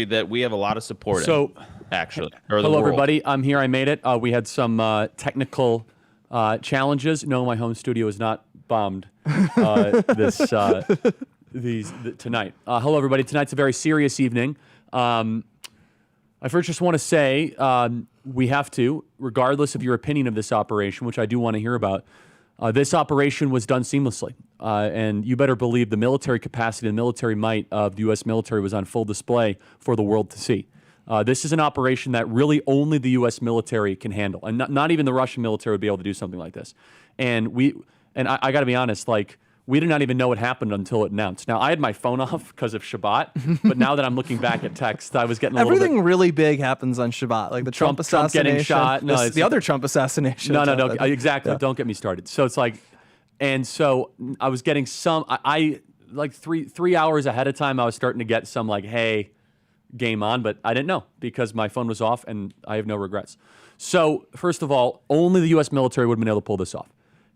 that we have a lot of support So, in, actually. Or the hello, world. everybody. I'm here. I made it. We had some technical challenges. No, my home studio is not bombed tonight. Hello, everybody. Tonight's a very serious evening. I first just want to say we have to, regardless of your opinion of this operation, which I do want to hear about, this operation was done seamlessly. And you better believe the military capacity and military might of the U.S. military was on full display for the world to see. This is an operation that really only the U.S. military can handle. And not even the Russian military would be able to do something like this. And I got to be honest, like, we did not even know what happened until it announced. Now, I had my phone off because of Shabbat, but now that I'm looking back at text, I was getting a little bit... Everything really big happens on Shabbat, like the Trump assassination. Trump getting shot. No, the other Trump assassination. No, exactly. Yeah. Don't get me started. So it's like, and so I was getting some, I like three hours ahead of time, I was starting to get some like, hey, game on, but I didn't know because my phone was off and I have no regrets. So first of all, only the U.S. military would have been able to pull this off.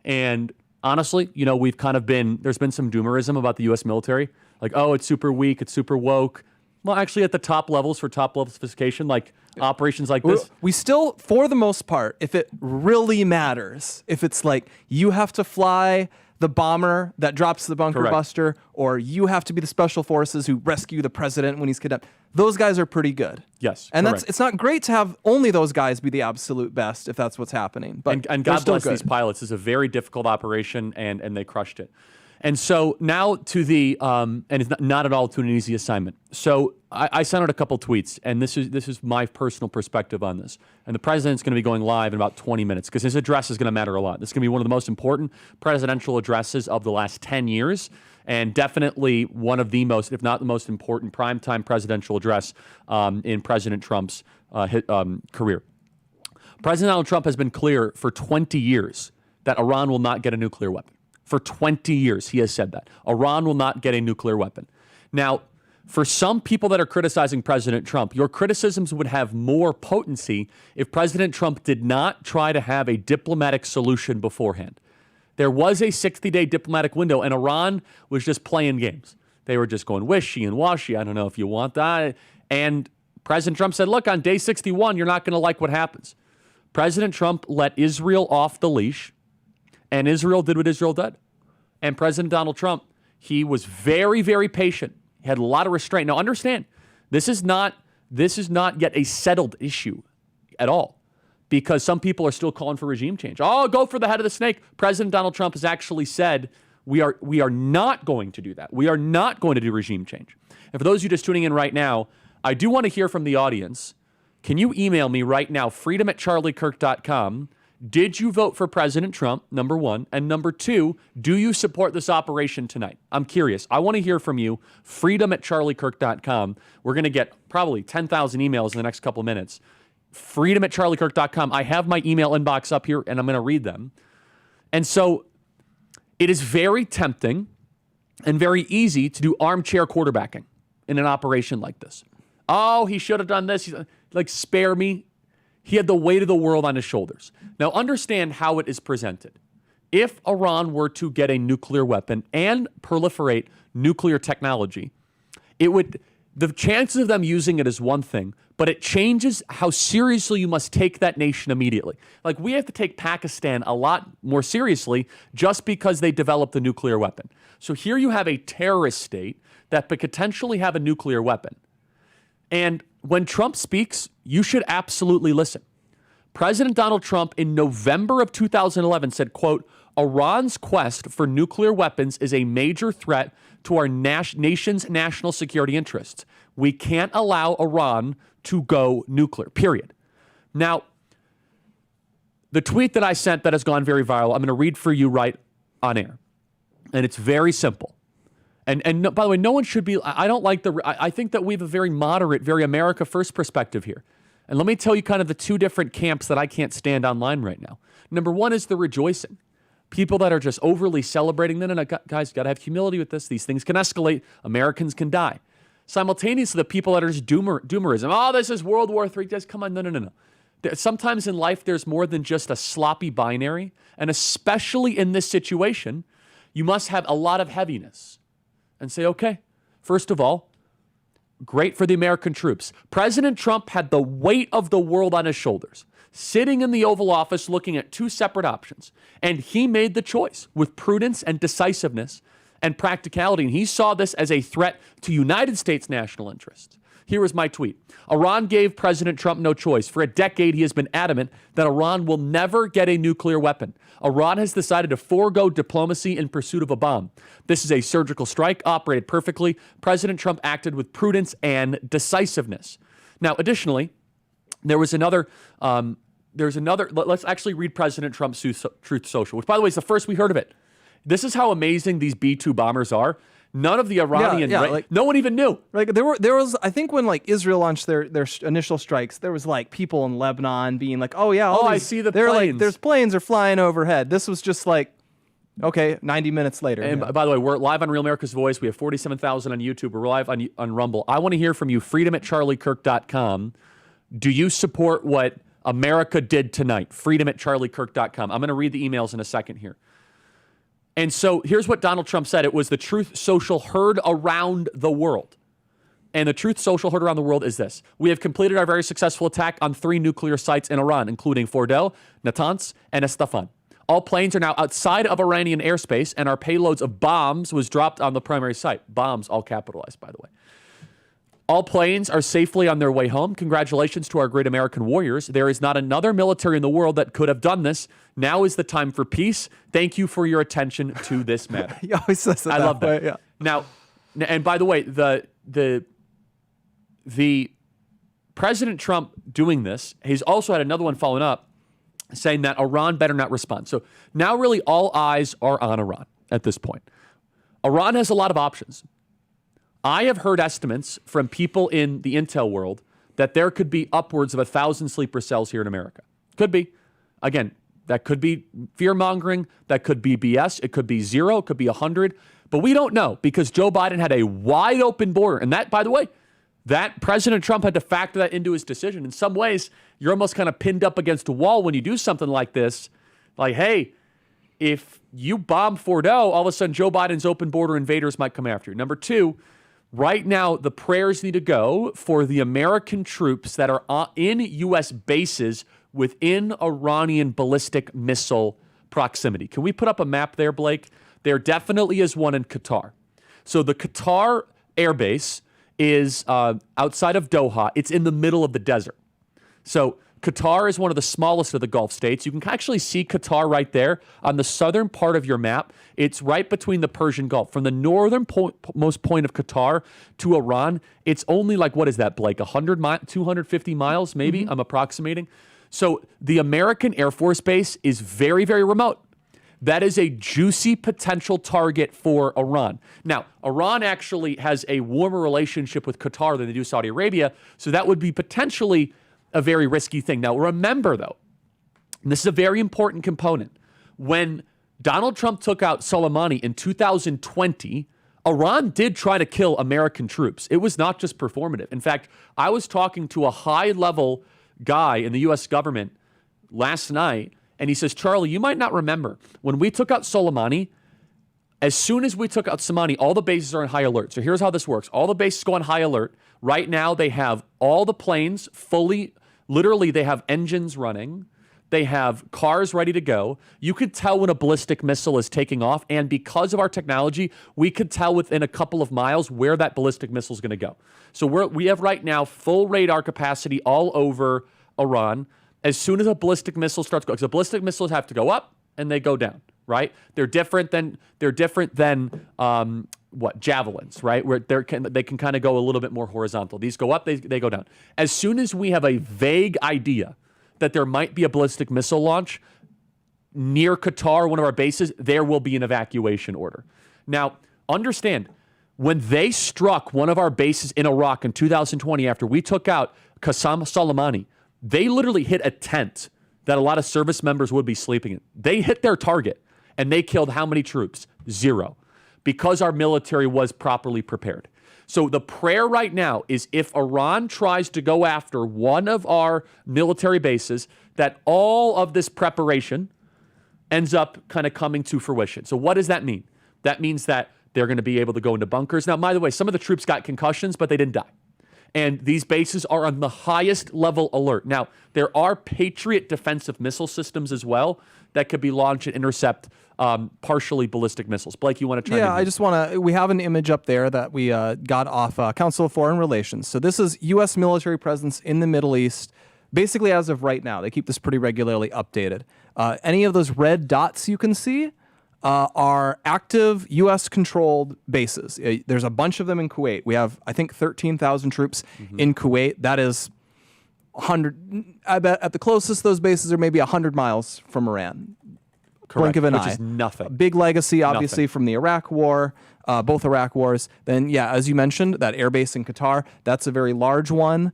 And honestly, you know, we've kind of there's been some doomerism about the U.S. military. Like, oh, it's super weak, it's super woke. Well, actually, at the top levels, for top level sophistication, like operations like this. We still, for the most part, if it really matters, if it's like you have to fly the bomber that drops the bunker buster, or you have to be the special forces who rescue the president when he's kidnapped, those guys are pretty good. Yes, and it's not great to have only those guys be the absolute best if that's what's happening. But and God bless these pilots. It's a very difficult operation, and they crushed it. And so now to the and it's not at all to an easy assignment. So I sent out a couple tweets, and this is my personal perspective on this. And the president's going to be going live in about 20 minutes because his address is going to matter a lot. This is going to be one of the most important presidential addresses of the last 10 years, and definitely one of the most, if not the most important, primetime presidential address in President Trump's career. President Donald Trump has been clear for 20 years that Iran will not get a nuclear weapon. For 20 years, he has said that. Iran will not get a nuclear weapon. Now, for some people that are criticizing President Trump, your criticisms would have more potency if President Trump did not try to have a diplomatic solution beforehand. There was a 60-day diplomatic window, and Iran was just playing games. They were just going wishy and washy. I don't know if you want that. And President Trump said, look, on day 61, you're not going to like what happens. President Trump let Israel off the leash, and Israel did what Israel did. And President Donald Trump, he was very, very patient. He had a lot of restraint. Now, understand, this is not yet a settled issue at all, because some people are still calling for regime change. Oh, go for the head of the snake. President Donald Trump has actually said, we are not going to do that. We are not going to do regime change. And for those of you just tuning in right now, I do want to hear from the audience. Can you email me right now, freedom@charliekirk.com? Did you vote for President Trump, number one? And number two, do you support this operation tonight? I'm curious. I want to hear from you. freedom@charliekirk.com. We're going to get probably 10,000 emails in the next couple of minutes. freedom@charliekirk.com. I have my email inbox up here, and I'm going to read them. And so it is very tempting and very easy to do armchair quarterbacking in an operation like this. Oh, he should have done this. Like, spare me. He had the weight of the world on his shoulders. Now, understand how it is presented. If Iran were to get a nuclear weapon and proliferate nuclear technology, the chances of them using it is one thing, but it changes how seriously you must take that nation immediately. Like, we have to take Pakistan a lot more seriously just because they developed a nuclear weapon. So here you have a terrorist state that could potentially have a nuclear weapon. And when Trump speaks, you should absolutely listen. President Donald Trump in November of 2011 said, quote, Iran's quest for nuclear weapons is a major threat to our nation's national security interests. We can't allow Iran to go nuclear, period. Now, the tweet that I sent that has gone very viral, I'm going to read for you right on air. And it's very simple. And no, by the way, no one should be, I don't like I think that we have a very moderate, very America first perspective here. And let me tell you kind of the two different camps that I can't stand online right now. Number one is the rejoicing. People that are just overly celebrating. No, guys, got to have humility with this. These things can escalate. Americans can die. Simultaneously, the people that are just doomerism. Oh, this is World War III. Guys, come on. No. Sometimes in life, there's more than just a sloppy binary. And especially in this situation, you must have a lot of heaviness. And say, okay, first of all, Great for the American troops. President Trump had the weight of the world on his shoulders, sitting in the Oval Office looking at two separate options. And he made the choice with prudence and decisiveness and practicality. And he saw this as a threat to United States national interests. Here is my tweet. Iran gave President Trump no choice. For a decade, he has been adamant that Iran will never get a nuclear weapon. Iran has decided to forego diplomacy in pursuit of a bomb. This is a surgical strike, operated perfectly. President Trump acted with prudence and decisiveness. Now, additionally, there's another, let's actually read President Trump's Truth Social, which, by the way, is the first we heard of it. This is how amazing these B-2 bombers are. None of the Iranian, no one even knew. Like there was, I think when like Israel launched their initial strikes, there was like people in Lebanon being like, oh yeah, I see the planes. Like, there's planes are flying overhead. This was just like, okay, 90 minutes later. And by the way, we're live on Real America's Voice. We have 47,000 on YouTube. We're live on Rumble. I want to hear from you. freedom@charliekirk.com. Do you support what America did tonight? freedom@charliekirk.com. I'm going to read the emails in a second here. And so here's what Donald Trump said. It was the Truth Social heard around the world. And the Truth Social heard around the world is this. We have completed our very successful attack on 3 nuclear sites in Iran, including Fordow, Natanz, and Isfahan. All planes are now outside of Iranian airspace, and our payloads of bombs was dropped on the primary site. Bombs, all capitalized, by the way. All planes are safely on their way home. Congratulations to our great American warriors. There is not another military in the world that could have done this. Now is the time for peace. Thank you for your attention to this matter. He always says it I love that. way, yeah. Now, and by the way, the President Trump doing this, he's also had another one following up saying that Iran better not respond. So now really all eyes are on Iran at this point. Iran has a lot of options. I have heard estimates from people in the intel world that there could be upwards of 1,000 sleeper cells here in America. Could be. Again, that could be fear-mongering. That could be BS. It could be 0. It could be 100. But we don't know because Joe Biden had a wide-open border. And that, by the way, that President Trump had to factor that into his decision. In some ways, you're almost kind of pinned up against a wall when you do something like this. Like, hey, if you bomb Fordow, all of a sudden Joe Biden's open border invaders might come after you. Number 2, right now, the prayers need to go for the American troops that are in U.S. bases within Iranian ballistic missile proximity. Can we put up a map there, Blake? There definitely is one in Qatar. So the Qatar air base is outside of Doha. It's in the middle of the desert. So Qatar is one of the smallest of the Gulf states. You can actually see Qatar right there on the southern part of your map. It's right between the Persian Gulf. From the northernmost point of Qatar to Iran, it's only like, what is that, Blake, 250 miles maybe? Mm-hmm. I'm approximating. So the American Air Force Base is very, very remote. That is a juicy potential target for Iran. Now, Iran actually has a warmer relationship with Qatar than they do Saudi Arabia, so that would be potentially a very risky thing. Now, remember, though, and this is a very important component, when Donald Trump took out Soleimani in 2020, Iran did try to kill American troops. It was not just performative. In fact, I was talking to a high-level guy in the U.S. government last night, and he says, Charlie, you might not remember, when we took out Soleimani, as soon as we took out Soleimani, all the bases are on high alert. So here's how this works. All the bases go on high alert. Right now, they have all the planes fully, literally, they have engines running. They have cars ready to go. You could tell when a ballistic missile is taking off, and because of our technology, we could tell within a couple of miles where that ballistic missile is going to go. So we have right now full radar capacity all over Iran. As soon as a ballistic missile starts going, because the ballistic missiles have to go up and they go down, right? They're different than javelins, right? Where they can kind of go a little bit more horizontal. These go up, they go down. As soon as we have a vague idea that there might be a ballistic missile launch near Qatar, one of our bases, there will be an evacuation order. Now, understand, when they struck one of our bases in Iraq in 2020 after we took out Qasem Soleimani, they literally hit a tent that a lot of service members would be sleeping in. They hit their target, and they killed how many troops? 0. Because our military was properly prepared. So the prayer right now is if Iran tries to go after one of our military bases, that all of this preparation ends up kind of coming to fruition. So what does that mean? That means that they're going to be able to go into bunkers. Now, by the way, some of the troops got concussions, but they didn't die. And these bases are on the highest level alert. Now, there are Patriot defensive missile systems as well that could be launched and intercept partially ballistic missiles. Blake, you want to try? Yeah, I just want to. We have an image up there that we got off Council of Foreign Relations. So this is U.S. military presence in the Middle East, basically as of right now. They keep this pretty regularly updated. Any of those red dots you can see are active U.S.-controlled bases. There's a bunch of them in Kuwait. We have, I think, 13,000 troops in Kuwait. That is 100. I bet at the closest, those bases are maybe 100 miles from Iran. Blink of an eye. Which is nothing. A big legacy, obviously, from the Iraq War, both Iraq wars. Then, yeah, as you mentioned, that air base in Qatar, that's a very large one.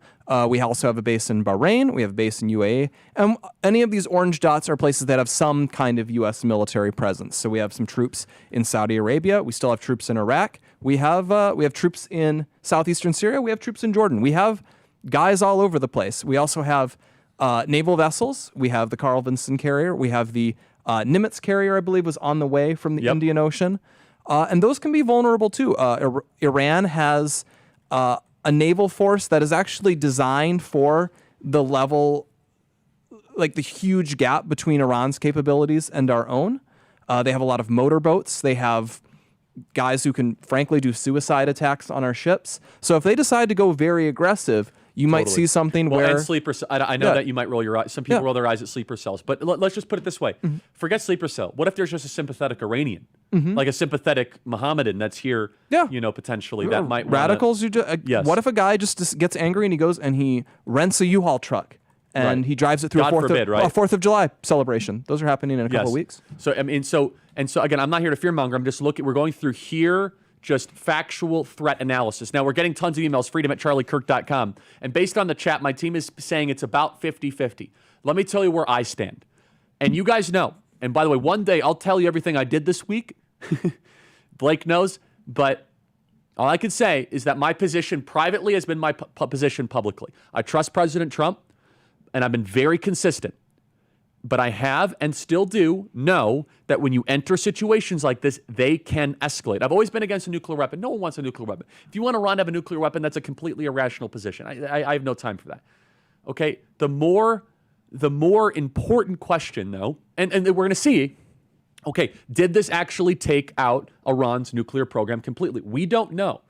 We also have a base in Bahrain. We have a base in UAE. And any of these orange dots are places that have some kind of U.S. military presence. So we have some troops in Saudi Arabia. We still have troops in Iraq. We have troops in southeastern Syria. We have troops in Jordan. We have guys all over the place. We also have naval vessels. We have the Carl Vinson carrier. We have the Nimitz carrier, I believe, was on the way from the Indian Ocean. And those can be vulnerable, too. Iran has a naval force that is actually designed for the level, like the huge gap between Iran's capabilities and our own. They have a lot of motorboats. They have guys who can, frankly, do suicide attacks on our ships. So if they decide to go very aggressive, you might see something where... And sleeper cell. I know that you might roll your eyes. Some people roll their eyes at sleeper cells. But let's just put it this way. Forget sleeper cell. What if there's just a sympathetic Iranian? Like a sympathetic Mohammedan that's here, potentially. That might... Radicals, Yes. What if a guy just gets angry and he goes and he rents a U-Haul truck and he drives it through God a forbid, right? 4th of July celebration? Those are happening in a couple of weeks. So, I mean, so again, I'm not here to fearmonger. I'm just looking... We're going through here... just factual threat analysis. Now, we're getting tons of emails, freedom@charliekirk.com. And based on the chat, my team is saying it's about 50-50. Let me tell you where I stand. And you guys know. And by the way, one day I'll tell you everything I did this week. Blake knows. But all I can say is that my position privately has been my position publicly. I trust President Trump, and I've been very consistent. But I have and still do know that when you enter situations like this, they can escalate. I've always been against a nuclear weapon. No one wants a nuclear weapon. If you want Iran to have a nuclear weapon, that's a completely irrational position. I have no time for that. Okay? The more important question, though, and we're going to see, okay, did this actually take out Iran's nuclear program completely? We don't know.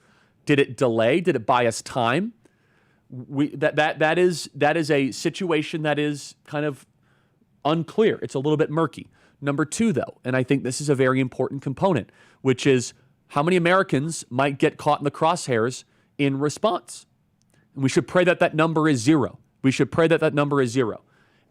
Did it delay? Did it buy us time? That is a situation that is kind of unclear. It's a little bit murky. Number two, though, and I think this is a very important component, which is how many Americans might get caught in the crosshairs in response. And we should pray that that number is zero. We should pray that that number is zero.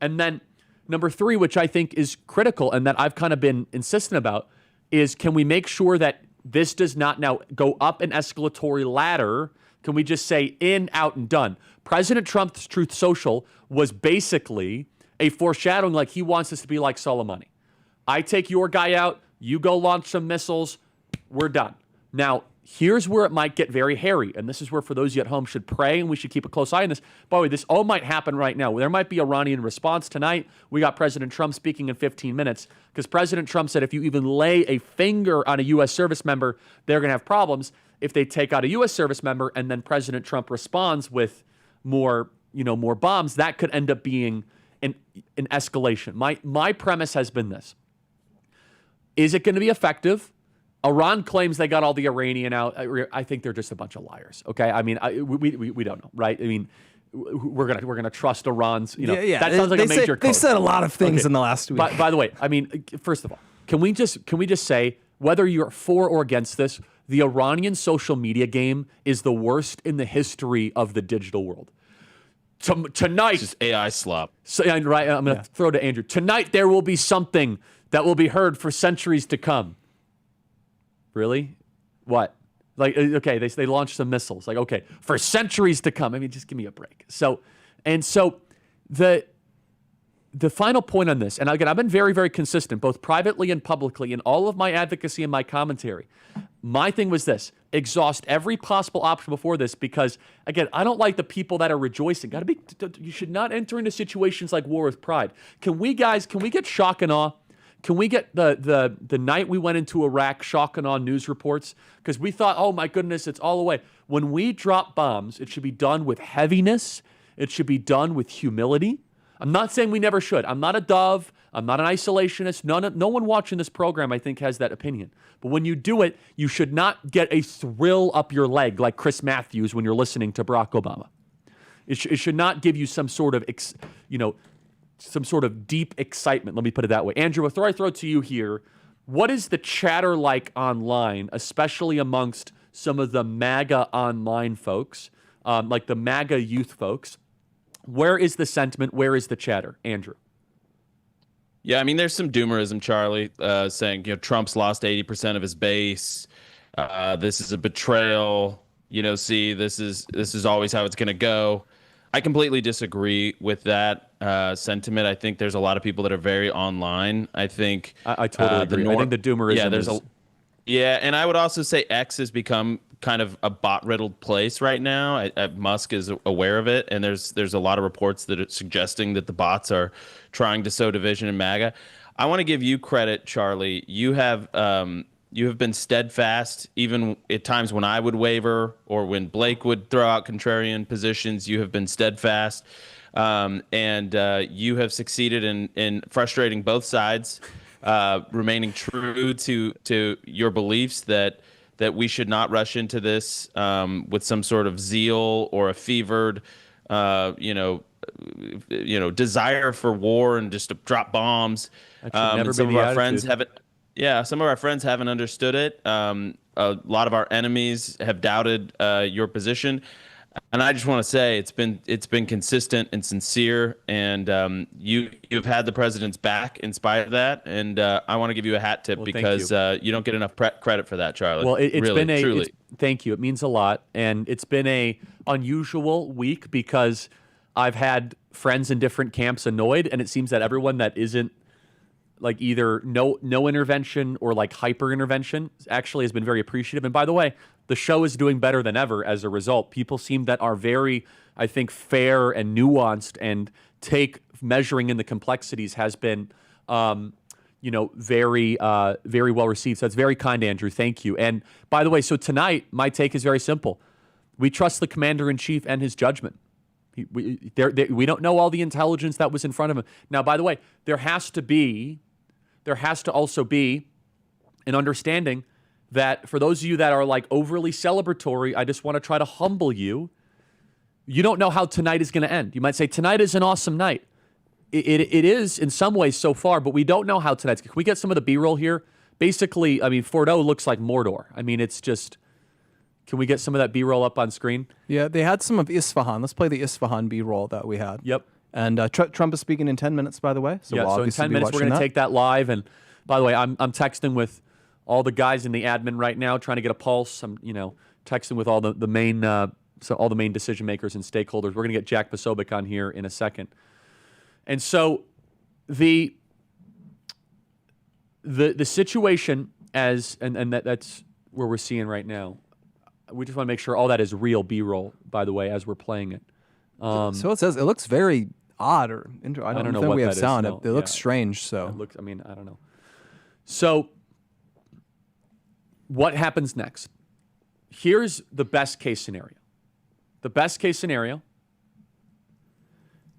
And then number three, which I think is critical and that I've kind of been insistent about, is can we make sure that this does not now go up an escalatory ladder? Can we just say in, out, and done? President Trump's Truth Social was basically a foreshadowing, like he wants us to be like Soleimani. I take your guy out, you go launch some missiles, we're done. Now, here's where it might get very hairy, and this is where, for those of you at home, should pray, and we should keep a close eye on this. By the way, this all might happen right now. There might be Iranian response tonight. We got President Trump speaking in 15 minutes, because President Trump said if you even lay a finger on a U.S. service member, they're going to have problems. If they take out a U.S. service member, and then President Trump responds with more bombs, that could end up being an escalation. My premise has been this. Is it going to be effective? Iran claims they got all the Iranian out. I think they're just a bunch of liars. Okay, I mean, we don't know, right? I mean, we're gonna trust Iran's. That sounds like a major code. They said a lot of things in the last week. By the way, I mean, first of all, can we just say whether you're for or against this, the Iranian social media game is the worst in the history of the digital world. Tonight, it's just AI slop. So, right, I'm going to throw to Andrew. Tonight there will be something that will be heard for centuries to come. Really? What? Like, okay, they launched some missiles. Like, okay, for centuries to come. I mean, just give me a break. So the final point on this, and again, I've been very, very consistent, both privately and publicly, in all of my advocacy and my commentary. My thing was this: exhaust every possible option before this, because again, I don't like the people that are rejoicing. You should not enter into situations like war with pride. Can we get shock and awe? Can we get the night we went into Iraq shock and awe news reports? Because we thought, oh my goodness, it's all away. When we drop bombs, it should be done with heaviness. It should be done with humility. I'm not saying we never should. I'm not a dove. I'm not an isolationist. No one watching this program, I think, has that opinion. But when you do it, you should not get a thrill up your leg like Chris Matthews when you're listening to Barack Obama. It should not give you some sort of, some sort of deep excitement. Let me put it that way. Andrew, before I throw it to you here, what is the chatter like online, especially amongst some of the MAGA online folks, like the MAGA youth folks? Where is the sentiment? Where is the chatter? Andrew. Yeah, I mean, there's some doomerism, Charlie, saying, Trump's lost 80% of his base. This is a betrayal. See, this is always how it's going to go. I completely disagree with that sentiment. I think there's a lot of people that are very online. I think I totally agree. I think the doomerism and I would also say X has become kind of a bot-riddled place right now. Musk is aware of it, and there's a lot of reports that are suggesting that the bots are trying to sow division in MAGA. I want to give you credit, Charlie. You have been steadfast, even at times when I would waver or when Blake would throw out contrarian positions. You have been steadfast, and you have succeeded in frustrating both sides, remaining true to your beliefs that we should not rush into this with some sort of zeal or a fevered, desire for war and just to drop bombs. Never some be of the our friends attitude. haven't. Yeah, some of our friends haven't understood it. A lot of our enemies have doubted your position, and I just want to say it's been consistent and sincere, and you've had the president's back in spite of that. And I want to give you a hat tip because you don't get enough credit for that, Charlie. Well, it's really, been truly. Thank you. It means a lot, and it's been a unusual week because I've had friends in different camps annoyed, and it seems that everyone that isn't like either no intervention or like hyper intervention actually has been very appreciative. And by the way, the show is doing better than ever as a result. People seem that are very, I think, fair and nuanced and take measuring in the complexities has been, very well received. So that's very kind, Andrew. Thank you. And by the way, so tonight, my take is very simple. We trust the commander-in-chief and his judgment. We don't know all the intelligence that was in front of him. Now, by the way, there has to also be an understanding that for those of you that are like overly celebratory, I just want to try to humble you. You don't know how tonight is going to end. You might say, tonight is an awesome night. It is in some ways so far, but we don't know how tonight's. Can we get some of the B-roll here? Basically, I mean, Fordo looks like Mordor. I mean, it's just, can we get some of that B-roll up on screen? Yeah, they had some of Isfahan. Let's play the Isfahan B-roll that we had. Yep. And Trump is speaking in 10 minutes, by the way. So yeah, we'll so in obviously 10 be minutes, we're watching going to that. take that live. And by the way, I'm texting with all the guys in the admin right now, trying to get a pulse. I'm, texting with all the main, all the main decision makers and stakeholders. We're going to get Jack Posobiec on here in a second. And so the situation that's where we're seeing right now. We just want to make sure all that is real B-roll, by the way, as we're playing it. So it says it looks very odd or I don't know what we have that is. sound. No, It looks yeah. strange. So I don't know. So what happens next? Here's the best case scenario. The best case scenario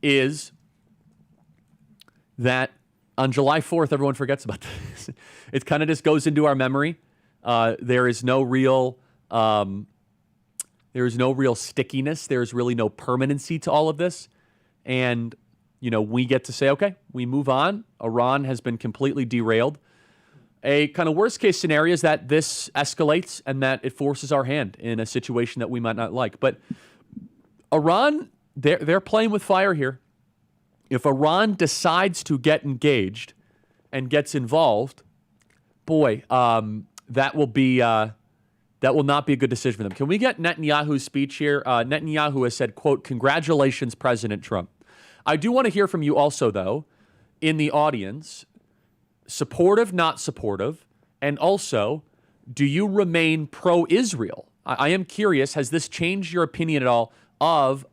is that on July 4th, everyone forgets about this. It kind of just goes into our memory. There is no real stickiness. There's really no permanency to all of this. And, we get to say, okay, we move on. Iran has been completely derailed. A kind of worst case scenario is that this escalates and that it forces our hand in a situation that we might not like. But Iran, they're playing with fire here. If Iran decides to get engaged and gets involved, boy, that will not be a good decision for them. Can we get Netanyahu's speech here? Netanyahu has said, quote, "Congratulations, President Trump." I do want to hear from you also, though, in the audience, supportive, not supportive, and also, do you remain pro-Israel? I am curious, has this changed your opinion at all of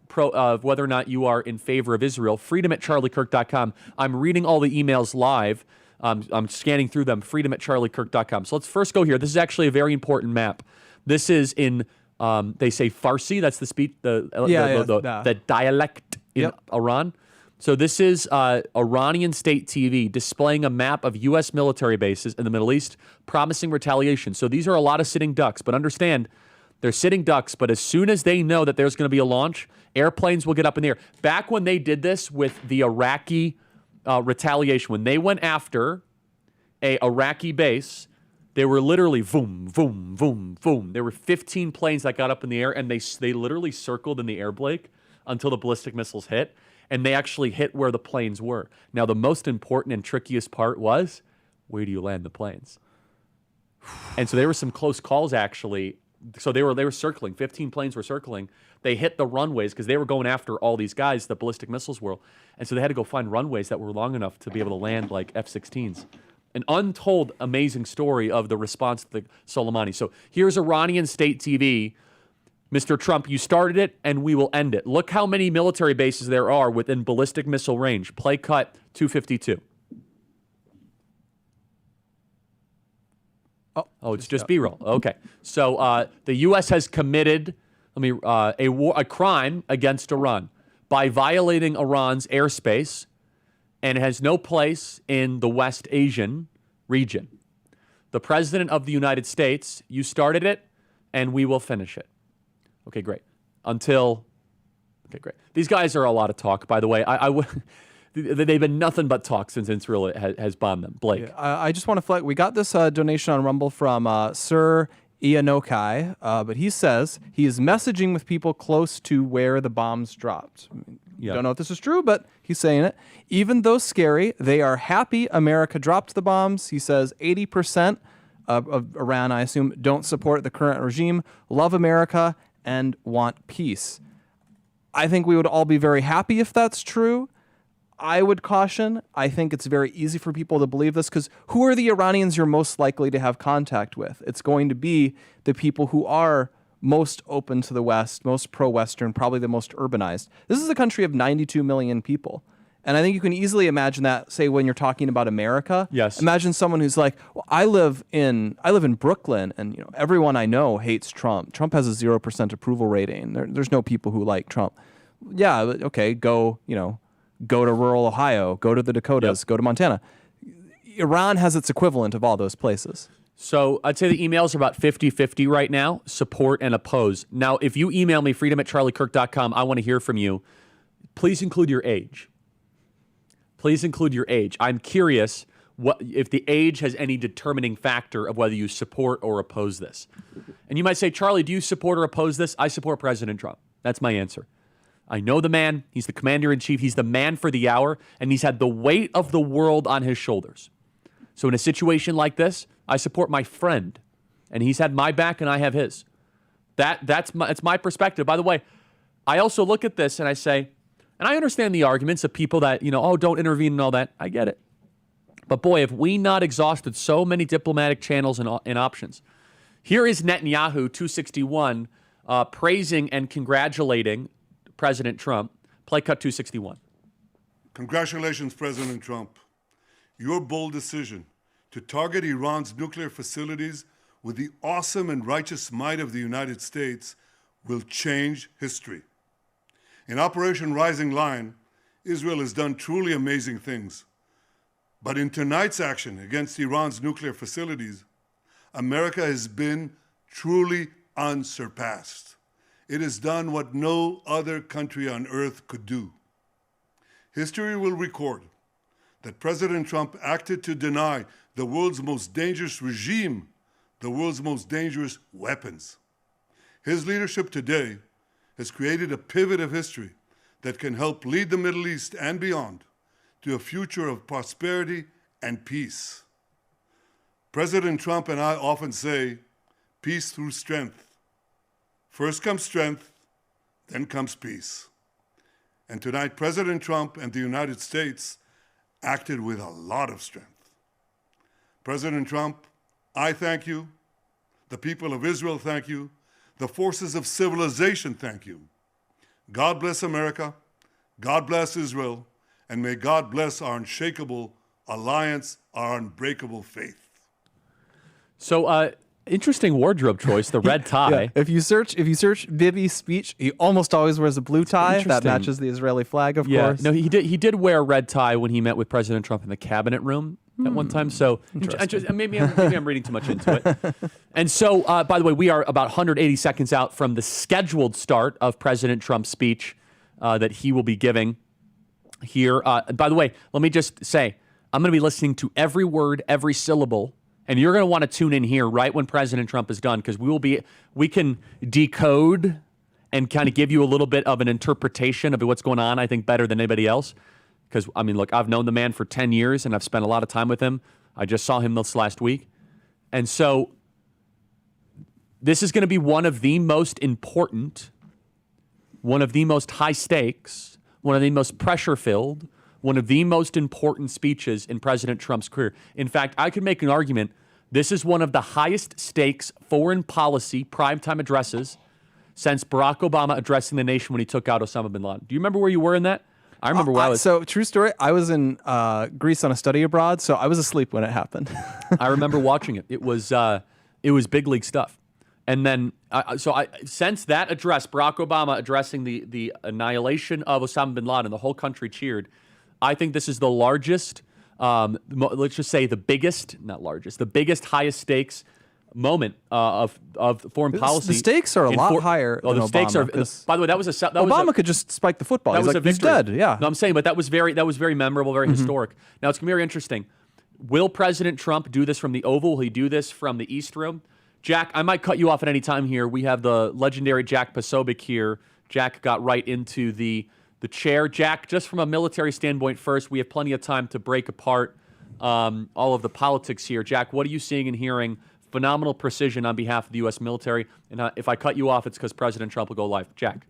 whether or not you are in favor of Israel? freedom@charliekirk.com. I'm reading all the emails live. I'm scanning through them, freedom@charliekirk.com. So let's first go here. This is actually a very important map. This is in They say Farsi. That's the speech, the dialect in Iran. So this is Iranian state TV displaying a map of U.S. military bases in the Middle East, promising retaliation. So these are a lot of sitting ducks, but understand they're sitting ducks. But as soon as they know that there's going to be a launch, airplanes will get up in the air. Back when they did this with the Iraqi retaliation, when they went after a Iraqi base, they were literally boom, boom, boom, boom. There were 15 planes that got up in the air, and they literally circled in the air, Blake, until the ballistic missiles hit. And they actually hit where the planes were. Now, the most important and trickiest part was, where do you land the planes? And so there were some close calls, actually. So they were circling. 15 planes were circling. They hit the runways because they were going after all these guys, the ballistic missiles were. And so they had to go find runways that were long enough to be able to land like F-16s. An untold, amazing story of the response to the Soleimani. So here's Iranian state TV. Mr. Trump, you started it, and we will end it. Look how many military bases there are within ballistic missile range. Play cut 252. Oh, it's just B-roll. Okay. So the U.S. has committed a crime against Iran by violating Iran's airspace, and it has no place in the West Asian region. The President of the United States, you started it, and we will finish it. Okay, great. Okay, great. These guys are a lot of talk, by the way. They've been nothing but talk since Israel has bombed them. Blake. Yeah, I just want to flag. We got this donation on Rumble from Sir Ianokai, but he says he is messaging with people close to where the bombs dropped. Don't know if this is true, but he's saying it. Even though scary, they are happy America dropped the bombs. He says 80% of Iran, I assume, don't support the current regime, love America, and want peace. I think we would all be very happy if that's true. I would caution. I think it's very easy for people to believe this because who are the Iranians you're most likely to have contact with? It's going to be the people who are most open to the West, most pro-Western, probably the most urbanized. This is a country of 92 million people. And I think you can easily imagine that, say, when you're talking about America. Yes. Imagine someone who's like, well, I live in Brooklyn, and everyone I know hates Trump. Trump has a 0% approval rating. There's no people who like Trump. Yeah, okay, go to rural Ohio, go to the Dakotas, go to Montana. Iran has its equivalent of all those places. So I'd say the emails are about 50-50 right now, support and oppose. Now, if you email me, freedom@charliekirk.com, I want to hear from you. Please include your age. Please include your age. I'm curious if the age has any determining factor of whether you support or oppose this. And you might say, Charlie, do you support or oppose this? I support President Trump. That's my answer. I know the man. He's the commander-in-chief. He's the man for the hour, and he's had the weight of the world on his shoulders. So in a situation like this, I support my friend, and he's had my back, and I have his. That's my perspective. By the way, I also look at this and I say, and I understand the arguments of people that, don't intervene and all that. I get it. But boy, have we not exhausted so many diplomatic channels and options. Here is Netanyahu, 261, praising and congratulating President Trump. Play cut 261. Congratulations, President Trump. Your bold decision to target Iran's nuclear facilities with the awesome and righteous might of the United States will change history. In Operation Rising Lion, Israel has done truly amazing things. But in tonight's action against Iran's nuclear facilities, America has been truly unsurpassed. It has done what no other country on earth could do. History will record that President Trump acted to deny the world's most dangerous regime the world's most dangerous weapons. His leadership today has created a pivot of history that can help lead the Middle East and beyond to a future of prosperity and peace. President Trump and I often say, peace through strength. First comes strength, then comes peace. And tonight, President Trump and the United States acted with a lot of strength. President Trump, I thank you. The people of Israel thank you. The forces of civilization thank you. God bless America. God bless Israel. And may God bless our unshakable alliance, our unbreakable faith. So Interesting wardrobe choice, the red tie. Yeah. If you search Bibi's speech, he almost always wears a blue tie that matches the Israeli flag, of course. No, he did wear a red tie when he met with President Trump in the cabinet room at one time. So maybe I'm reading too much into it. And so, by the way, we are about 180 seconds out from the scheduled start of President Trump's speech that he will be giving here. By the way, let me just say, I'm going to be listening to every word, every syllable. And you're going to want to tune in here right when President Trump is done, because we can decode and kind of give you a little bit of an interpretation of what's going on, I think, better than anybody else. Because, I mean, look, I've known the man for 10 years, and I've spent a lot of time with him. I just saw him this last week. And so this is going to be one of the most important, one of the most high stakes, one of the most pressure-filled, one of the most important speeches in President Trump's career. In fact, I could make an argument this is one of the highest stakes foreign policy primetime addresses since Barack Obama addressing the nation when he took out Osama bin Laden. Do you remember where you were in that? I remember where I was. So, true story, I was in Greece on a study abroad, so I was asleep when it happened. I remember watching it. It was big league stuff. And then, since that address, Barack Obama addressing the annihilation of Osama bin Laden, the whole country cheered. I think this is the largest, let's just say the biggest, not largest, the biggest, highest stakes moment of foreign policy. The stakes are a lot higher than the stakes Obama. By the way, Obama could just spike the football. He's dead. Yeah. No, I'm saying, but that was very memorable, very historic. Now, it's going to be very interesting. Will President Trump do this from the Oval? Will he do this from the East Room? Jack, I might cut you off at any time here. We have the legendary Jack Posobiec here. Jack got right into the chair. Jack, just from a military standpoint first, we have plenty of time to break apart all of the politics here. Jack, what are you seeing and hearing? Phenomenal precision on behalf of the U.S. military. And if I cut you off, it's because President Trump will go live. Jack.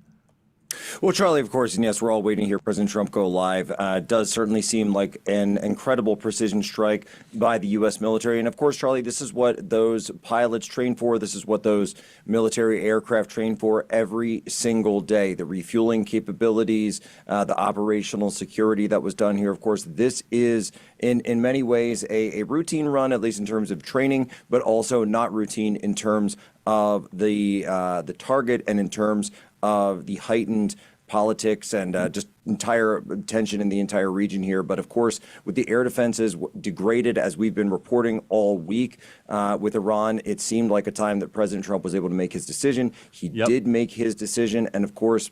Well, Charlie, of course, and yes, we're all waiting to hear President Trump go live. Does certainly seem like an incredible precision strike by the U.S. military. And of course, Charlie, this is what those pilots train for. This is what those military aircraft train for every single day. The refueling capabilities, the operational security that was done here. Of course, this is in many ways a routine run, at least in terms of training, but also not routine in terms of the target and in terms of the heightened politics and just entire tension in the entire region here. But of course, with the air defenses degraded, as we've been reporting all week with Iran, it seemed like a time that President Trump was able to make his decision. He did make his decision. And of course,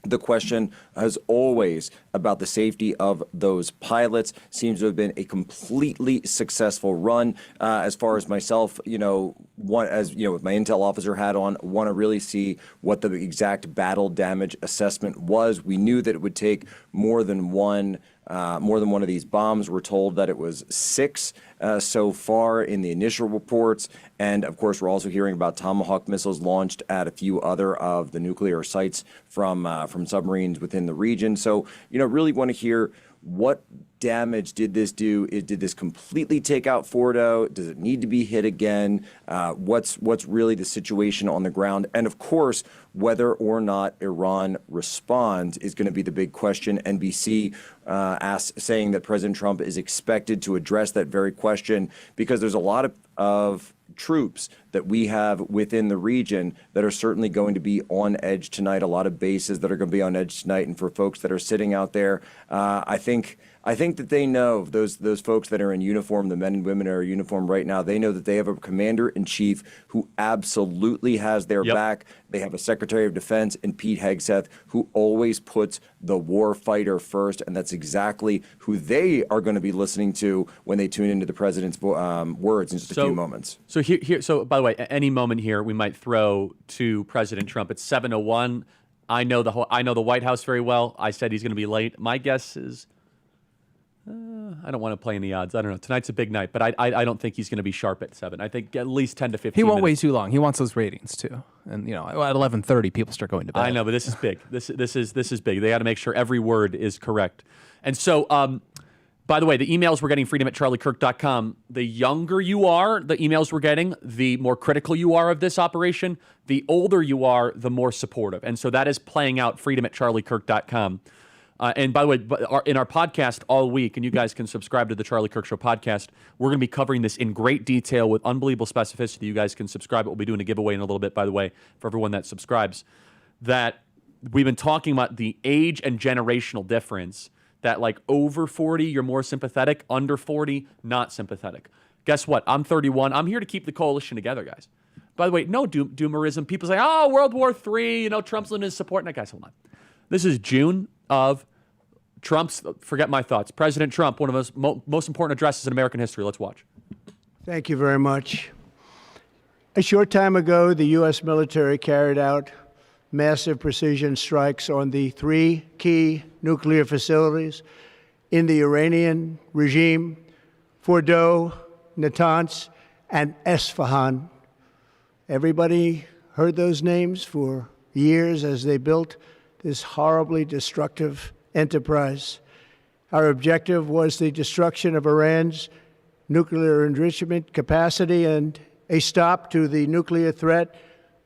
the question, as always, about the safety of those pilots seems to have been a completely successful run. As far as myself, with my intel officer hat on, want to really see what the exact battle damage assessment was. We knew that it would take more than one of these bombs. We're told that it was 6 so far in the initial reports. And of course, we're also hearing about Tomahawk missiles launched at a few other of the nuclear sites from submarines within the region. So, really want to hear what damage did this do? Did this completely take out Fordo? Does it need to be hit again? What's really the situation on the ground? And of course, whether or not Iran responds is going to be the big question. NBC saying that President Trump is expected to address that very question because there's a lot of troops that we have within the region that are certainly going to be on edge tonight, a lot of bases that are going to be on edge tonight. And for folks that are sitting out there, I think that they know, those folks that are in uniform, the men and women that are in uniform right now, they know that they have a commander-in-chief who absolutely has their back. They have a Secretary of Defense in Pete Hegseth who always puts the war fighter first, and that's exactly who they are going to be listening to when they tune into the president's words in just a few moments. So by the way, any moment here we might throw to President Trump. It's 7:01. I know the White House very well. I said he's going to be late. My guess is I don't want to play any odds. I don't know. Tonight's a big night, but I don't think he's going to be sharp at 7. I think at least 10 to 15 He won't minutes. wait too long. He wants those ratings too. And at 11:30 people start going to bed. I know, but this is big. This is big. They got to make sure every word is correct. And so by the way, the emails we're getting, freedom@charliekirk.com, the younger you are, the emails we're getting, the more critical you are of this operation, the older you are, the more supportive. And so that is playing out, freedom@charliekirk.com. And by the way, in our podcast all week, and you guys can subscribe to the Charlie Kirk Show podcast, we're going to be covering this in great detail with unbelievable specificity. You guys can subscribe. We'll be doing a giveaway in a little bit, by the way, for everyone that subscribes. That we've been talking about the age and generational difference, that like over 40, you're more sympathetic, under 40, not sympathetic. Guess what? I'm 31. I'm here to keep the coalition together, guys. By the way, no doomerism. People say, oh, World War III, Trump's losing his support. Now, guys, hold on. This is June of Trump's, forget my thoughts, President Trump, one of his most important addresses in American history. Let's watch. Thank you very much. A short time ago, the U.S. military carried out massive precision strikes on the 3 key nuclear facilities in the Iranian regime, Fordow, Natanz, and Esfahan. Everybody heard those names for years as they built this horribly destructive enterprise. Our objective was the destruction of Iran's nuclear enrichment capacity and a stop to the nuclear threat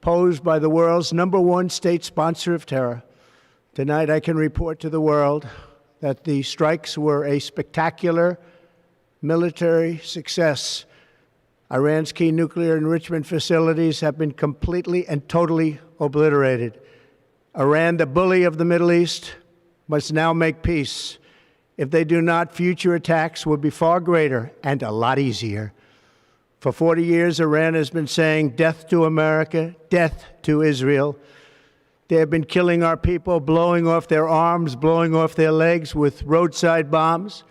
posed by the world's #1 state sponsor of terror. Tonight, I can report to the world that the strikes were a spectacular military success. Iran's key nuclear enrichment facilities have been completely and totally obliterated. Iran, the bully of the Middle East, must now make peace. If they do not, future attacks will be far greater and a lot easier. For 40 years, Iran has been saying death to America, death to Israel. They have been killing our people, blowing off their arms, blowing off their legs with roadside bombs.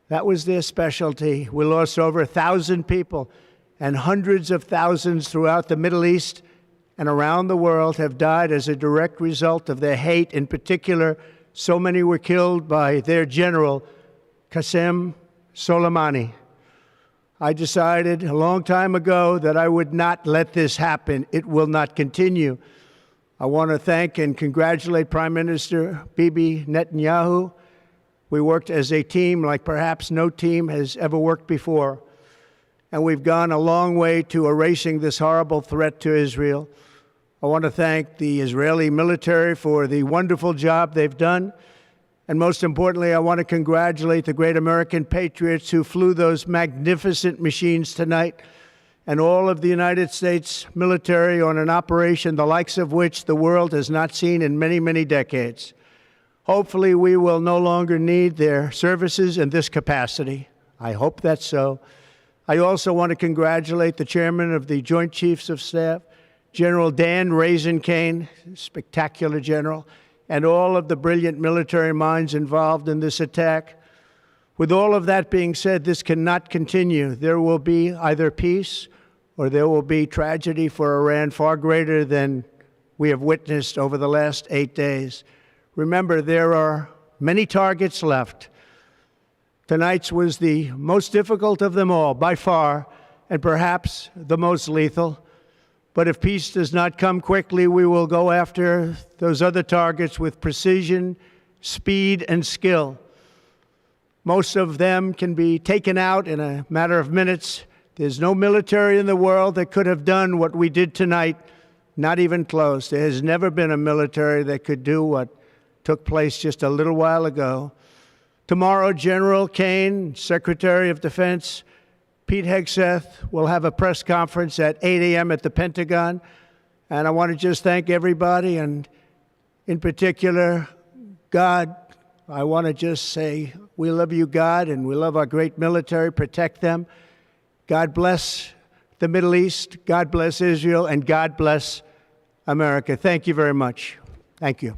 That was their specialty. We lost over 1,000 people, and hundreds of thousands throughout the Middle East and around the world have died as a direct result of their hate. In particular, so many were killed by their general, Qasem Soleimani. I decided a long time ago that I would not let this happen. It will not continue. I want to thank and congratulate Prime Minister Bibi Netanyahu. We worked as a team like perhaps no team has ever worked before. And we've gone a long way to erasing this horrible threat to Israel. I want to thank the Israeli military for the wonderful job they've done. And most importantly, I want to congratulate the great American patriots who flew those magnificent machines tonight, and all of the United States military on an operation the likes of which the world has not seen in many, many decades. Hopefully, we will no longer need their services in this capacity. I hope that's so. I also want to congratulate the chairman of the Joint Chiefs of Staff, General Dan Raisin-Kane, spectacular general, and all of the brilliant military minds involved in this attack. With all of that being said, this cannot continue. There will be either peace or there will be tragedy for Iran far greater than we have witnessed over the last 8 days. Remember, there are many targets left. Tonight's was the most difficult of them all, by far, and perhaps the most lethal. But if peace does not come quickly, we will go after those other targets with precision, speed, and skill. Most of them can be taken out in a matter of minutes. There's no military in the world that could have done what we did tonight, not even close. There has never been a military that could do what took place just a little while ago. Tomorrow, General Kane, Secretary of Defense, Pete Hegseth will have a press conference at 8 a.m. at the Pentagon. And I want to just thank everybody, and in particular, God. I want to just say we love you, God, and we love our great military. Protect them. God bless the Middle East. God bless Israel. And God bless America. Thank you very much. Thank you.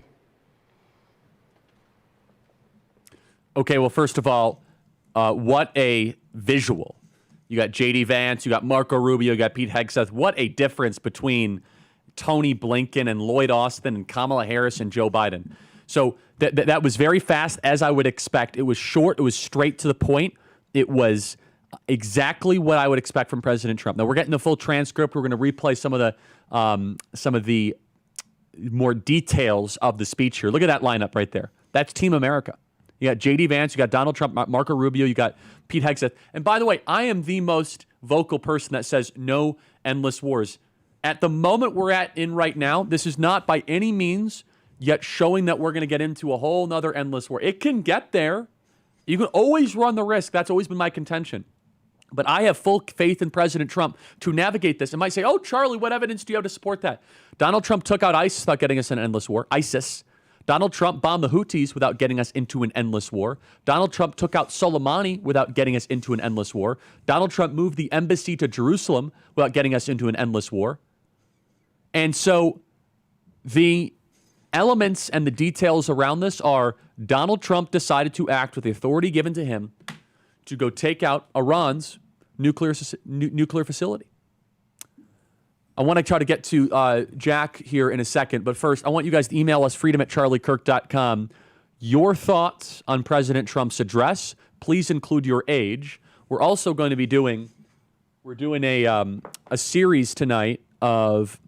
Okay, well, first of all, what a visual. You got J.D. Vance, you got Marco Rubio, you got Pete Hegseth. What a difference between Tony Blinken and Lloyd Austin and Kamala Harris and Joe Biden. So that was very fast, as I would expect. It was short. It was straight to the point. It was exactly what I would expect from President Trump. Now, we're getting the full transcript. We're going to replay some of the more details of the speech here. Look at that lineup right there. That's Team America. You got J.D. Vance, you got Donald Trump, Marco Rubio, you got Pete Hegseth. And by the way, I am the most vocal person that says no endless wars. At the moment we're in right now, this is not by any means yet showing that we're going to get into a whole nother endless war. It can get there. You can always run the risk. That's always been my contention. But I have full faith in President Trump to navigate this. And might say, oh, Charlie, what evidence do you have to support that? Donald Trump took out ISIS without getting us in an endless war. ISIS. Donald Trump bombed the Houthis without getting us into an endless war. Donald Trump took out Soleimani without getting us into an endless war. Donald Trump moved the embassy to Jerusalem without getting us into an endless war. And so the elements and the details around this are Donald Trump decided to act with the authority given to him to go take out Iran's nuclear facility. I want to try to get to Jack here in a second, but first, I want you guys to email us, freedom@charliekirk.com, your thoughts on President Trump's address. Please include your age. We're also going to be doing a series tonight of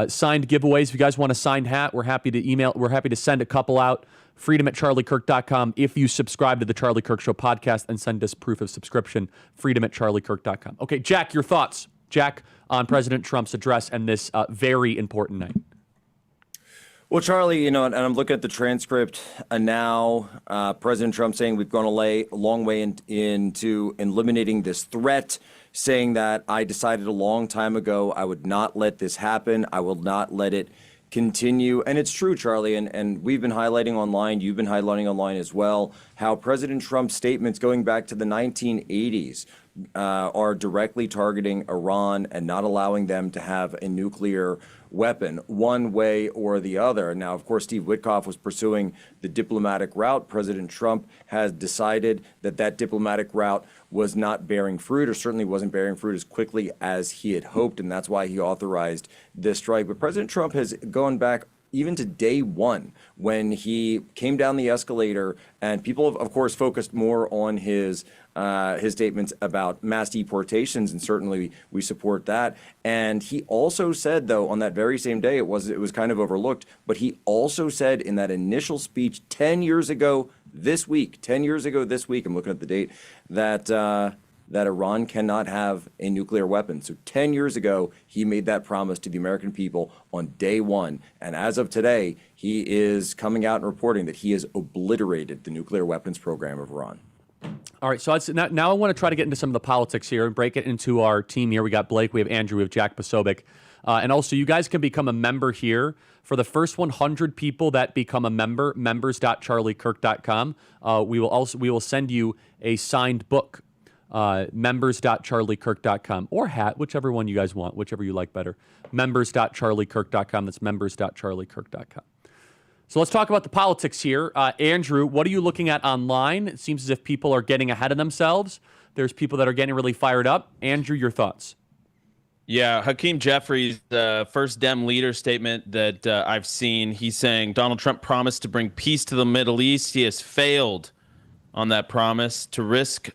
signed giveaways. If you guys want a signed hat, we're happy to send a couple out. freedom@charliekirk.com. If you subscribe to the Charlie Kirk Show podcast and send us proof of subscription, freedom@charliekirk.com. Okay, Jack, your thoughts. Jack, on President Trump's address and this very important night. Well, Charlie, and I'm looking at the transcript now. President Trump saying we've gone a long way into eliminating this threat, saying that I decided a long time ago I would not let this happen. I will not let it continue. And it's true, Charlie, and we've been highlighting online, you've been highlighting online as well, how President Trump's statements going back to the 1980s are directly targeting Iran and not allowing them to have a nuclear weapon one way or the other. Now, of course, Steve Witkoff was pursuing the diplomatic route. President Trump has decided that that diplomatic route was not bearing fruit, or certainly wasn't bearing fruit as quickly as he had hoped, and that's why he authorized this strike. But President Trump has gone back even to day one when he came down the escalator, and people have, of course, focused more on his statements about mass deportations, and certainly we support that. And he also said, though, on that very same day, it was kind of overlooked, but he also said in that initial speech 10 years ago this week, I'm looking at the date, that Iran cannot have a nuclear weapon. So 10 years ago, he made that promise to the American people on day one. And as of today, he is coming out and reporting that he has obliterated the nuclear weapons program of Iran. All right, so now I want to try to get into some of the politics here and break it into our team here. We got Blake, we have Andrew, we have Jack Posobiec. And also, you guys can become a member here. For the first 100 people that become a member, members.charliekirk.com, we will send you a signed book, members.charliekirk.com, or hat, whichever one you guys want, whichever you like better. Members.charliekirk.com. That's members.charliekirk.com. So let's talk about the politics here. Andrew, what are you looking at online? It seems as if people are getting ahead of themselves. There's people that are getting really fired up. Andrew, your thoughts? Yeah, Hakeem Jeffries, the first Dem leader statement that I've seen, he's saying Donald Trump promised to bring peace to the Middle East. He has failed on that promise. The risk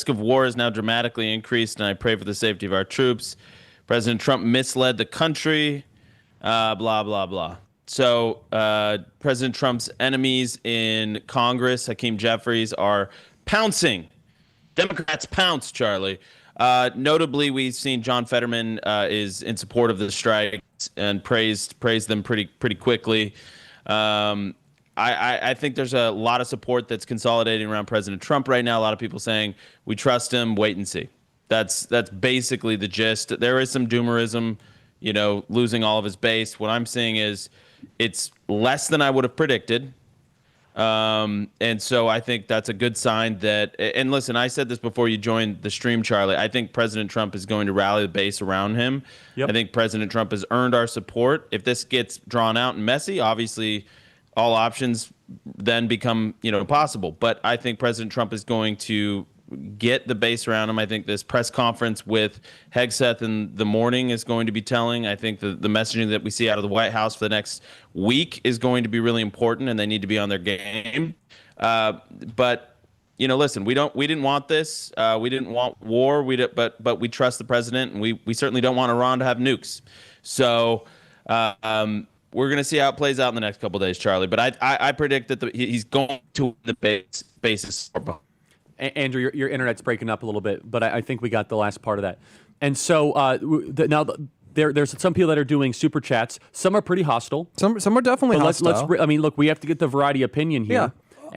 of war is now dramatically increased, and I pray for the safety of our troops. President Trump misled the country, blah, blah, blah. So President Trump's enemies in Congress, Hakeem Jeffries, are pouncing. Democrats pounce, Charlie. Notably, we've seen John Fetterman is in support of the strikes and praised them pretty quickly. I think there's a lot of support that's consolidating around President Trump right now. A lot of people saying we trust him, wait and see. That's basically the gist. There is some doomerism, losing all of his base. What I'm seeing is it's less than I would have predicted. And so I think that's a good sign that, and listen, I said this before you joined the stream, Charlie, I think President Trump is going to rally the base around him. Yep. I think President Trump has earned our support. If this gets drawn out and messy, obviously all options then become, possible. But I think President Trump is going to get the base around him. I think this press conference with Hegseth in the morning is going to be telling. I think the messaging that we see out of the White House for the next week is going to be really important, and they need to be on their game. But listen, we didn't want this. We didn't want war. But we trust the president, and we certainly don't want Iran to have nukes. So we're going to see how it plays out in the next couple of days, Charlie. But I predict that he's going to win the basis. Andrew, your internet's breaking up a little bit, but I think we got the last part of that. And so now there's some people that are doing super chats. Some are pretty hostile. Some are definitely But hostile. I mean, look, we have to get the variety of opinion here. Yeah.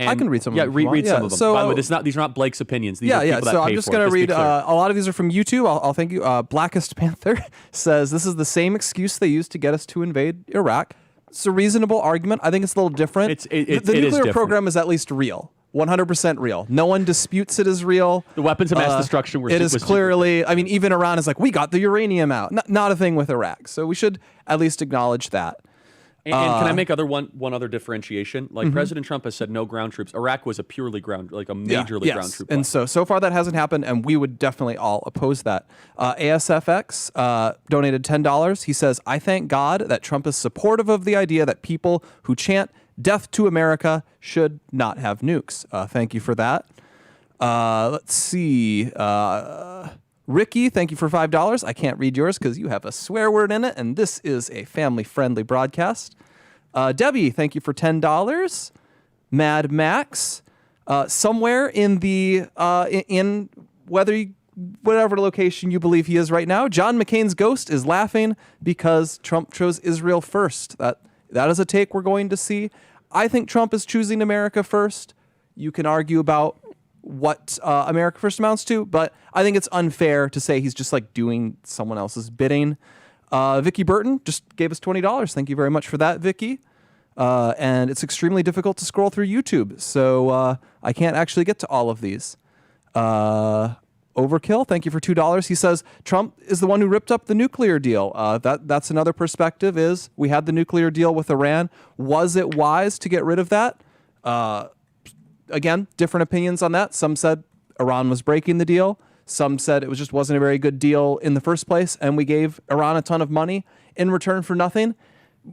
I can read some of yeah, them if you want. read some Yeah, of them. so, By the way, these are not Blake's opinions. These are people that So pay I'm just for it. going to be read, clear. a lot of these are from YouTube. I'll thank you. Blackest Panther says, this is the same excuse they used to get us to invade Iraq. It's a reasonable argument. I think it's a little different. The the it is nuclear different. program is at least real. 100% real. No one disputes it as real. The weapons of mass destruction were It is was clearly, I mean, even Iran is like, we got the uranium out. Not a thing with Iraq. So we should at least acknowledge that. And can I make one other differentiation? Like President Trump has said no ground troops. Iraq was a purely like a majorly ground troop. And so far that hasn't happened, and we would definitely all oppose that. ASFX donated $10. He says, I thank God that Trump is supportive of the idea that people who chant death to America should not have nukes. Thank you for that. Let's see. Ricky, thank you for $5. I can't read yours because you have a swear word in it, and this is a family-friendly broadcast. Debbie, thank you for $10. Mad Max, somewhere in the in whatever location you believe he is right now, John McCain's ghost is laughing because Trump chose Israel first. That is a take we're going to see. I think Trump is choosing America first. You can argue about what America first amounts to, but I think it's unfair to say he's just like doing someone else's bidding. Vicky Burton just gave us $20. Thank you very much for that, Vicky. And it's extremely difficult to scroll through YouTube, so I can't actually get to all of these. Overkill, thank you for $2. He says Trump is the one who ripped up the nuclear deal. That's another perspective. Is we had the nuclear deal with Iran. Was it wise to get rid of that? Again, different opinions on that. Some said Iran was breaking the deal. Some said it just wasn't a very good deal in the first place, and we gave Iran a ton of money in return for nothing.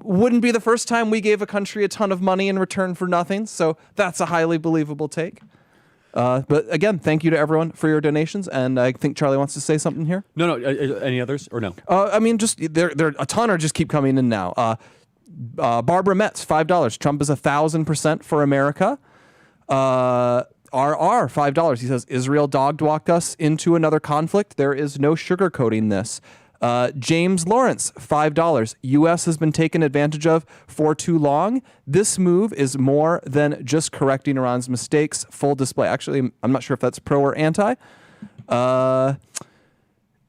Wouldn't be the first time we gave a country a ton of money in return for nothing, so that's a highly believable take. But again, thank you to everyone for your donations, and I think Charlie wants to say something here. No. Any others or no? I mean, just there a ton are just keep coming in now. Barbara Metz, $5. Trump is 1,000% for America. RR, $5. He says, Israel dog-walked us into another conflict. There is no sugarcoating this. James Lawrence, $5. U.S. has been taken advantage of for too long. This move is more than just correcting Iran's mistakes. Full display. Actually, I'm not sure if that's pro or anti.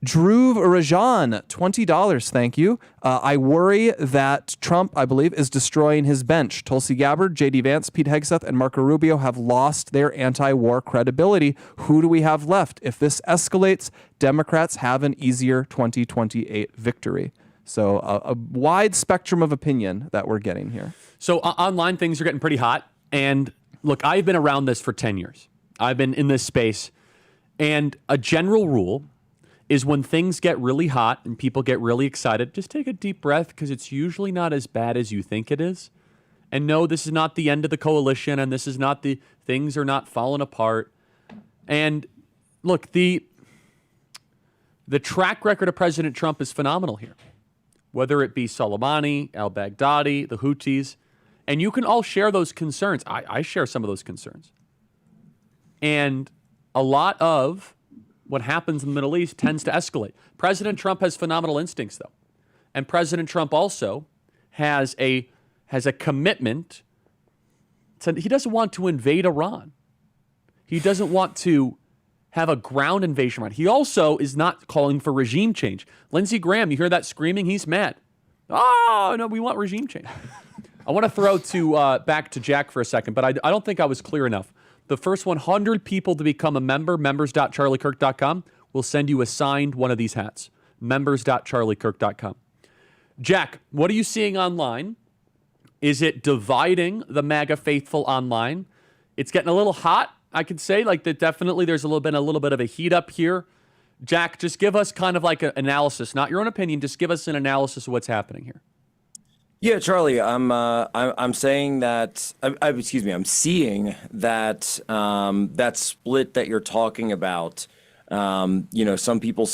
Dhruv Rajan, $20, thank you. I worry that Trump, I believe, is destroying his bench. Tulsi Gabbard, J.D. Vance, Pete Hegseth, and Marco Rubio have lost their anti-war credibility. Who do we have left? If this escalates, Democrats have an easier 2028 victory. So a wide spectrum of opinion that we're getting here. So online things are getting pretty hot. And look, I've been around this for 10 years. I've been in this space. And a general rule is when things get really hot and people get really excited, just take a deep breath because it's usually not as bad as you think it is. And no, this is not the end of the coalition, and this is not things are not falling apart. And look, the track record of President Trump is phenomenal here, whether it be Soleimani, al-Baghdadi, the Houthis, and you can all share those concerns. I share some of those concerns. And a lot of what happens in the Middle East tends to escalate. President Trump has phenomenal instincts, though. And President Trump also has a commitment to, he doesn't want to invade Iran. He doesn't want to have a ground invasion Iran. He also is not calling for regime change. Lindsey Graham, you hear that screaming? He's mad. Oh, no, we want regime change. I want to throw back to Jack for a second, but I don't think I was clear enough. The first 100 people to become a member, members.charliekirk.com, will send you a signed one of these hats. Members.charliekirk.com. Jack, what are you seeing online? Is it dividing the MAGA faithful online? It's getting a little hot, I could say. Like that, definitely there's a little bit of a heat up here. Jack, just give us kind of like an analysis, not your own opinion. Just give us an analysis of what's happening here. Yeah, Charlie, I'm saying that I'm seeing that that split that you're talking about. Some people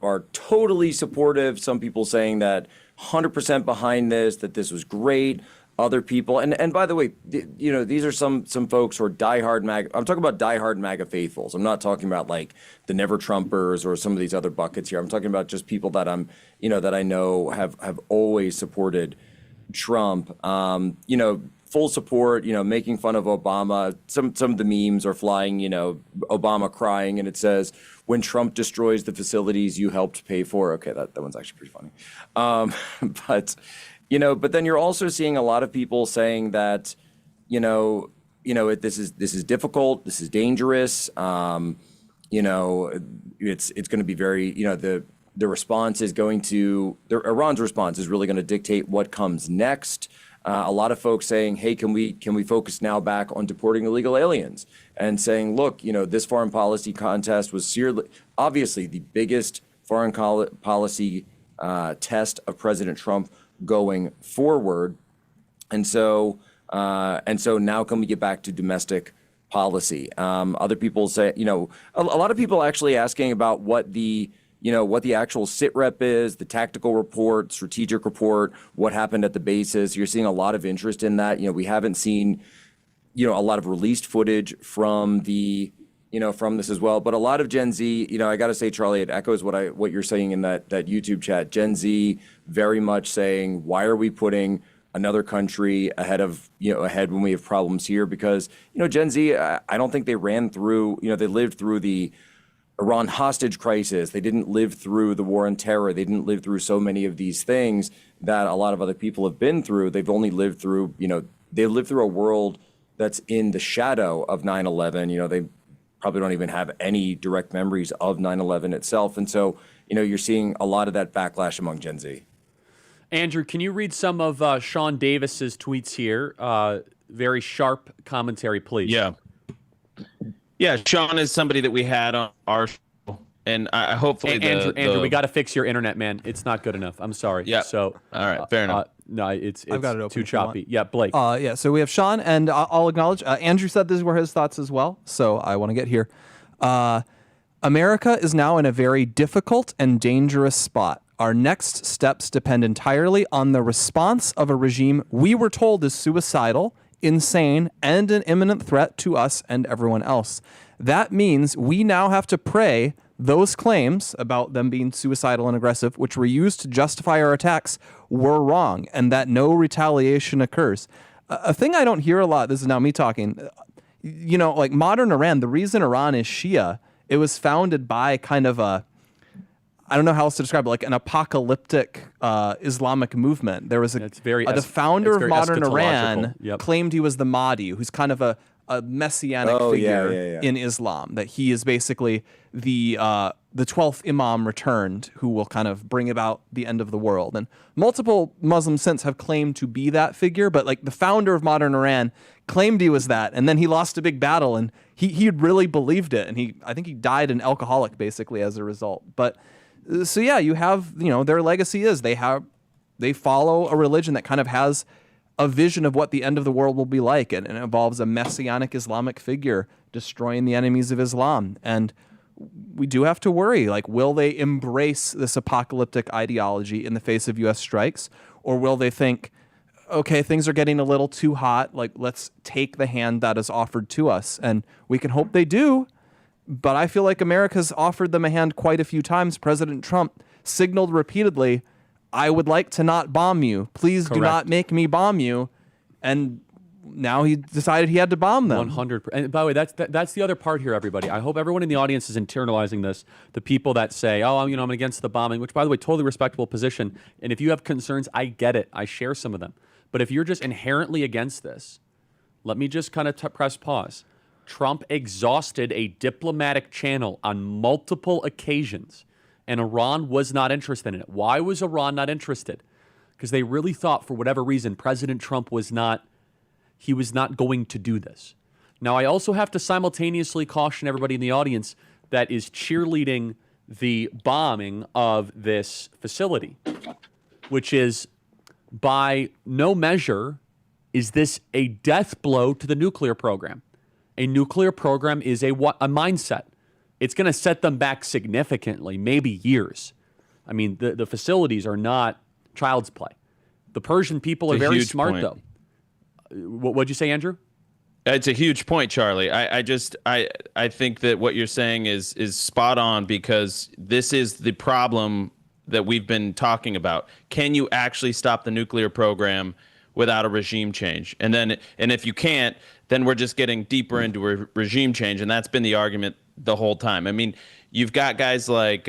are totally supportive. Some people saying that 100% behind this, that this was great. other people. And by the way, these are some folks who are diehard MAGA. I'm talking about diehard MAGA faithfuls. I'm not talking about like the Never Trumpers or some of these other buckets here. I'm talking about just people that that I know have always supported Trump. Full support, making fun of Obama. Some of the memes are flying, Obama crying, and it says, "When Trump destroys the facilities you helped pay for." Okay, that one's actually pretty funny. But then you're also seeing a lot of people saying that, this is difficult, this is dangerous. It's going to be very, the response is going to, Iran's response is really going to dictate what comes next. A lot of folks saying, hey, can we focus now back on deporting illegal aliens? And saying, look, this foreign policy contest was obviously the biggest foreign policy test of President Trump going forward. And so now can we get back to domestic policy? Other people say, a lot of people actually asking about what the actual sit rep is, the tactical report, strategic report, what happened at the bases. You're seeing a lot of interest in that. We haven't seen, a lot of released footage from from this as well. But a lot of Gen Z, I got to say, Charlie, it echoes what you're saying in that YouTube chat. Gen Z very much saying, why are we putting another country ahead when we have problems here? Because, Gen Z, I don't think they ran through, they lived through the Iran hostage crisis. They didn't live through the war on terror. They didn't live through so many of these things that a lot of other people have been through. They've only lived through, they lived through a world that's in the shadow of 9/11. They probably don't even have any direct memories of 9/11 itself. And so, you're seeing a lot of that backlash among Gen Z. Andrew, can you read some of Sean Davis's tweets here? Very sharp commentary, please. Yeah, Sean is somebody that we had on our show, and I hopefully Andrew, we got to fix your internet, man. It's not good enough. I'm sorry. Yeah. So all right, fair enough. No, it's I've got it open too choppy. Yeah, Blake. So we have Sean, and I'll acknowledge Andrew said these were his thoughts as well. So I want to get here. America is now in a very difficult and dangerous spot. Our next steps depend entirely on the response of a regime we were told is suicidal, insane, and an imminent threat to us and everyone else. That means we now have to pray those claims about them being suicidal and aggressive, which were used to justify our attacks, were wrong, and that no retaliation occurs. A thing I don't hear a lot, this is now me talking, like modern Iran, the reason Iran is Shia, it was founded by kind of I don't know how else to describe it, like an apocalyptic Islamic movement. There was the founder of modern Iran claimed he was the Mahdi, who's kind of a messianic figure in Islam, that he is basically the 12th Imam returned who will kind of bring about the end of the world. And multiple Muslims since have claimed to be that figure, but like the founder of modern Iran claimed he was that, and then he lost a big battle, and he really believed it, and I think he died an alcoholic basically as a result. But so yeah, you have, their legacy is they follow a religion that kind of has a vision of what the end of the world will be like, and it involves a messianic Islamic figure destroying the enemies of Islam. And we do have to worry, like, will they embrace this apocalyptic ideology in the face of U.S. strikes, or will they think, okay, things are getting a little too hot, like, let's take the hand that is offered to us? And we can hope they do. But I feel like America's offered them a hand quite a few times. President Trump signaled repeatedly, I would like to not bomb you. Please do not make me bomb you. And now he decided he had to bomb them. 100%. And by the way, that's the other part here, everybody. I hope everyone in the audience is internalizing this. The people that say, oh, I'm against the bombing, which, by the way, totally respectable position. And if you have concerns, I get it. I share some of them. But if you're just inherently against this, let me just kind of press pause. Trump exhausted a diplomatic channel on multiple occasions, and Iran was not interested in it. Why was Iran not interested? Because they really thought, for whatever reason, President Trump was not going to do this. Now, I also have to simultaneously caution everybody in the audience that is cheerleading the bombing of this facility, which is, by no measure, is this a death blow to the nuclear program. A nuclear program is a mindset. It's going to set them back significantly, maybe years. I mean, the facilities are not child's play. The Persian people are very smart, though. What'd you say, Andrew? It's a huge point, Charlie. I think that what you're saying is spot on, because this is the problem that we've been talking about. Can you actually stop the nuclear program without a regime change? And if you can't, then we're just getting deeper into a regime change, and that's been the argument the whole time. I mean, you've got guys like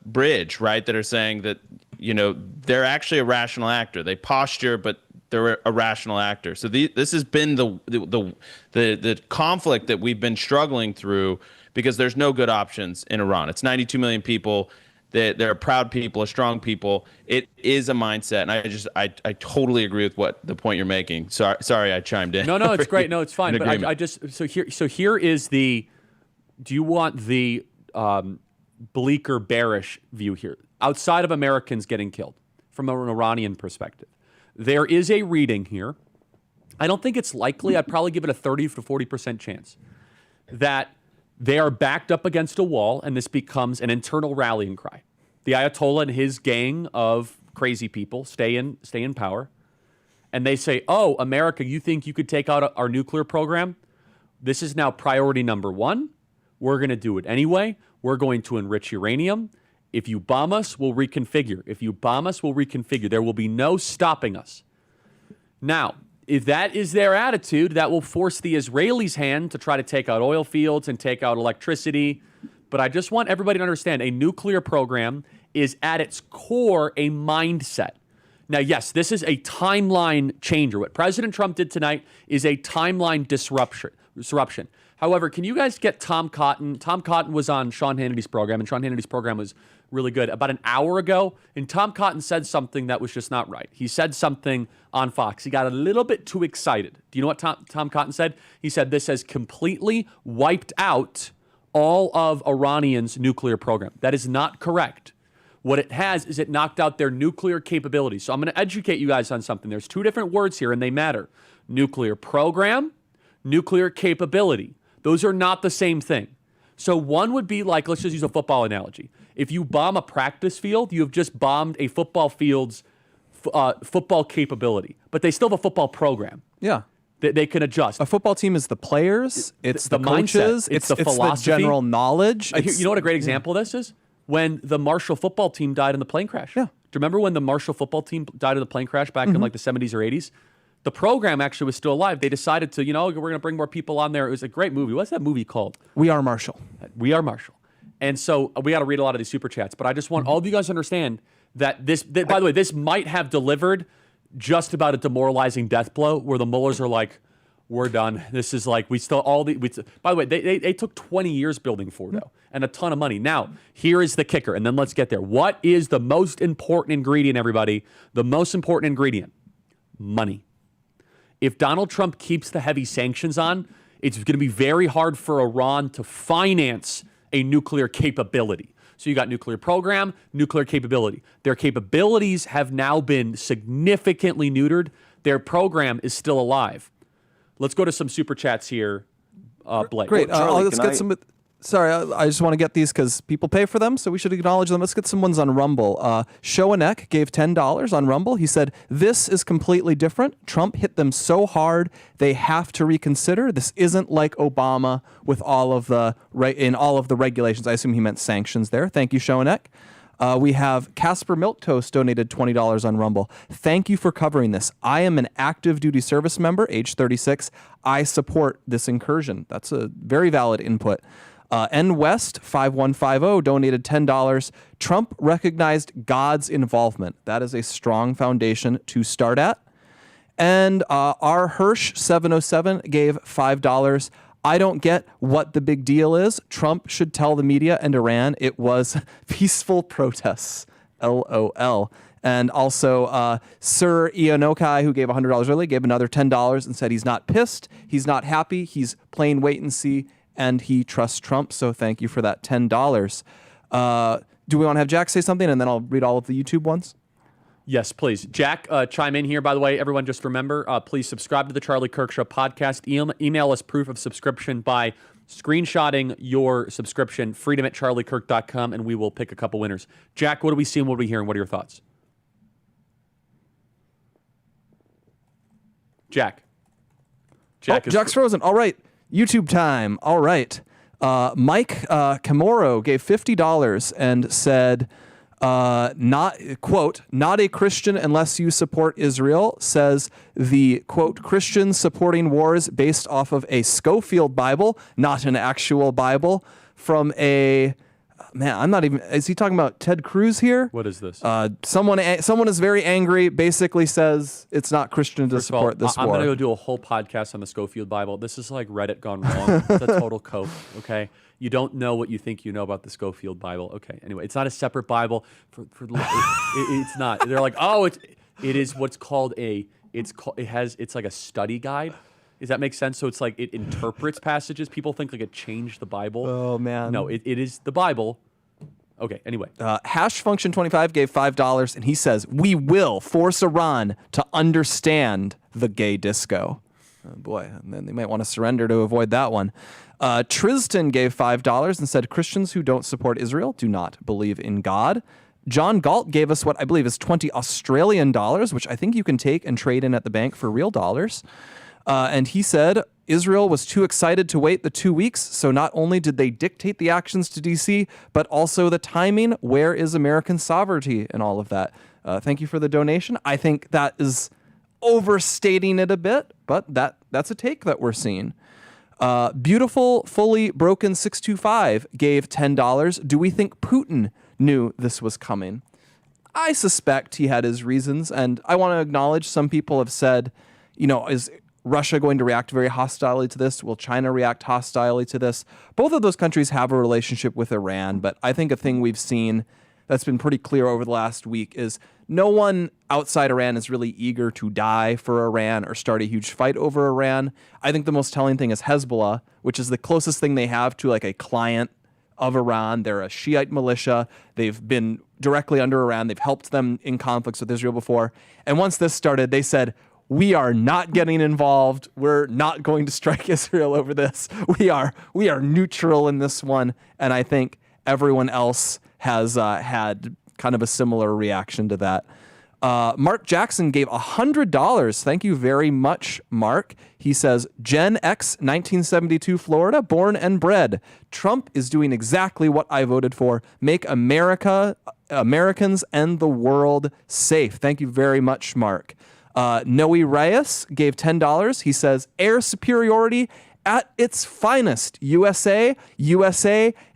Bridge, right, that are saying that, they're actually a rational actor. They posture, but they're a rational actor. So this has been the conflict that we've been struggling through, because there's no good options in Iran. It's 92 million people. They're a proud people, a strong people. It is a mindset, and I totally agree with what the point you're making. Sorry, I chimed in. No, it's great. No, it's fine. But here is the. Do you want the bleaker, bearish view here? Outside of Americans getting killed, from an Iranian perspective, there is a reading here. I don't think it's likely. I'd probably give it a 30 to 40% chance that they are backed up against a wall, and this becomes an internal rallying cry. The Ayatollah and his gang of crazy people stay in power, and they say, "Oh, America, you think you could take out our nuclear program? This is now priority number one. We're going to do it anyway. We're going to enrich uranium. If you bomb us, we'll reconfigure. If you bomb us, we'll reconfigure. There will be no stopping us." Now, if that is their attitude, that will force the Israelis' hand to try to take out oil fields and take out electricity. But I just want everybody to understand, a nuclear program is at its core a mindset. Now, yes, this is a timeline changer. What President Trump did tonight is a timeline disruption. However, can you guys get Tom Cotton? Tom Cotton was on Sean Hannity's program, and Sean Hannity's program was really good, about an hour ago, and Tom Cotton said something that was just not right. He said something on Fox. He got a little bit too excited. Do you know what Tom Cotton said? He said this has completely wiped out all of Iranians' nuclear program. That is not correct. What it has is it knocked out their nuclear capabilities. So I'm going to educate you guys on something. There's two different words here, and they matter. Nuclear program, nuclear capability. Those are not the same thing. So one would be like, let's just use a football analogy. If you bomb a practice field, you have just bombed a football field's football capability, but they still have a football program. Yeah. They can adjust. A football team is the players, it's the mindset, coaches, it's the philosophy, the general knowledge. You know what a great example of this is? When the Marshall football team died in the plane crash. Yeah. Do you remember when the Marshall football team died in the plane crash back in like the 70s or 80s? The program actually was still alive. They decided to, we're going to bring more people on there. It was a great movie. What's that movie called? We Are Marshall. We Are Marshall. And so we got to read a lot of these super chats, but I just want all of you guys to understand that by the way, this might have delivered just about a demoralizing death blow where the Mullers are like, we're done. This is like, by the way, they took 20 years building Fordo and a ton of money. Now, here is the kicker, and then let's get there. What is the most important ingredient, everybody? The most important ingredient? Money. If Donald Trump keeps the heavy sanctions on, it's going to be very hard for Iran to finance a nuclear capability. So you got nuclear program, nuclear capability. Their capabilities have now been significantly neutered. Their program is still alive. Let's go to some super chats here, Blake. Great. Charlie, let's get some. Sorry, I just want to get these because people pay for them, so we should acknowledge them. Let's get some ones on Rumble. Shoanek gave $10 on Rumble. He said, "This is completely different. Trump hit them so hard they have to reconsider. This isn't like Obama with all of the regulations." I assume he meant sanctions there. Thank you, Shoanek. We have Casper Milktoast donated $20 on Rumble. "Thank you for covering this. I am an active duty service member, age 36. I support this incursion." That's a very valid input. N West 5150 donated $10. "Trump recognized God's involvement. That is a strong foundation to start at." And R Hirsch 707 gave $5. "I don't get what the big deal is. Trump should tell the media and Iran it was peaceful protests. LOL. And also Sir Ionokai, who gave $100 early, gave another $10 and said he's not pissed, he's not happy, he's playing wait and see, and he trusts Trump. So thank you for that $10. Do we want to have Jack say something, and then I'll read all of the YouTube ones? Yes, please. Jack, chime in here. By the way, everyone, just remember, please subscribe to the Charlie Kirk Show podcast. Email us proof of subscription by screenshotting your subscription, freedom@charliekirk.com, and we will pick a couple winners. Jack, what do we see and what do we hear, and what are your thoughts? Jack. Jack's frozen. All right. YouTube time. All right. Mike Camoro gave $50 and said, not a Christian unless you support Israel, says the, quote, Christians supporting wars based off of a Schofield Bible, not an actual Bible, from a... Man, I'm not even... Is he talking about Ted Cruz here? What is this? Someone is very angry, basically says it's not Christian to support this war. I'm going to go do a whole podcast on the Schofield Bible. This is like Reddit gone wrong. It's a total cope, okay? You don't know what you think you know about the Schofield Bible. Okay, anyway, it's not a separate Bible. It's not. They're like, oh, it is what's called it's like a study guide. Does that make sense? So it's like it interprets passages. People think like it changed the Bible. Oh, man. No, it is the Bible. Okay, anyway. Hash Function 25 gave $5, and he says, we will force Iran to understand the gay disco. Oh, boy, and then they might want to surrender to avoid that one. Tristan gave $5 and said, Christians who don't support Israel do not believe in God. John Galt gave us what I believe is 20 Australian dollars, which I think you can take and trade in at the bank for real dollars. And he said Israel was too excited to wait the 2 weeks, so not only did they dictate the actions to D.C., but also the timing. Where is American sovereignty and all of that? Thank you for the donation. I think that is overstating it a bit, but that's a take that we're seeing. Beautiful, fully broken 625 gave $10. Do we think Putin knew this was coming? I suspect he had his reasons, and I want to acknowledge some people have said, is Russia going to react very hostilely to this? Will China react hostilely to this? Both of those countries have a relationship with Iran, but I think a thing we've seen that's been pretty clear over the last week is no one outside Iran is really eager to die for Iran or start a huge fight over Iran. I think the most telling thing is Hezbollah, which is the closest thing they have to like a client of Iran. They're a Shiite militia. They've been directly under Iran. They've helped them in conflicts with Israel before. And once this started, they said, we are not getting involved. We're not going to strike Israel over this. We are neutral in this one. And I think everyone else has had kind of a similar reaction to that. Mark Jackson gave $100. Thank you very much, Mark. He says, Gen X 1972 Florida, born and bred. Trump is doing exactly what I voted for. Make Americans and the world safe. Thank you very much, Mark. Noe Reyes gave $10. He says, air superiority at its finest. USA,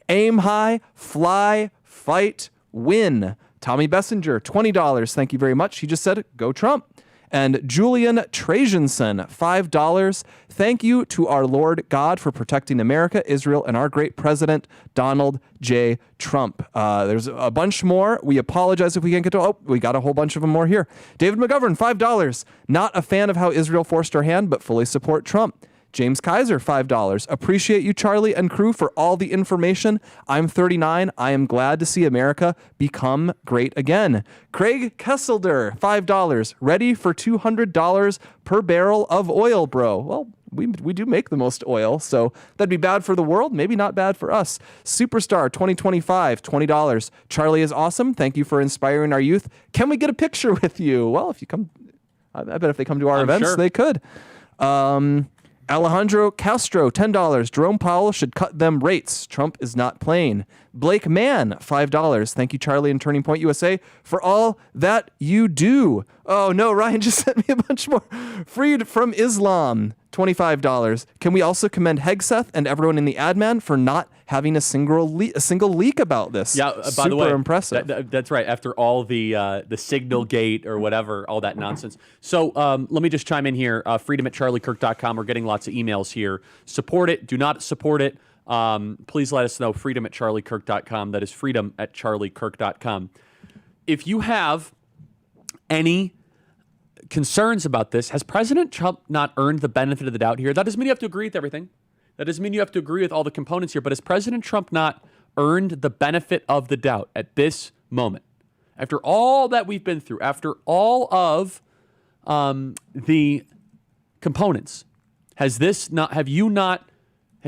aim high, fly, fight, win. Tommy Bessinger, $20. Thank you very much. He just said, go Trump. And Julian Trajanson, $5. Thank you to our Lord God for protecting America, Israel, and our great president, Donald J. Trump. There's a bunch more. We apologize if we can't get to... Oh, we got a whole bunch of them more here. David McGovern, $5. Not a fan of how Israel forced our hand, but fully support Trump. James Kaiser, $5. Appreciate you, Charlie and crew, for all the information. I'm 39. I am glad to see America become great again. Craig Kesselder, $5. Ready for $200 per barrel of oil, bro. Well, we do make the most oil, so that'd be bad for the world, maybe not bad for us. Superstar 2025, $20. Charlie is awesome. Thank you for inspiring our youth. Can we get a picture with you? Well, if you come, I bet if they come to our events, sure they could. Alejandro Castro, $10. Jerome Powell should cut them rates. Trump is not playing. Blake Mann, $5. Thank you, Charlie and Turning Point USA, for all that you do. Oh, no, Ryan just sent me a bunch more. Freed from Islam, $25. Can we also commend Hegseth and everyone in the admin for not having a single leak about this? Yeah, by the way, super impressive. That's right. After all the Signal Gate or whatever, all that nonsense. So let me just chime in here. Freedom at charliekirk.com. We're getting lots of emails here. Support it. Do not support it. Please let us know. Freedom at charliekirk.com. That is freedom at charliekirk.com. If you have any concerns about this, has President Trump not earned the benefit of the doubt here? That doesn't mean you have to agree with everything. That doesn't mean you have to agree with all the components here, but has President Trump not earned the benefit of the doubt at this moment? After all that we've been through, after all of the components, has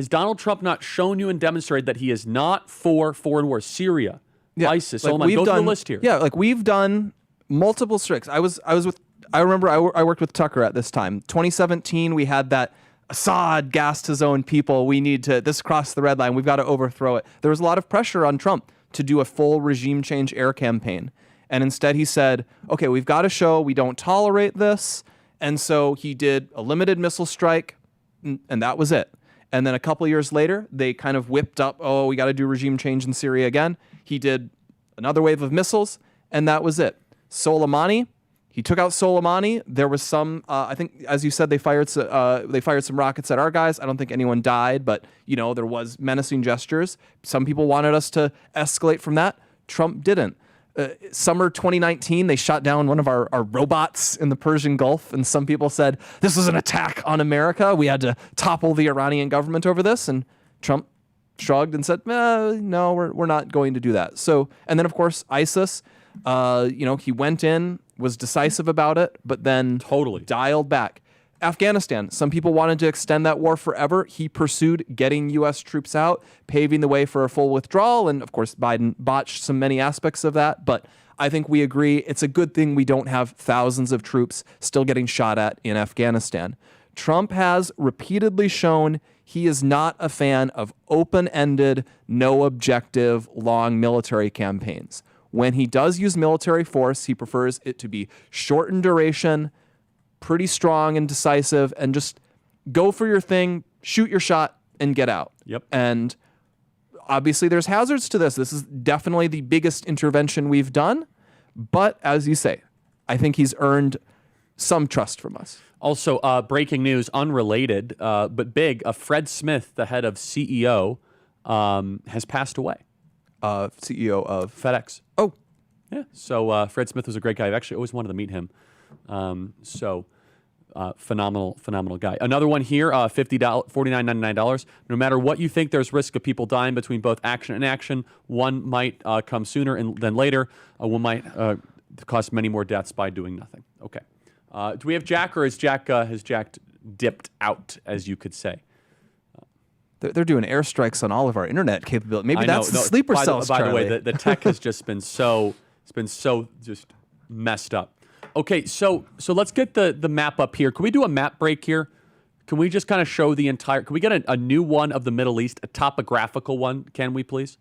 Donald Trump not shown you and demonstrated that he is not for foreign wars? Syria, ISIS, like go through the list here. Yeah, like we've done multiple strikes. I was with I remember I worked with Tucker at this time. 2017, we had that Assad gassed his own people. This crossed the red line. We've got to overthrow it. There was a lot of pressure on Trump to do a full regime change air campaign. And instead he said, okay, we've got to show we don't tolerate this. And so he did a limited missile strike, and that was it. And then a couple years later, they kind of whipped up, oh, we got to do regime change in Syria again. He did another wave of missiles, and that was it. Soleimani, he took out Soleimani. There was some, I think, as you said, they fired some rockets at our guys. I don't think anyone died, but, there was menacing gestures. Some people wanted us to escalate from that. Trump didn't. Summer 2019, they shot down one of our robots in the Persian Gulf, and some people said this was an attack on America. We had to topple the Iranian government over this, and Trump shrugged and said, no, we're not going to do that. So, and then of course ISIS, he went in, was decisive about it, but then totally dialed back. Afghanistan, some people wanted to extend that war forever. He pursued getting U.S. troops out, paving the way for a full withdrawal. And of course, Biden botched many aspects of that. But I think we agree it's a good thing we don't have thousands of troops still getting shot at in Afghanistan. Trump has repeatedly shown he is not a fan of open-ended, no objective, long military campaigns. When he does use military force, he prefers it to be short in duration, pretty strong and decisive, and just go for your thing, shoot your shot, and get out. Yep. And obviously there's hazards to this. This is definitely the biggest intervention we've done. But as you say, I think he's earned some trust from us. Also, breaking news, unrelated, but big, Fred Smith, the head of CEO, has passed away. CEO of FedEx. Oh. Yeah. So Fred Smith was a great guy. I've actually always wanted to meet him. Phenomenal guy. Another one here, $49.99. No matter what you think, there's risk of people dying between both action and action. One might come sooner than later. One might cause many more deaths by doing nothing. Okay. Do we have Jack, or has Jack dipped out, as you could say? They're doing airstrikes on all of our internet capability. Maybe that's the sleeper cells. By the way, the tech has just been just messed up. Okay, so let's get the map up here. Can we do a map break here? Can we just kind of show the entire... Can we get a new one of the Middle East, a topographical one? Can we, please?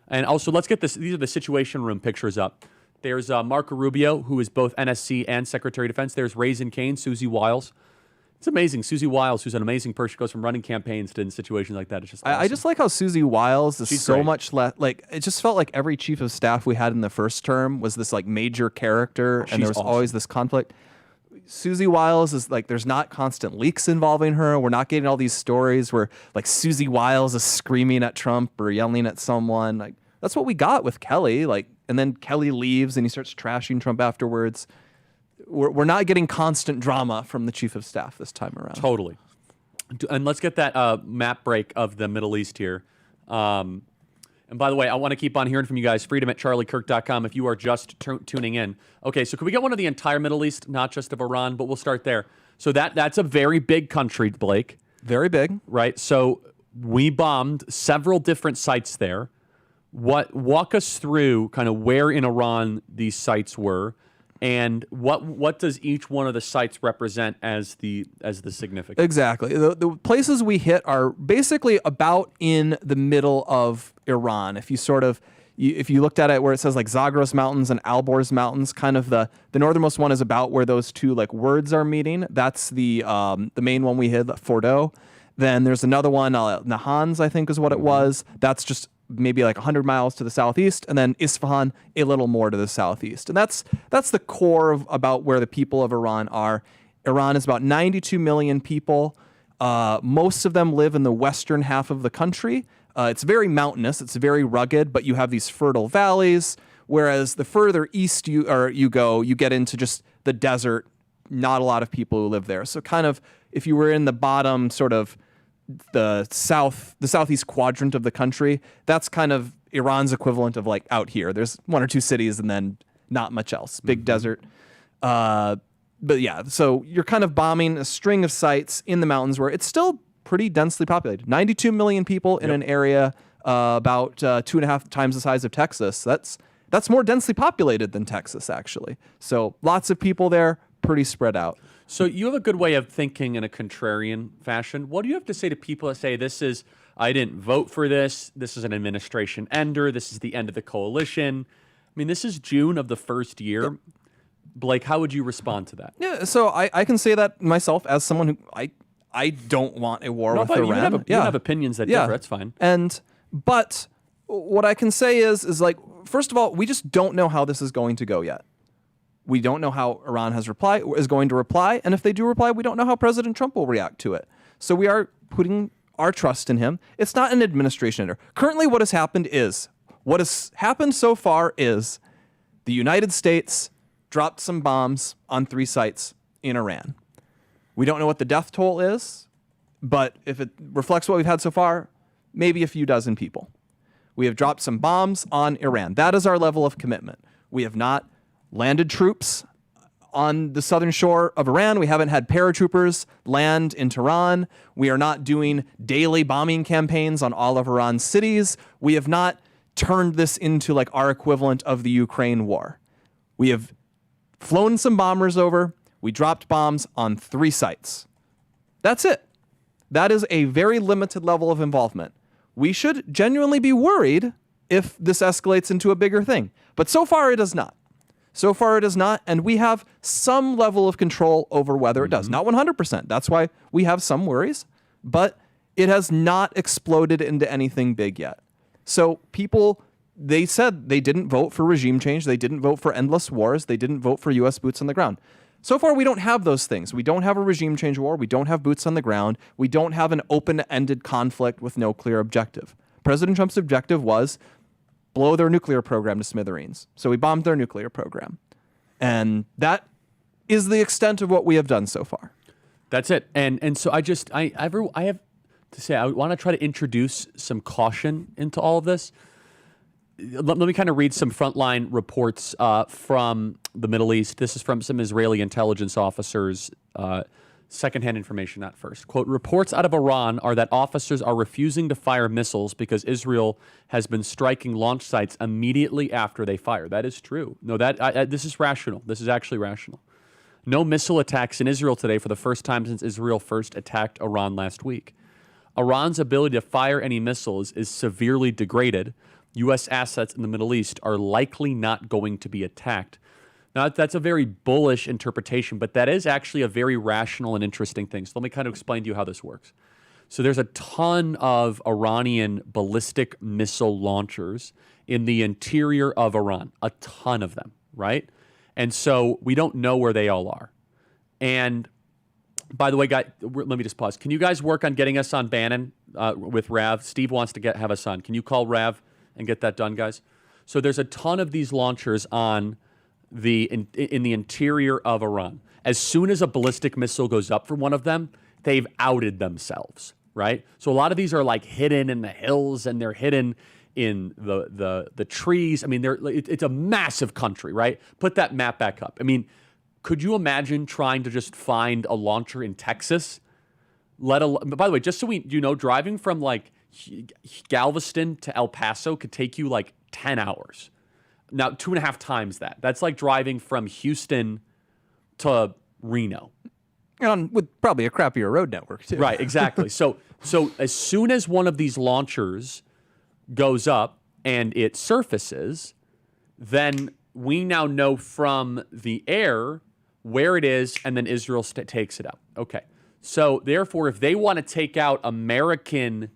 And also, let's get this. These are the Situation Room pictures up. There's Marco Rubio, who is both NSC and Secretary of Defense. There's Raisin Kane, Susie Wiles. It's amazing. Susie Wiles, who's an amazing person, goes from running campaigns to in situations like that. It's just awesome. I just like how Susie Wiles is She's so great. much less... Like, it just felt like every chief of staff we had in the first term was this, like, major character, and there was awesome. always this conflict. Susie Wiles is, like, there's not constant leaks involving her. We're not getting all these stories where, like, Susie Wiles is screaming at Trump or yelling at someone. Like, that's what we got with Kelly. Like, and then Kelly leaves, and he starts trashing Trump afterwards. We're not getting constant drama from the chief of staff this time around. Totally. And let's get that map break of the Middle East here. And by the way, I want to keep on hearing from you guys. freedom@charliekirk.com if you are just tuning in. Okay, so can we get one of the entire Middle East, not just of Iran, but we'll start there. So that's a very big country, Blake. Very big. Right? So we bombed several different sites there. Walk us through kind of where in Iran these sites were, and what does each one of the sites represent as the significance? Exactly. The places we hit are basically about in the middle of Iran. If you looked at it where it says like Zagros Mountains and Alborz Mountains, kind of the northernmost one is about where those two like words are meeting. That's the main one we hit, Fordo. Then there's another one, Nahans, I think is what it was. That's just maybe like 100 miles to the southeast, and then Isfahan a little more to the southeast. And that's the core of about where the people of Iran are. Iran is about 92 million people. Most of them live in the western half of the country. It's very mountainous. It's very rugged, but you have these fertile valleys, whereas the further east you go, you get into just the desert. Not a lot of people who live there. So kind of if you were in the bottom sort of the southeast quadrant of the country, that's kind of Iran's equivalent of like out here. There's one or two cities and then not much else. Big desert. But yeah, so you're kind of bombing a string of sites in the mountains where it's still pretty densely populated. 92 million people in an area about 2.5 times the size of Texas. That's more densely populated than Texas, actually. So lots of people there, pretty spread out. So you have a good way of thinking in a contrarian fashion. What do you have to say to people that say I didn't vote for this, this is an administration ender, this is the end of the coalition? I mean, this is June of the first year. Yep. Blake, how would you respond to that? Yeah, so I can say that myself as someone who I don't want a war with Iran. You have opinions that differ, that's fine. But what I can say is like, first of all, we just don't know how this is going to go yet. We don't know how Iran is going to reply, and if they do reply, we don't know how President Trump will react to it. So we are putting our trust in him. It's not an administration ender. Currently, what has happened so far is the United States dropped some bombs on 3 sites in Iran. We don't know what the death toll is, but if it reflects what we've had so far, maybe a few dozen people. We have dropped some bombs on Iran. That is our level of commitment. We have not landed troops on the southern shore of Iran. We haven't had paratroopers land in Tehran. We are not doing daily bombing campaigns on all of Iran's cities. We have not turned this into like our equivalent of the Ukraine war. We have flown some bombers over. We dropped bombs on 3 sites. That's it. That is a very limited level of involvement. We should genuinely be worried if this escalates into a bigger thing. But so far it does not. So far it does not, and we have some level of control over whether it does. Not 100%. That's why we have some worries, but it has not exploded into anything big yet. So people, they said they didn't vote for regime change. They didn't vote for endless wars. They didn't vote for U.S. boots on the ground. So far, we don't have those things. We don't have a regime change war. We don't have boots on the ground. We don't have an open-ended conflict with no clear objective. President Trump's objective was blow their nuclear program to smithereens. So we bombed their nuclear program. And that is the extent of what we have done so far. That's it. And so I have to say, I want to try to introduce some caution into all of this. Let me kind of read some frontline reports from the Middle East. This is from some Israeli intelligence officers, secondhand information, not first. Quote, reports out of Iran are that officers are refusing to fire missiles because Israel has been striking launch sites immediately after they fire. That is true. No, this is rational. This is actually rational. No missile attacks in Israel today for the first time since Israel first attacked Iran last week. Iran's ability to fire any missiles is severely degraded. U.S. assets in the Middle East are likely not going to be attacked. Now, that's a very bullish interpretation, but that is actually a very rational and interesting thing. So let me kind of explain to you how this works. So there's a ton of Iranian ballistic missile launchers in the interior of Iran, a ton of them, right? And so we don't know where they all are. And by the way, guys, let me just pause. Can you guys work on getting us on Bannon with Rav? Steve wants to have us on. Can you call Rav and get that done, guys? So there's a ton of these launchers on in the interior of Iran. As soon as a ballistic missile goes up for one of them, they've outed themselves, right? So a lot of these are like hidden in the hills and they're hidden in the trees. I mean, it's a massive country, right? Put that map back up. I mean, could you imagine trying to just find a launcher in Texas? By the way, just so driving from like Galveston to El Paso could take you like 10 hours. Now, 2.5 times that. That's like driving from Houston to Reno. And with probably a crappier road network, too. Right, exactly. So as soon as one of these launchers goes up and it surfaces, then we now know from the air where it is, and then Israel takes it out. Okay. So therefore, if they want to take out American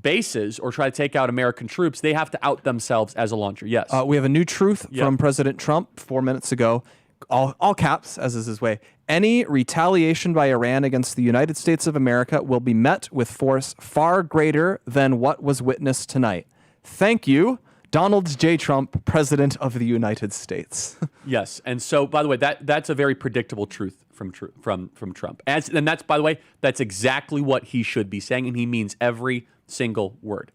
bases or try to take out American troops, they have to out themselves as a launcher. Yes. We have a new truth from President Trump 4 minutes ago. All caps, as is his way. Any retaliation by Iran against the United States of America will be met with force far greater than what was witnessed tonight. Thank you, Donald J. Trump, President of the United States. Yes. And so, by the way, that's a very predictable truth from Trump. And that's, by the way, that's exactly what he should be saying, and he means every single word.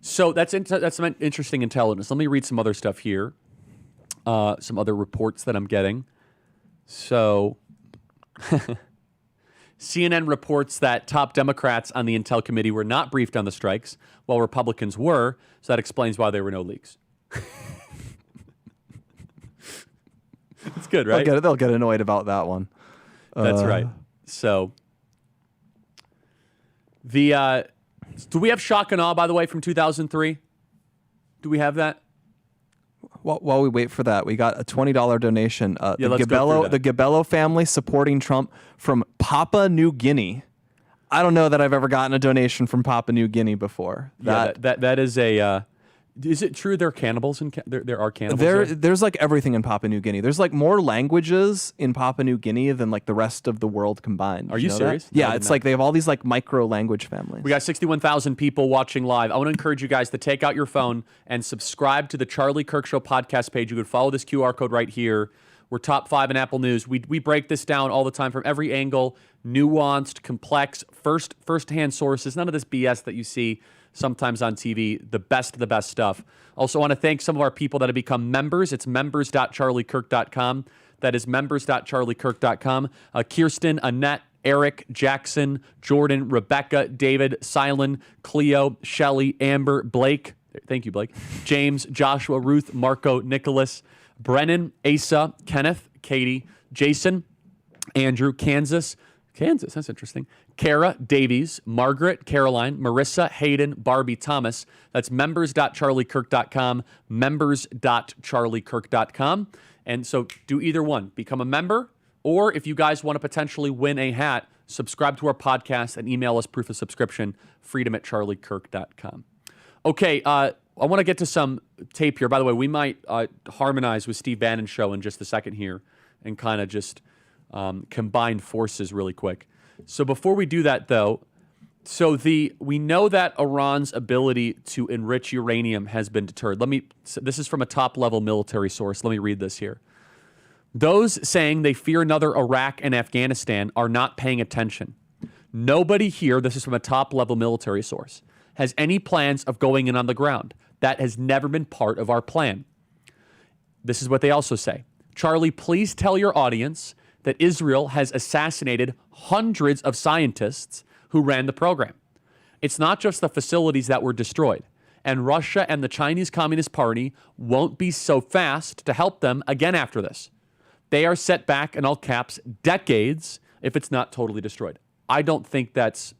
So that's some interesting intelligence. Let me read some other stuff here. Some other reports that I'm getting. So CNN reports that top Democrats on the Intel Committee were not briefed on the strikes, while Republicans were. So that explains why there were no leaks. It's good, right? They'll get annoyed about that one. That's right. So the do we have shock and awe, by the way, from 2003? Do we have that? While we wait for that, we got a $20 donation. let's go through The Gabello family supporting Trump from Papua New Guinea. I don't know that I've ever gotten a donation from Papua New Guinea before. That is a. Is it true they're cannibals? There are cannibals there? There's like everything in Papua New Guinea. There's like more languages in Papua New Guinea than like the rest of the world combined. Are you know serious? That? Yeah, it's like they have all these like micro language families. We got 61,000 people watching live. I want to encourage you guys to take out your phone and subscribe to the Charlie Kirk Show podcast page. You could follow this QR code right here. We're top 5 in Apple News. We break this down all the time from every angle, nuanced, complex, first-hand sources. None of this BS that you see sometimes on TV, the best of the best stuff. Also want to thank some of our people that have become members. It's members.charliekirk.com. That is members.charliekirk.com. Kirsten, Annette, Eric, Jackson, Jordan, Rebecca, David, Silent, Cleo, Shelly, Amber, Blake. Thank you, Blake. James, Joshua, Ruth, Marco, Nicholas, Brennan, Asa, Kenneth, Katie, Jason, Andrew, Kansas, that's interesting. Kara, Davies, Margaret, Caroline, Marissa, Hayden, Barbie, Thomas. That's members.charliekirk.com, members.charliekirk.com. And so do either one. Become a member, or if you guys want to potentially win a hat, subscribe to our podcast and email us proof of subscription, freedom@charliekirk.com. Okay, I want to get to some tape here. By the way, we might harmonize with Steve Bannon's show in just a second here and kind of just combine forces really quick. So before we do that, though, we know that Iran's ability to enrich uranium has been deterred. This is from a top-level military source. Let me read this here. Those saying they fear another Iraq and Afghanistan are not paying attention. Nobody here, this is from a top-level military source, has any plans of going in on the ground. That has never been part of our plan. This is what they also say. Charlie, please tell your audience that Israel has assassinated hundreds of scientists who ran the program. It's not just the facilities that were destroyed. And Russia and the Chinese Communist Party won't be so fast to help them again after this. They are set back, in all caps, decades if it's not totally destroyed. I think that's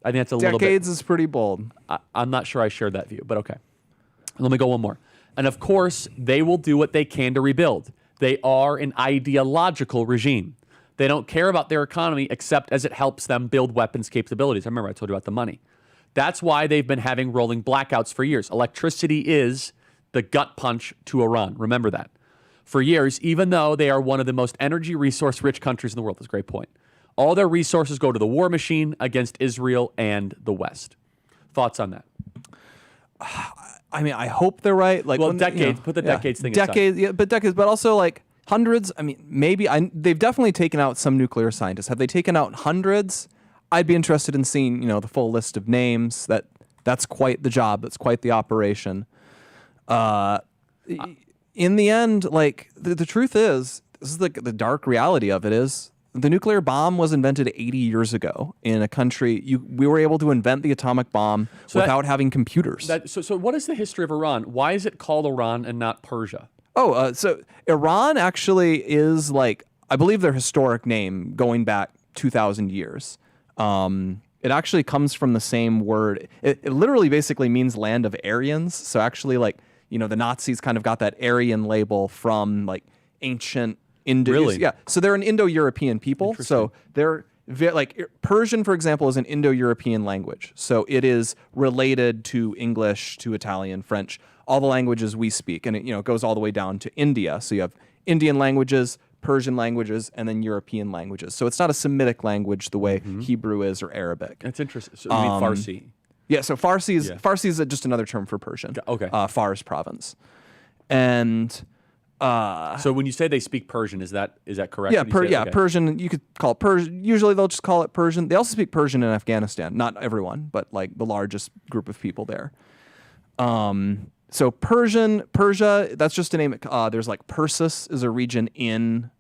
a little bit... Decades is pretty bold. I'm not sure I share that view, but okay. Let me go one more. And of course, they will do what they can to rebuild. They are an ideological regime. They don't care about their economy except as it helps them build weapons capabilities. I remember I told you about the money. That's why they've been having rolling blackouts for years. Electricity is the gut punch to Iran. Remember that. For years, even though they are one of the most energy resource-rich countries in the world, that's a great point, all their resources go to the war machine against Israel and the West. Thoughts on that? I mean, I hope they're right. Like, well, decades. Put the decades thing aside. Decades, but also like hundreds. I mean, maybe they've definitely taken out some nuclear scientists. Have they taken out hundreds? I'd be interested in seeing, the full list of names. That's quite the job. That's quite the operation. In the end, like the truth is, this is the dark reality of it is. The nuclear bomb was invented 80 years ago in a country. We were able to invent the atomic bomb without having computers. So what is the history of Iran? Why is it called Iran and not Persia? So Iran actually is I believe their historic name going back 2,000 years. It actually comes from the same word. It literally basically means land of Aryans. So actually the Nazis kind of got that Aryan label from ancient Really? Yeah. So they're an Indo-European people. So they're Persian, for example, is an Indo-European language. So it is related to English, to Italian, French, all the languages we speak. And it goes all the way down to India. So you have Indian languages, Persian languages, and then European languages. So it's not a Semitic language the way Hebrew is or Arabic. That's interesting. So you mean Farsi? Yeah. So Farsi is just another term for Persian. Okay. Fars province. And... so when you say they speak Persian, is that correct? Yeah, Okay. Persian. You could call it Persian. Usually they'll just call it Persian. They also speak Persian in Afghanistan. Not everyone, but the largest group of people there. So Persia. That's just a name. There's Persis is a region in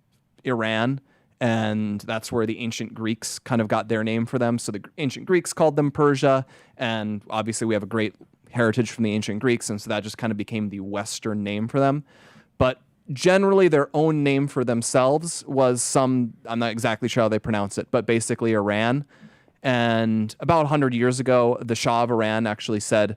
Iran, and that's where the ancient Greeks kind of got their name for them. So the ancient Greeks called them Persia, and obviously we have a great heritage from the ancient Greeks, and so that just kind of became the Western name for them. But generally their own name for themselves was I'm not exactly sure how they pronounce it, but basically Iran. And about 100 years ago, the Shah of Iran actually said,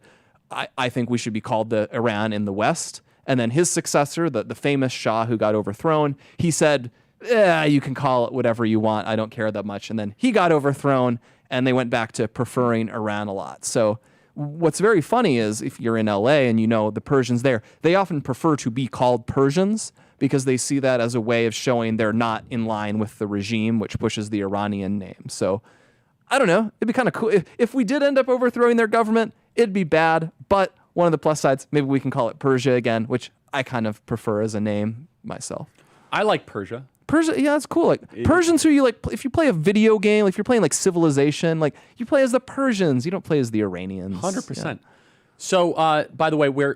I think we should be called the Iran in the West. And then his successor, the famous Shah who got overthrown, he said, you can call it whatever you want. I don't care that much. And then he got overthrown, and they went back to preferring Iran a lot. So what's very funny is if you're in LA and you know the Persians there, they often prefer to be called Persians because they see that as a way of showing they're not in line with the regime, which pushes the Iranian name. So I don't know. It'd be kind of cool. If we did end up overthrowing their government, it'd be bad. But one of the plus sides, maybe we can call it Persia again, which I kind of prefer as a name myself. I like Persia. Persia, yeah, it's cool. Like Persians who you like, if you play a video game, if you're playing like Civilization, like you play as the Persians, you don't play as the Iranians. 100%. Yeah. So, by the way, we're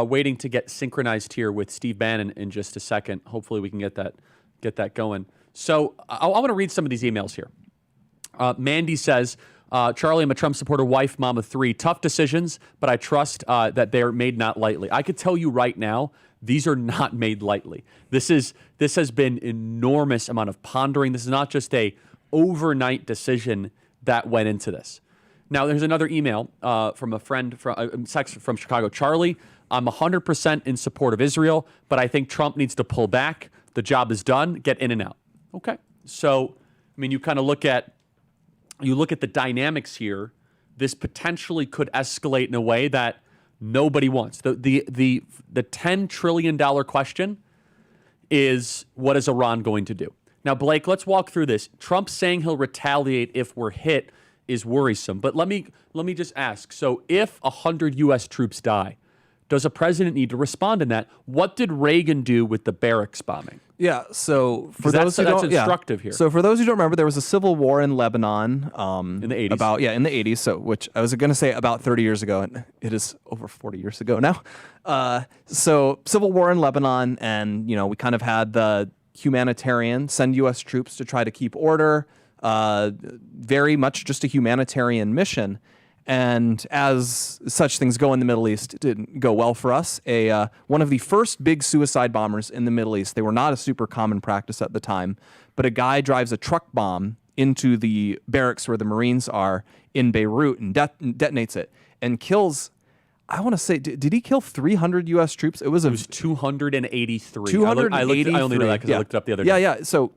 waiting to get synchronized here with Steve Bannon in just a second. Hopefully, we can get that going. So, I want to read some of these emails here. Mandy says, Charlie, I'm a Trump supporter, wife, mom of 3. Tough decisions, but I trust that they're made not lightly. I could tell you right now, these are not made lightly. This has been enormous amount of pondering. This is not just a overnight decision that went into this. Now, there's another email from a friend from Chicago. Charlie, I'm 100% in support of Israel, but I think Trump needs to pull back. The job is done. Get in and out. Okay. So, I mean, you kind of look at the dynamics here. This potentially could escalate in a way that nobody wants. The $10 trillion question is, what is Iran going to do? Now, Blake, let's walk through this. Trump saying he'll retaliate if we're hit is worrisome. But let me just ask. So if 100 U.S. troops die, does a president need to respond in that? What did Reagan do with the barracks bombing? Yeah, so for That's those who don't, instructive here. So for those who don't remember, there was a civil war in Lebanon in the 80s. In the 80s. So which I was going to say about 30 years ago, and it is over 40 years ago now. So civil war in Lebanon, and we kind of had the humanitarian send U.S. troops to try to keep order. Very much just a humanitarian mission. And as such things go in the Middle East, it didn't go well for us. One of the first big suicide bombers in the Middle East, they were not a super common practice at the time, but a guy drives a truck bomb into the barracks where the Marines are in Beirut and detonates it and kills, I want to say, did he kill 300 U.S. troops? It was 283. 283. I only know that because I looked it up the other day. Yeah. So,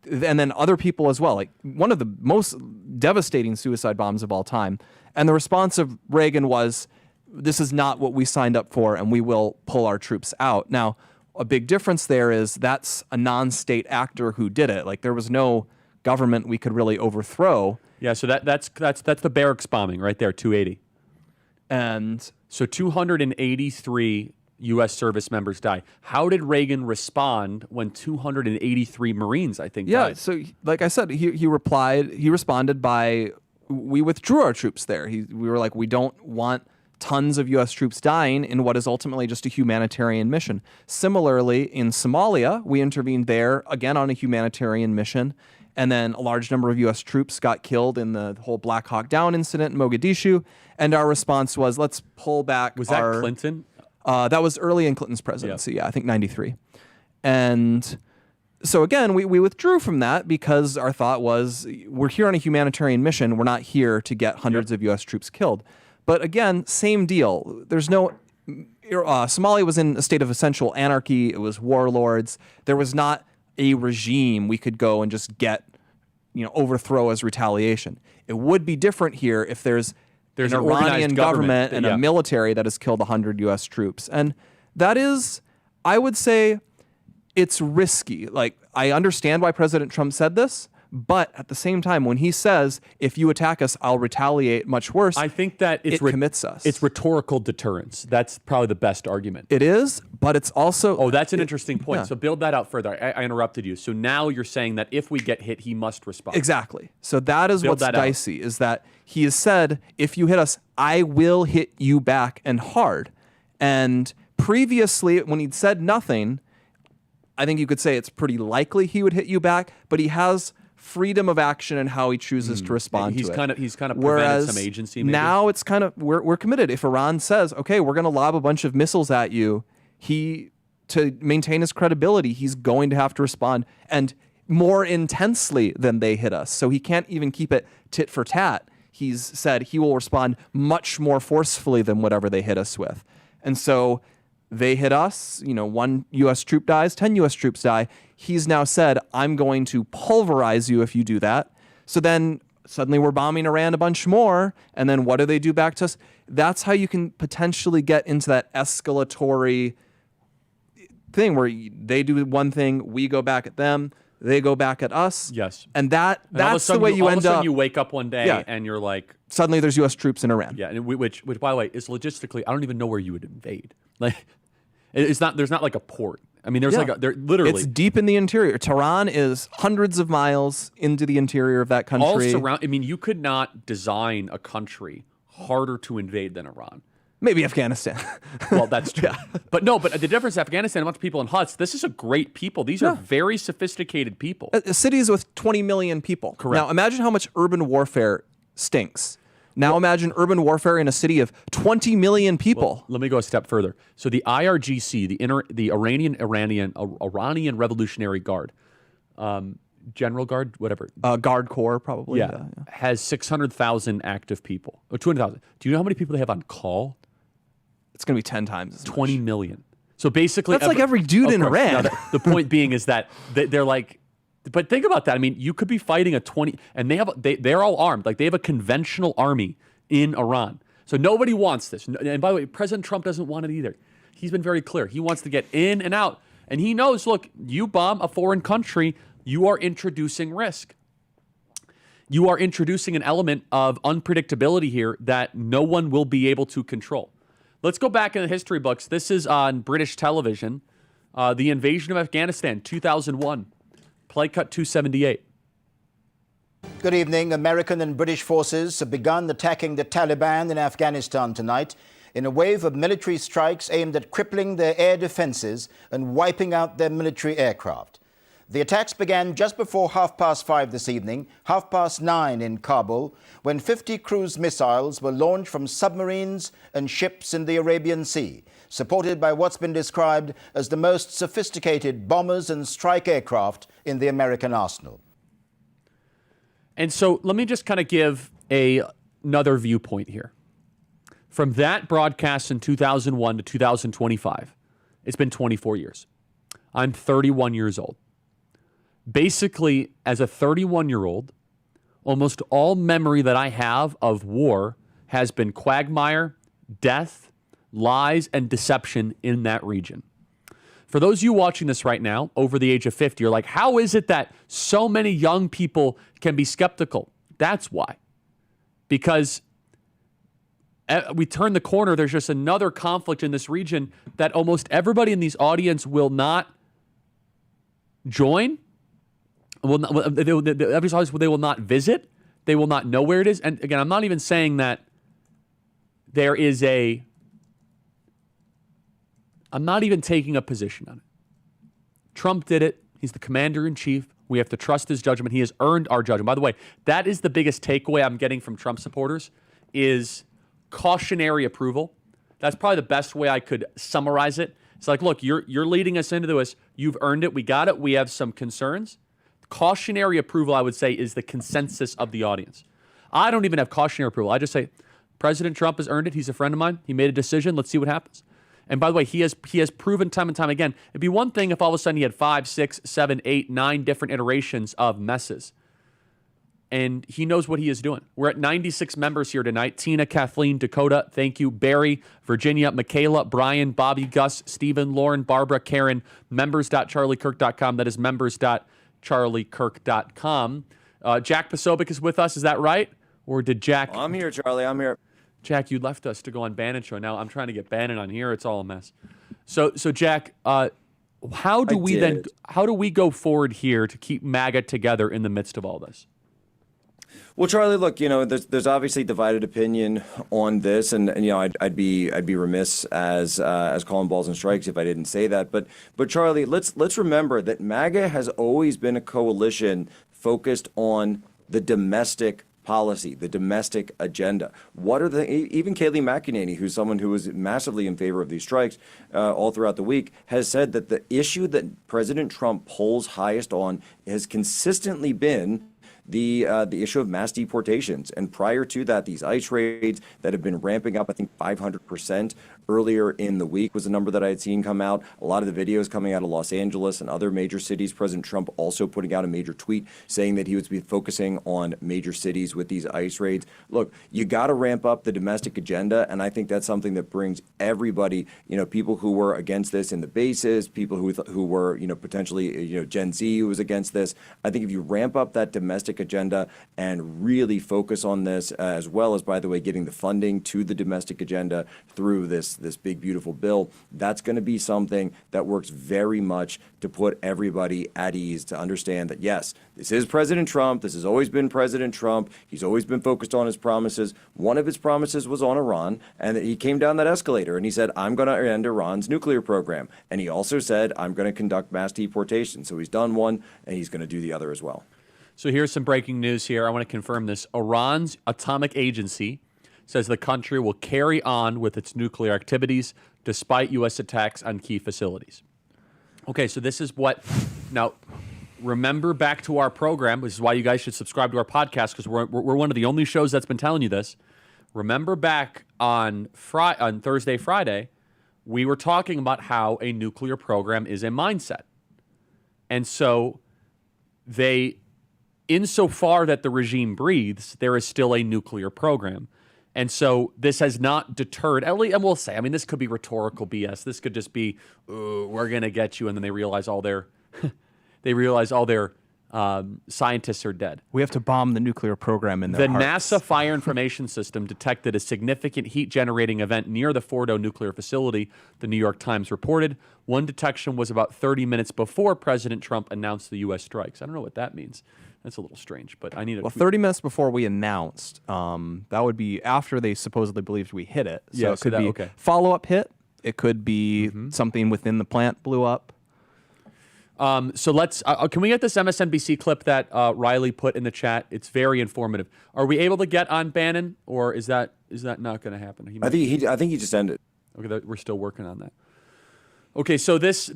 and then other people as well. Like one of the most devastating suicide bombs of all time. And the response of Reagan was, this is not what we signed up for, and we will pull our troops out. Now, a big difference there is that's a non-state actor who did it. Like there was no government we could really overthrow. Yeah, so that's the barracks bombing right there, 280. And so 283 U.S. service members die. How did Reagan respond when 283 Marines, I think, died? So like I said, he responded by, we withdrew our troops there. We were like, we don't want tons of U.S. troops dying in what is ultimately just a humanitarian mission. Similarly, in Somalia, we intervened there, again on a humanitarian mission, and then a large number of U.S. troops got killed in the whole Black Hawk Down incident in Mogadishu, and our response was, let's pull back. Was that Clinton? That was early in Clinton's presidency, yeah I think 93. And so again, we withdrew from that because our thought was, we're here on a humanitarian mission. We're not here to get hundreds of U.S. troops killed. But again, same deal. There's no... Somalia was in a state of essential anarchy. It was warlords. There was not a regime we could go and just get, overthrow as retaliation. It would be different here if there's an Iranian government and a military that has killed 100 U.S. troops. And that is, I would say, it's risky. Like, I understand why President Trump said this, but at the same time, when he says, if you attack us, I'll retaliate much worse, I think that it commits us. It's rhetorical deterrence. That's probably the best argument. It is, but it's also... Oh, that's an interesting point. Yeah. So build that out further. I interrupted you. So now you're saying that if we get hit, he must respond. Exactly. So that is what's dicey, out. Is that he has said, if you hit us, I will hit you back and hard. And previously, when he'd said nothing, I think you could say it's pretty likely he would hit you back, but he has freedom of action and how he chooses to respond to it. He's kind of Whereas prevented some agency. Maybe. Now it's kind of, we're committed. If Iran says, okay, we're going to lob a bunch of missiles at you, he to maintain his credibility, he's going to have to respond, and more intensely than they hit us. So he can't even keep it tit for tat. He's said he will respond much more forcefully than whatever they hit us with. And so they hit us, 1 U.S. troop dies, 10 U.S. troops die. He's now said, I'm going to pulverize you if you do that. So then suddenly we're bombing Iran a bunch more. And then what do they do back to us? That's how you can potentially get into that escalatory thing where they do one thing, we go back at them, they go back at us. Yes. And that's the way you all end of a sudden up. you wake up one day Yeah. and you're like, Suddenly there's U.S. troops in Iran. yeah, and which by the way is logistically, I don't even know where you would invade. Like, it's not. There's not like a port. I mean, there's Yeah. there literally. It's deep in the interior. Tehran is hundreds of miles into the interior of that country. all surround. I mean, you could not design a country harder to invade than Iran. Maybe Afghanistan. Well, that's true. But the difference, Afghanistan, a bunch of people in huts. This is a great people. These are very sophisticated people. Cities with 20 million people. Correct. Now imagine how much urban warfare stinks. Now imagine urban warfare in a city of 20 million people. Let me go a step further. So the IRGC, the Iranian Revolutionary Guard, General Guard, whatever. Guard Corps, probably. Yeah, has 600,000 active people, or 200,000. Do you know how many people they have on call? It's going to be 10 times as much. 20 million. So basically, That's like every dude of in course. Iran. Now, the point being is that they're like, but think about that. I mean, you could be fighting a 20, and they're all armed. Like they have a conventional army in Iran. So nobody wants this. And by the way, President Trump doesn't want it either. He's been very clear. He wants to get in and out, and he knows. Look, you bomb a foreign country, you are introducing risk. You are introducing an element of unpredictability here that no one will be able to control. Let's go back in the history books. This is on British television. The invasion of Afghanistan, 2001. Play cut 278. Good evening. American and British forces have begun attacking the Taliban in Afghanistan tonight in a wave of military strikes aimed at crippling their air defenses and wiping out their military aircraft. The attacks began just before 5:30 this evening, 9:30 in Kabul, when 50 cruise missiles were launched from submarines and ships in the Arabian Sea, supported by what's been described as the most sophisticated bombers and strike aircraft in the American arsenal. And so let me just kind of give another viewpoint here. From that broadcast in 2001 to 2025, it's been 24 years. I'm 31 years old. Basically, as a 31-year-old, almost all memory that I have of war has been quagmire, death, lies, and deception in that region. For those of you watching this right now, over the age of 50, you're like, how is it that so many young people can be skeptical? That's why. Because we turn the corner, there's just another conflict in this region that almost everybody in this audience will not join. They will not visit. They will not know where it is. And again, I'm not even saying that there is I'm not even taking a position on it. Trump did it. He's the commander-in-chief. We have to trust his judgment. He has earned our judgment. By the way, that is the biggest takeaway I'm getting from Trump supporters is cautionary approval. That's probably the best way I could summarize it. It's like, look, you're leading us into this. You've earned it. We got it. We have some concerns. Cautionary approval, I would say, is the consensus of the audience. I don't even have cautionary approval. I just say, President Trump has earned it. He's a friend of mine. He made a decision. Let's see what happens. And by the way, he has proven time and time again. It'd be one thing if all of a sudden he had 5, 6, 7, 8, 9 different iterations of messes. And he knows what he is doing. We're at 96 members here tonight. Tina, Kathleen, Dakota, thank you. Barry, Virginia, Michaela, Brian, Bobby, Gus, Stephen, Lauren, Barbara, Karen, members.charliekirk.com. That is members.charliekirk.com. Jack Posobiec is with us. Is that right? Or did Jack... I'm here, Charlie. I'm here. Jack, you left us to go on Bannon show. Now I'm trying to get Bannon on here. It's all a mess. So Jack, how do we go forward here to keep MAGA together in the midst of all this? Well, Charlie, look, there's obviously divided opinion on this, and I'd be remiss as calling balls and strikes if I didn't say that. But Charlie, let's remember that MAGA has always been a coalition focused on the domestic policy, the domestic agenda. What are even Kayleigh McEnany, who's someone who was massively in favor of these strikes all throughout the week, has said that the issue that President Trump polls highest on has consistently been the issue of mass deportations. And prior to that, these ICE raids that have been ramping up, I think 500% earlier in the week was a number that I had seen come out. A lot of the videos coming out of Los Angeles and other major cities. President Trump also putting out a major tweet saying that he would be focusing on major cities with these ICE raids. Look, you got to ramp up the domestic agenda, and I think that's something that brings everybody, people who were against this in the bases, people who were, potentially, Gen Z who was against this. I think if you ramp up that domestic agenda and really focus on this, as well as, by the way, getting the funding to the domestic agenda through this big, beautiful bill, that's going to be something that works very much to put everybody at ease, to understand that, yes, this is President Trump. This has always been President Trump. He's always been focused on his promises. One of his promises was on Iran, and he came down that escalator and he said, I'm going to end Iran's nuclear program. And he also said, I'm going to conduct mass deportation. So he's done one, and he's going to do the other as well. So here's some breaking news here. I want to confirm this. Iran's atomic agency says the country will carry on with its nuclear activities despite U.S. attacks on key facilities. Okay, so this is what... Now, remember back to our program. This is why you guys should subscribe to our podcast, because we're one of the only shows that's been telling you this. Remember back on Thursday, Friday, we were talking about how a nuclear program is a mindset. And so insofar that the regime breathes, there is still a nuclear program. And so this has not deterred, at least, and we'll say, this could be rhetorical BS. This could just be, we're going to get you, and then they realize all their scientists are dead. We have to bomb the nuclear program in their hearts. NASA Fire Information System detected a significant heat-generating event near the Fordo nuclear facility, the New York Times reported. One detection was about 30 minutes before President Trump announced the U.S. strikes. I don't know what that means. That's a little strange, but I need 30 minutes before we announced. That would be after they supposedly believed we hit it. So it could be follow-up hit. It could be something within the plant blew up. So let's. Can we get this MSNBC clip that Riley put in the chat? It's very informative. Are we able to get on Bannon, or is that not going to happen? I think he just ended. Okay, we're still working on that. Okay, so this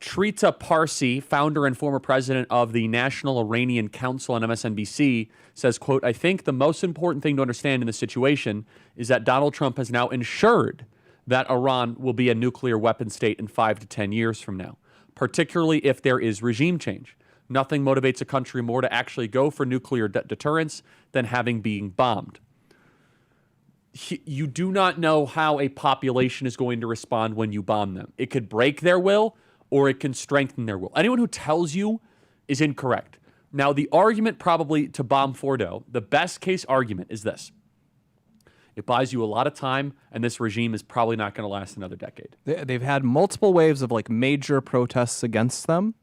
Trita Parsi, founder and former president of the National Iranian Council on MSNBC, says, quote, I think the most important thing to understand in this situation is that Donald Trump has now ensured that Iran will be a nuclear weapon state in 5 to 10 years from now, particularly if there is regime change. Nothing motivates a country more to actually go for nuclear deterrence than having been bombed. You do not know how a population is going to respond when you bomb them. It could break their will, or it can strengthen their will. Anyone who tells you is incorrect. Now, the argument probably to bomb Fordo, the best case argument is this. It buys you a lot of time, and this regime is probably not going to last another decade. They've had multiple waves of major protests against them,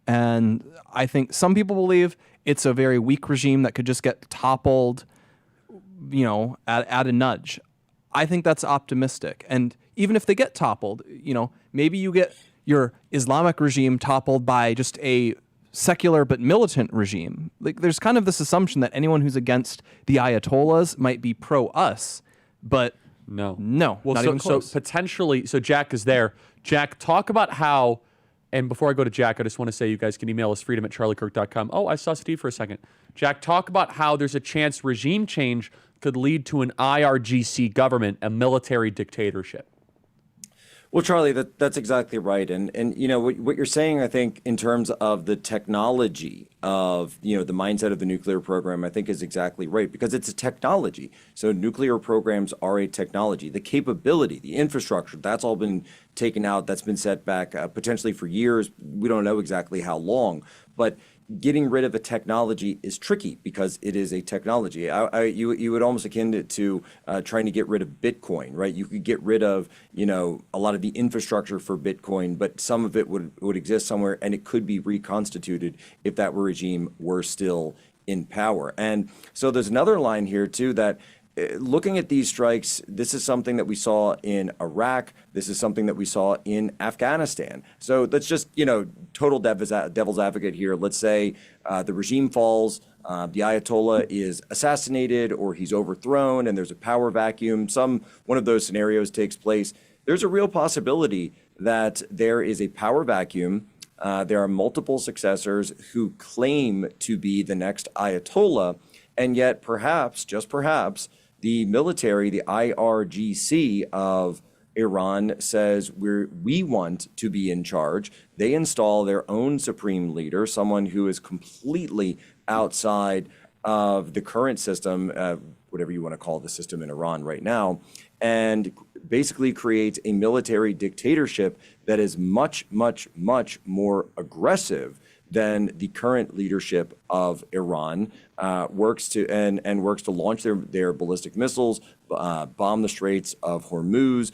and I think some people believe it's a very weak regime that could just get toppled, at a nudge. I think that's optimistic. And even if they get toppled, maybe you get your Islamic regime toppled by just a secular but militant regime. There's kind of this assumption that anyone who's against the Ayatollahs might be pro-us, but no, well, not even close. So potentially, so Jack is there. Jack, talk about how, and before I go to Jack, I just want to say you guys can email us freedom@charliekirk.com. Oh, I saw Steve for a second. Jack, talk about how there's a chance regime change could lead to an IRGC government, a military dictatorship. Well, Charlie, that's exactly right. And what you're saying, I think, in terms of the technology of, the mindset of the nuclear program, I think is exactly right, because it's a technology. So nuclear programs are a technology. The capability, the infrastructure, that's all been taken out. That's been set back potentially for years. We don't know exactly how long. But getting rid of a technology is tricky because it is a technology. You would almost akin it to trying to get rid of Bitcoin, right? You could get rid of, a lot of the infrastructure for Bitcoin, but some of it would exist somewhere, and it could be reconstituted if that regime were still in power. And so there's another line here, too, that looking at these strikes, this is something that we saw in Iraq. This is something that we saw in Afghanistan. So let's just, total devil's advocate here. Let's say the regime falls. the Ayatollah is assassinated or he's overthrown and there's a power vacuum, one of those scenarios takes place, there's a real possibility that there is a power vacuum. There are multiple successors who claim to be the next Ayatollah, and yet perhaps, just perhaps, the military, the IRGC of Iran says we want to be in charge. They install their own supreme leader, someone who is completely outside of the current system, whatever you want to call the system in Iran right now, and basically creates a military dictatorship that is much, much, much more aggressive than the current leadership of Iran, works to launch their ballistic missiles, bomb the Straits of Hormuz,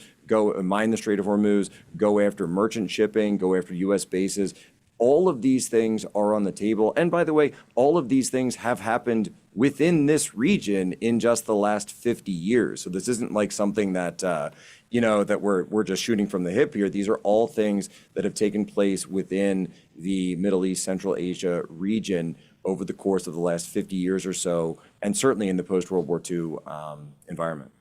mine the Strait of Hormuz, go after merchant shipping, go after U.S. bases. All of these things are on the table. And by the way, all of these things have happened within this region in just the last 50 years. So this isn't like something that, that we're just shooting from the hip here. These are all things that have taken place within the Middle East, Central Asia region over the course of the last 50 years or so, and certainly in the post-World War II environment.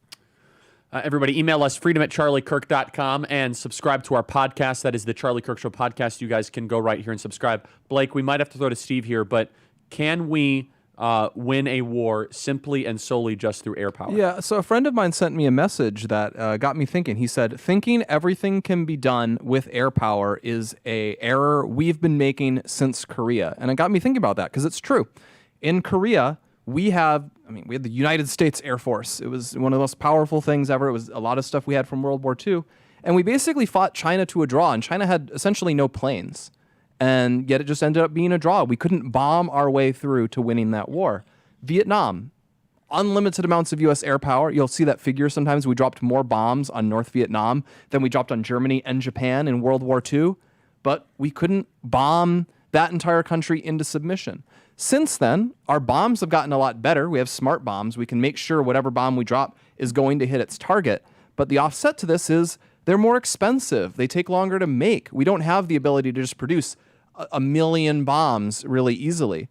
Everybody, email us, freedom@charliekirk.com, and subscribe to our podcast. That is the Charlie Kirk Show podcast. You guys can go right here and subscribe. Blake, we might have to throw to Steve here, but can we win a war simply and solely just through air power? Yeah, so a friend of mine sent me a message that got me thinking. He said, thinking everything can be done with air power is a error we've been making since Korea. And it got me thinking about that because it's true. In Korea, we had the United States Air Force. It was one of the most powerful things ever. It was a lot of stuff we had from World War II. And we basically fought China to a draw, and China had essentially no planes. And yet it just ended up being a draw. We couldn't bomb our way through to winning that war. Vietnam, unlimited amounts of U.S. air power. You'll see that figure sometimes. We dropped more bombs on North Vietnam than we dropped on Germany and Japan in World War II. But we couldn't bomb that entire country into submission. Since then, our bombs have gotten a lot better. We have smart bombs. We can make sure whatever bomb we drop is going to hit its target. But the offset to this is they're more expensive. They take longer to make. We don't have the ability to just produce a million bombs really easily.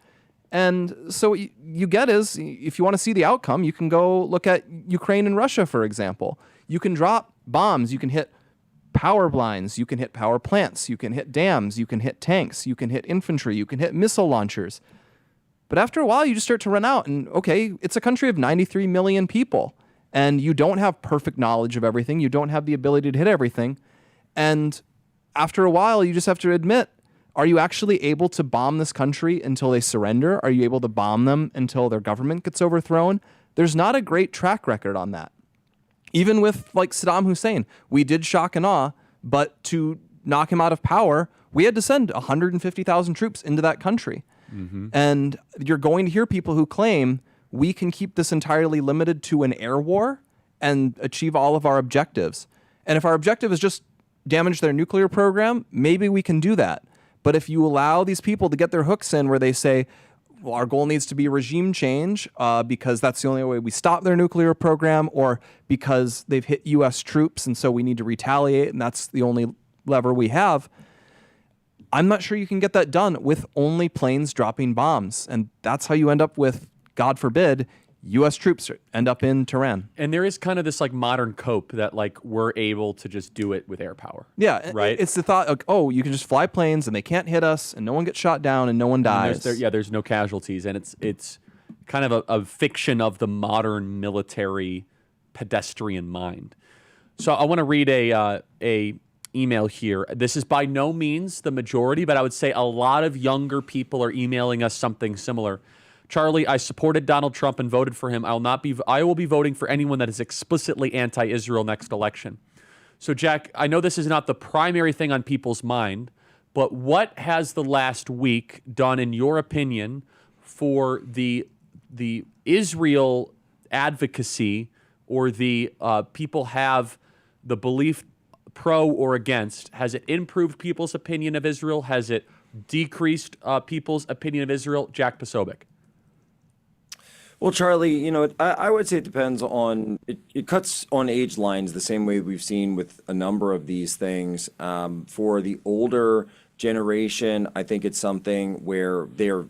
And so what you get is, if you want to see the outcome, you can go look at Ukraine and Russia, for example. You can drop bombs. You can hit power lines. You can hit power plants. You can hit dams. You can hit tanks. You can hit infantry. You can hit missile launchers. But after a while, you just start to run out. And okay, it's a country of 93 million people. And you don't have perfect knowledge of everything. You don't have the ability to hit everything. And after a while, you just have to admit, are you actually able to bomb this country until they surrender? Are you able to bomb them until their government gets overthrown? There's not a great track record on that. Even with like Saddam Hussein, we did shock and awe, but to knock him out of power, we had to send 150,000 troops into that country. Mm-hmm. And you're going to hear people who claim we can keep this entirely limited to an air war and achieve all of our objectives. And if our objective is just damage their nuclear program, maybe we can do that. But if you allow these people to get their hooks in where they say, well, our goal needs to be regime change because that's the only way we stop their nuclear program, or because they've hit U.S. troops and so we need to retaliate and that's the only lever we have, I'm not sure you can get that done with only planes dropping bombs. And that's how you end up with, God forbid, U.S. troops end up in Tehran. And there is kind of this like modern cope that like we're able to just do it with air power. Yeah, right. It's the thought of, oh, you can just fly planes and they can't hit us and no one gets shot down and no one dies. There's no casualties, and it's kind of a fiction of the modern military pedestrian mind. So I want to read a email here. This is by no means the majority, but I would say a lot of younger people are emailing us something similar. Charlie, I supported Donald Trump and voted for him. I will be voting for anyone that is explicitly anti-Israel next election. So, Jack, I know this is not the primary thing on people's mind, but what has the last week done, in your opinion, for the Israel advocacy, or the people have the belief pro or against? Has it improved people's opinion of Israel? Has it decreased people's opinion of Israel? Jack Posobiec. Well, Charlie, I would say it depends on, it cuts on age lines the same way we've seen with a number of these things. For the older generation, I think it's something where they're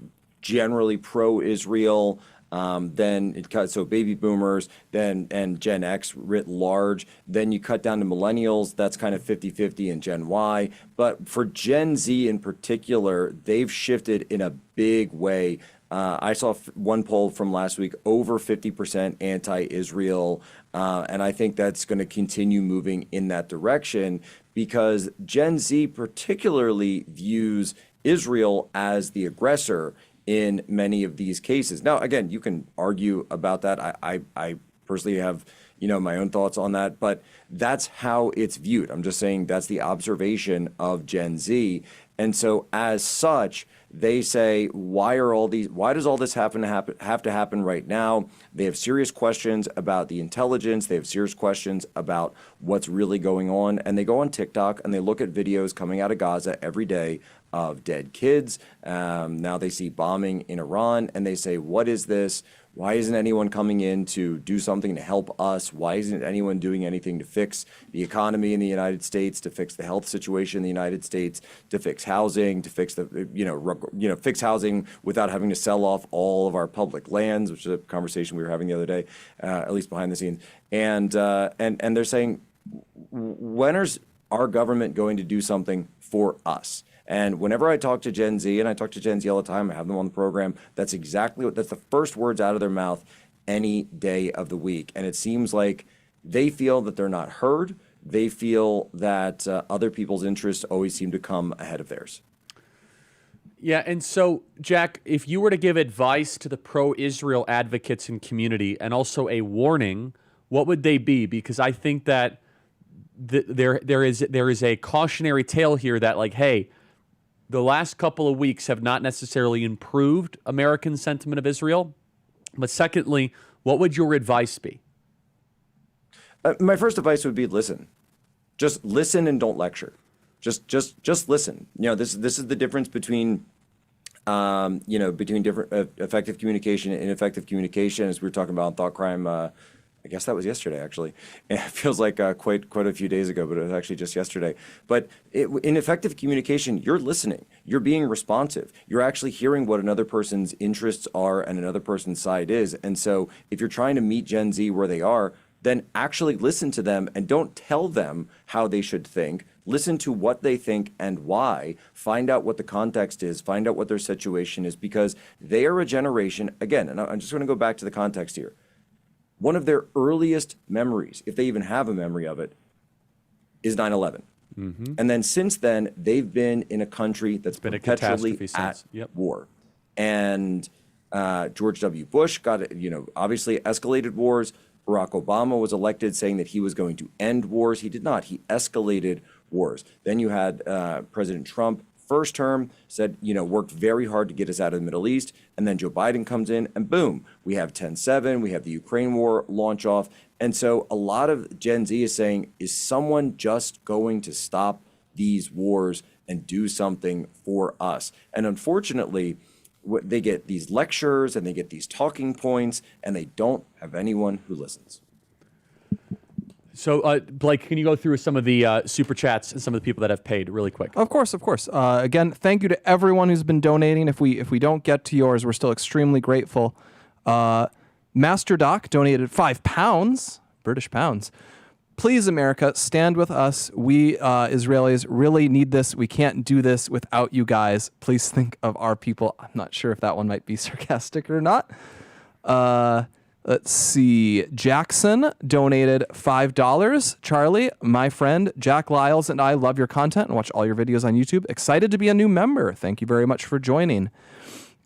generally pro-Israel. Then it cut so baby boomers, then and Gen X writ large. Then you cut down to millennials, that's kind of 50-50, and Gen Y. But for Gen Z in particular, they've shifted in a big way. I saw one poll from last week, over 50% anti-Israel, and I think that's going to continue moving in that direction because Gen Z particularly views Israel as the aggressor in many of these cases. Now, again, you can argue about that. I personally have, my own thoughts on that, but that's how it's viewed. I'm just saying that's the observation of Gen Z. And so as such, they say, why does all this have to happen right now? They have serious questions about the intelligence. They have serious questions about what's really going on. And they go on TikTok and they look at videos coming out of Gaza every day of dead kids. Now they see bombing in Iran and they say, what is this? Why isn't anyone coming in to do something to help us? Why isn't anyone doing anything to fix the economy in the United States, to fix the health situation in the United States, to fix housing, to fix the fix housing without having to sell off all of our public lands, which is a conversation we were having the other day, at least behind the scenes. And they're saying, when is our government going to do something for us? And whenever I talk to Gen Z, and I talk to Gen Z all the time, I have them on the program, that's the first words out of their mouth any day of the week. And it seems like they feel that they're not heard. They feel that other people's interests always seem to come ahead of theirs. Yeah, and so, Jack, if you were to give advice to the pro-Israel advocates and community and also a warning, what would they be? Because I think that there is a cautionary tale here that, like, hey, the last couple of weeks have not necessarily improved American sentiment of Israel. But secondly, what would your advice be? My first advice would be listen. Just listen and don't lecture. Just listen. This is the difference between between different effective communication and ineffective communication, as we were talking about on Thought Crime. I guess that was yesterday, actually. It feels like quite a few days ago, but it was actually just yesterday. But in effective communication, you're listening. You're being responsive. You're actually hearing what another person's interests are and another person's side is. And so if you're trying to meet Gen Z where they are, then actually listen to them and don't tell them how they should think. Listen to what they think and why. Find out what the context is. Find out what their situation is, because they are a generation, again, and I'm just going to go back to the context here. One of their earliest memories, if they even have a memory of it, is 9/11. Mm-hmm. And then since then, they've been in a country that's been perpetually at war. And George W. Bush got, obviously escalated wars. Barack Obama was elected saying that he was going to end wars. He did not. He escalated wars. Then you had President Trump, first term, said, worked very hard to get us out of the Middle East. And then Joe Biden comes in and boom, we have 10/7, we have the Ukraine war launch off. And so a lot of Gen Z is saying, is someone just going to stop these wars and do something for us? And unfortunately, they get these lectures and they get these talking points and they don't have anyone who listens. So, Blake, can you go through some of the super chats and some of the people that have paid really quick? Of course. Again, thank you to everyone who's been donating. If we don't get to yours, we're still extremely grateful. Master Doc donated £5, British pounds. Please, America, stand with us. We Israelis really need this. We can't do this without you guys. Please think of our people. I'm not sure if that one might be sarcastic or not. Let's see. Jackson donated $5. Charlie, my friend, Jack Lyles, and I love your content and watch all your videos on YouTube. Excited to be a new member. Thank you very much for joining.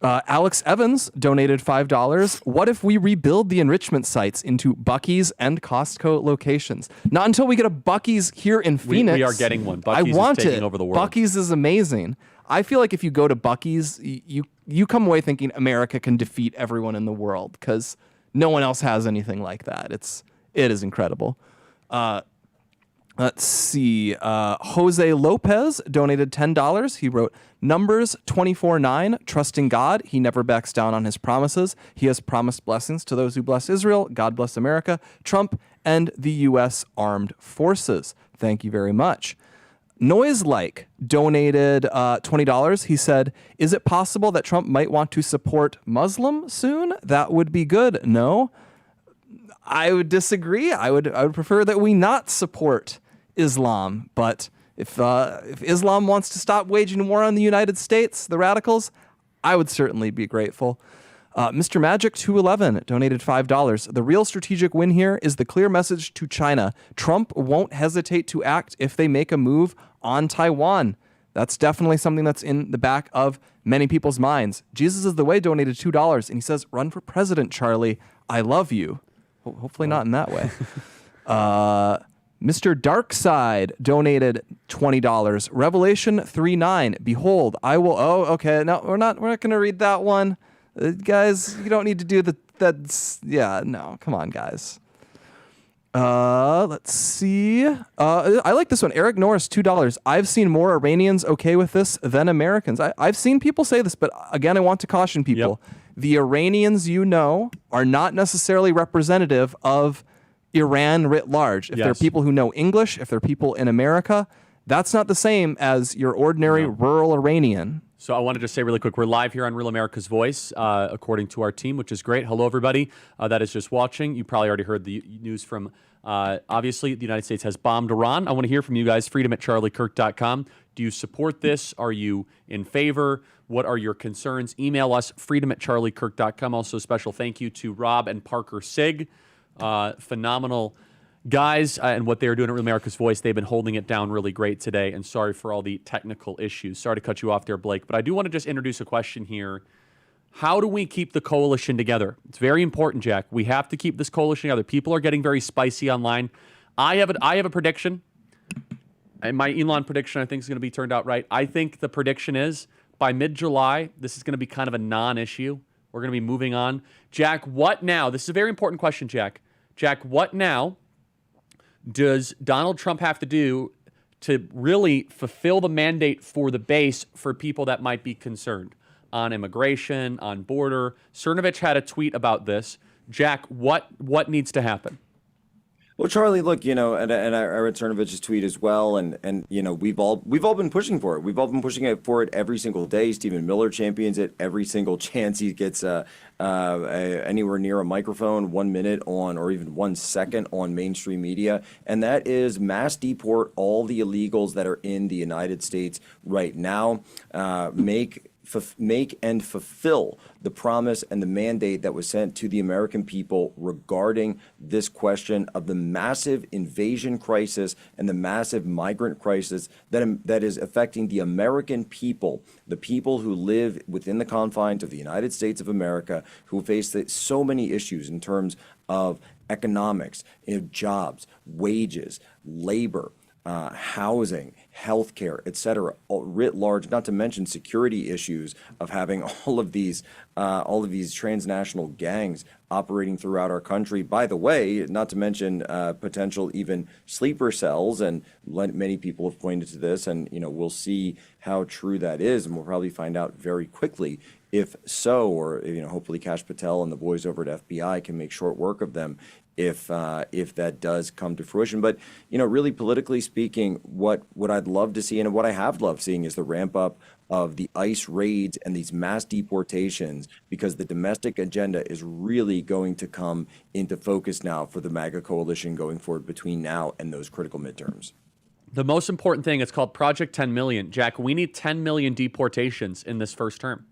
Alex Evans donated $5. What if we rebuild the enrichment sites into Buc-ee's and Costco locations? Not until we get a Buc-ee's here in Phoenix. We are getting one. Buc-ee's is taking over the world. Buc-ee's is amazing. I feel like if you go to Buc-ee's, you come away thinking America can defeat everyone in the world, because no one else has anything like that. It is incredible. Let's see. Jose Lopez donated $10. He wrote, Numbers 24:9, trusting God. He never backs down on his promises. He has promised blessings to those who bless Israel. God bless America, Trump, and the U.S. Armed Forces. Thank you very much. Noiselike donated $20. He said, "Is it possible that Trump might want to support Muslim soon? That would be good." No, I would disagree. I would prefer that we not support Islam. But if Islam wants to stop waging war on the United States, the radicals, I would certainly be grateful. Mr. Magic 211 donated $5. "The real strategic win here is the clear message to China. Trump won't hesitate to act if they make a move on Taiwan." That's definitely something that's in the back of many people's minds. Jesus is the Way donated $2, and he says, "Run for president, Charlie. I love you." Hopefully not in that way. Mr. Darkside donated $20. Revelation 3:9. "Behold, I will." Oh, okay. No, we're not going to read that one. Guys, you don't need to do no, come on, guys. Let's see. I like this one. Eric Norris, $2. "I've seen more Iranians okay with this than Americans." I've seen people say this, but again, I want to caution people. Yep. The Iranians are not necessarily representative of Iran writ large. If they're people who know English, if they're people in America, that's not the same as your ordinary rural Iranian. So I wanted to say really quick, we're live here on Real America's Voice, according to our team, which is great. Hello, everybody that is just watching. You probably already heard the news from, obviously, the United States has bombed Iran. I want to hear from you guys, freedom@charliekirk.com. Do you support this? Are you in favor? What are your concerns? Email us, freedom@charliekirk.com. Also, special thank you to Rob and Parker Sig. Phenomenal guys, and what they're doing at Real America's Voice. They've been holding it down really great today, and sorry for all the technical issues. Sorry to cut you off there, Blake, but I do want to just introduce a question here. How do we keep the coalition together? It's very important, Jack. We have to keep this coalition together. People are getting very spicy online. I have a prediction, and my Elon prediction I think is going to be turned out right. I think the prediction is by mid-July, this is going to be kind of a non-issue. We're going to be moving on. Jack, what now? This is a very important question, Jack. Jack, what now does Donald Trump have to do to really fulfill the mandate for the base for people that might be concerned on immigration, on border? Cernovich had a tweet about this. Jack, what needs to happen? Well, Charlie, look, and I read Cernovich's tweet as well, and we've all been pushing for it. We've all been pushing for it every single day. Stephen Miller champions it every single chance he gets anywhere near a microphone, 1 minute on, or even 1 second on mainstream media, and that is mass deport all the illegals that are in the United States right now. Make and fulfill the promise and the mandate that was sent to the American people regarding this question of the massive invasion crisis and the massive migrant crisis that is affecting the American people, the people who live within the confines of the United States of America, who face so many issues in terms of economics, jobs, wages, labor, housing, healthcare, etc., writ large. Not to mention security issues of having all of these transnational gangs operating throughout our country. By the way, not to mention potential even sleeper cells, and many people have pointed to this, and we'll see how true that is, and we'll probably find out very quickly if so, or hopefully Kash Patel and the boys over at FBI can make short work of them if that does come to fruition. But really politically speaking, what I'd love to see, and what I have loved seeing, is the ramp up of the ICE raids and these mass deportations, because the domestic agenda is really going to come into focus now for the MAGA coalition going forward between now and those critical midterms. The most important thing, it's called Project 10 Million. Jack, we need 10 million deportations in this first term.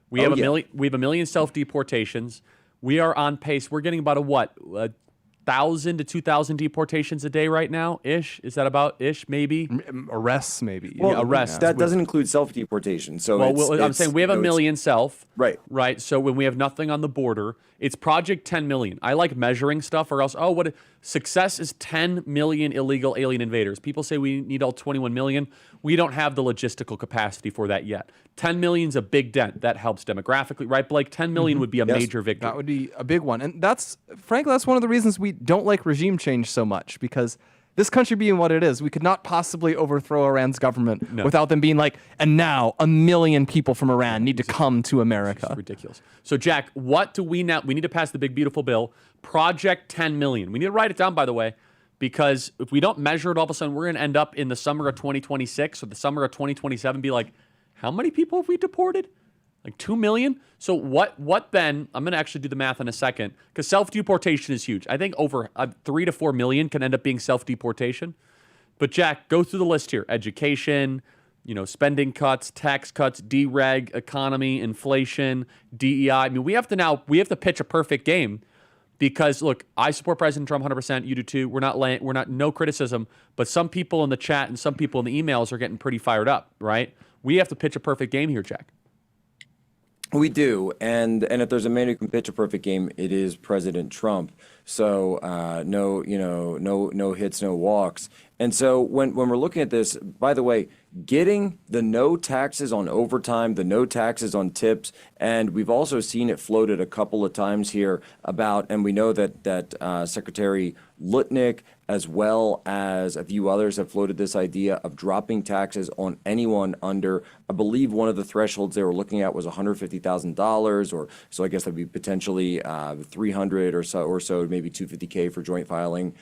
We have a million self-deportations. We are on pace. We're getting about 1,000 to 2,000 deportations a day right now, ish. Is that about ish? Maybe arrests, maybe. Well, arrests. That doesn't include self-deportation. So I'm saying we have a million self. Right. So when we have nothing on the border, it's Project 10 million. I like measuring stuff, or else, success is 10 million illegal alien invaders. People say we need all 21 million. We don't have the logistical capacity for that yet. 10 million is a big dent. That helps demographically, right, Blake? 10 million would be a major victory. That would be a big one. And that's one of the reasons we don't like regime change so much, because this country being what it is, we could not possibly overthrow Iran's government without them being like, and now 1 million people from Iran need to come to America. It's ridiculous. So, Jack, what do we now? We need to pass the big, beautiful bill, Project 10 million. We need to write it down, by the way. because if we don't measure it, all of a sudden we're going to end up in the summer of 2026 or the summer of 2027 be like, how many people have we deported? Like 2 million? So what then? I'm going to actually do the math in a second because self-deportation is huge. I think over 3 to 4 million can end up being self-deportation. But Jack, go through the list here. Education, spending cuts, tax cuts, dereg, economy, inflation, DEI. I mean, we have to pitch a perfect game because look, I support President Trump 100%. You do too. We're not no criticism, but some people in the chat and some people in the emails are getting pretty fired up, right? We have to pitch a perfect game here, Jack. We do, and if there's a man who can pitch a perfect game, it is President Trump. So no hits, no walks. And so when we're looking at this, by the way, getting the no taxes on overtime, the no taxes on tips, and we've also seen it floated a couple of times here about, and we know that Secretary Lutnick, as well as a few others, have floated this idea of dropping taxes on anyone under, I believe one of the thresholds they were looking at was $150,000, or so I guess that'd be potentially 300 or so, maybe 250K for joint filing.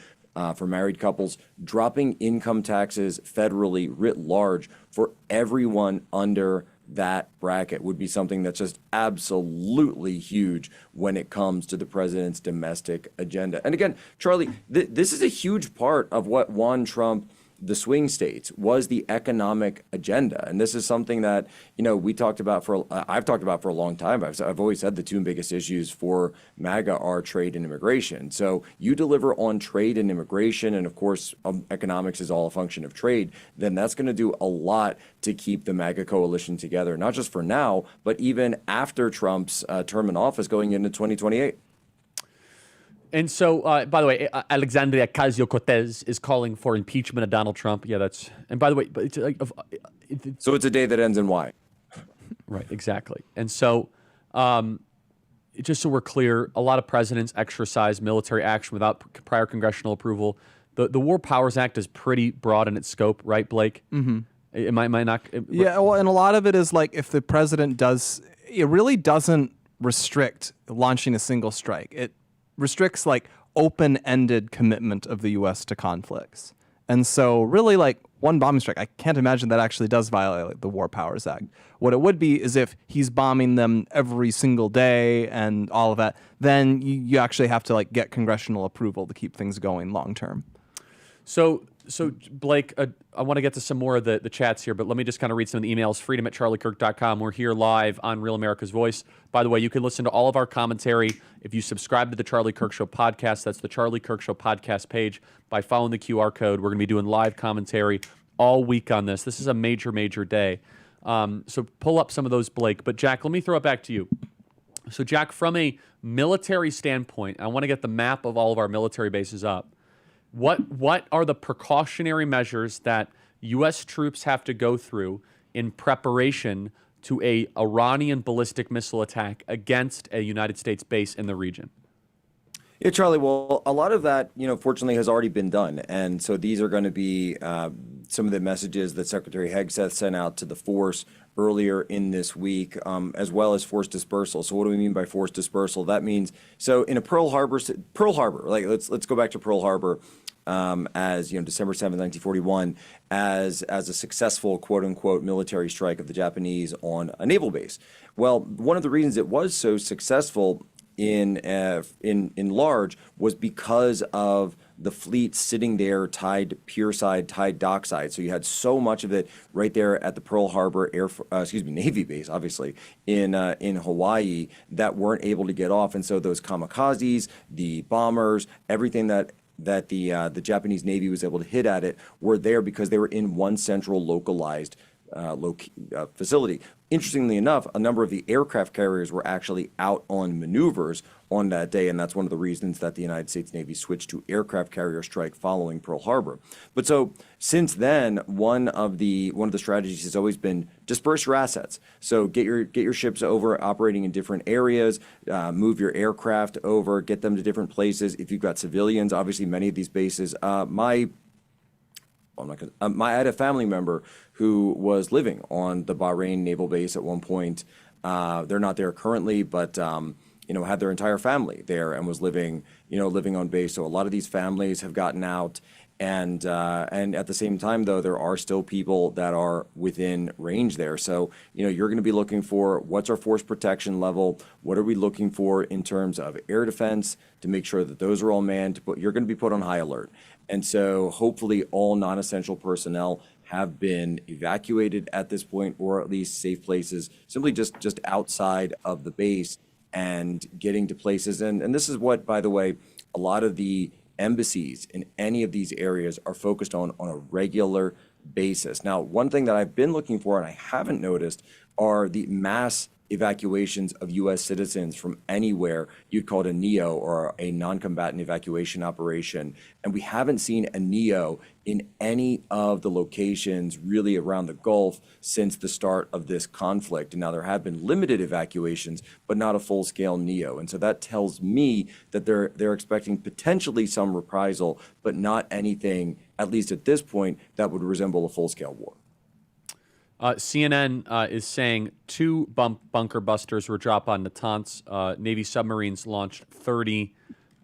For married couples, dropping income taxes federally writ large for everyone under that bracket would be something that's just absolutely huge when it comes to the president's domestic agenda. And again, Charlie, this is a huge part of what won Trump the swing states was the economic agenda. And this is something that, we talked about I've talked about for a long time. I've always said the two biggest issues for MAGA are trade and immigration. So you deliver on trade and immigration, and of course, economics is all a function of trade, then that's going to do a lot to keep the MAGA coalition together, not just for now, but even after Trump's term in office going into 2028. And so, by the way, Alexandria Ocasio-Cortez is calling for impeachment of Donald Trump. Yeah, and by the way, but it's like, so it's a day that ends in Y. Right, exactly. And so, just so we're clear, a lot of presidents exercise military action without prior congressional approval. The War Powers Act is pretty broad in its scope, right, Blake? Mm-hmm. It might not. Yeah, well, and a lot of it is like if the president does, it really doesn't restrict launching a single strike. It restricts like open-ended commitment of the U.S. to conflicts. And so really like one bombing strike, I can't imagine that actually does violate the War Powers Act. What it would be is if he's bombing them every single day and all of that, then you actually have to like get congressional approval to keep things going long term. So Blake, I want to get to some more of the chats here, but let me just kind of read some of the emails. freedom@charliekirk.com. We're here live on Real America's Voice. By the way, you can listen to all of our commentary if you subscribe to the Charlie Kirk Show podcast. That's the Charlie Kirk Show podcast page. By following the QR code, we're going to be doing live commentary all week on this. This is a major, major day. So pull up some of those, Blake. But Jack, let me throw it back to you. So Jack, from a military standpoint, I want to get the map of all of our military bases up. What are the precautionary measures that U.S. troops have to go through in preparation to a Iranian ballistic missile attack against a United States base in the region? Yeah, Charlie, well, a lot of that, fortunately has already been done. And so these are going to be some of the messages that Secretary Hegseth sent out to the force earlier in this week, as well as force dispersal. So what do we mean by force dispersal? That means, so in a Pearl Harbor, like let's go back to Pearl Harbor, as December 7th, 1941, as a successful quote unquote military strike of the Japanese on a naval base. Well, one of the reasons it was so successful in large was because of the fleet sitting there tied pierside, tied dockside. So you had so much of it right there at the Pearl Harbor Navy base, obviously, in Hawaii, that weren't able to get off. And so those kamikazes, the bombers, everything that the Japanese Navy was able to hit at it were there because they were in one central localized facility. Interestingly enough, a number of the aircraft carriers were actually out on maneuvers on that day, and that's one of the reasons that the United States Navy switched to aircraft carrier strike following Pearl Harbor. But so since then, one of the strategies has always been disperse your assets. So get your ships over operating in different areas, move your aircraft over, get them to different places. If you've got civilians, obviously many of these bases, I had a family member who was living on the Bahrain naval base at one point. They're not there currently, but had their entire family there and was living on base. So a lot of these families have gotten out. And at the same time, though, there are still people that are within range there. So, you're going to be looking for what's our force protection level? What are we looking for in terms of air defense to make sure that those are all manned? You're going to be put on high alert. And so hopefully all non-essential personnel have been evacuated at this point, or at least safe places, simply just outside of the base and getting to places. And this is what, by the way, a lot of the embassies in any of these areas are focused on a regular basis. Now, one thing that I've been looking for and I haven't noticed are the mass evacuations of U.S. citizens from anywhere you'd call it a NEO or a non-combatant evacuation operation. And we haven't seen a NEO in any of the locations really around the Gulf since the start of this conflict. And now there have been limited evacuations, but not a full-scale NEO. And so that tells me that they're expecting potentially some reprisal, but not anything, at least at this point, that would resemble a full-scale war. CNN is saying 2 bunker busters were dropped on Natanz. Navy submarines launched 30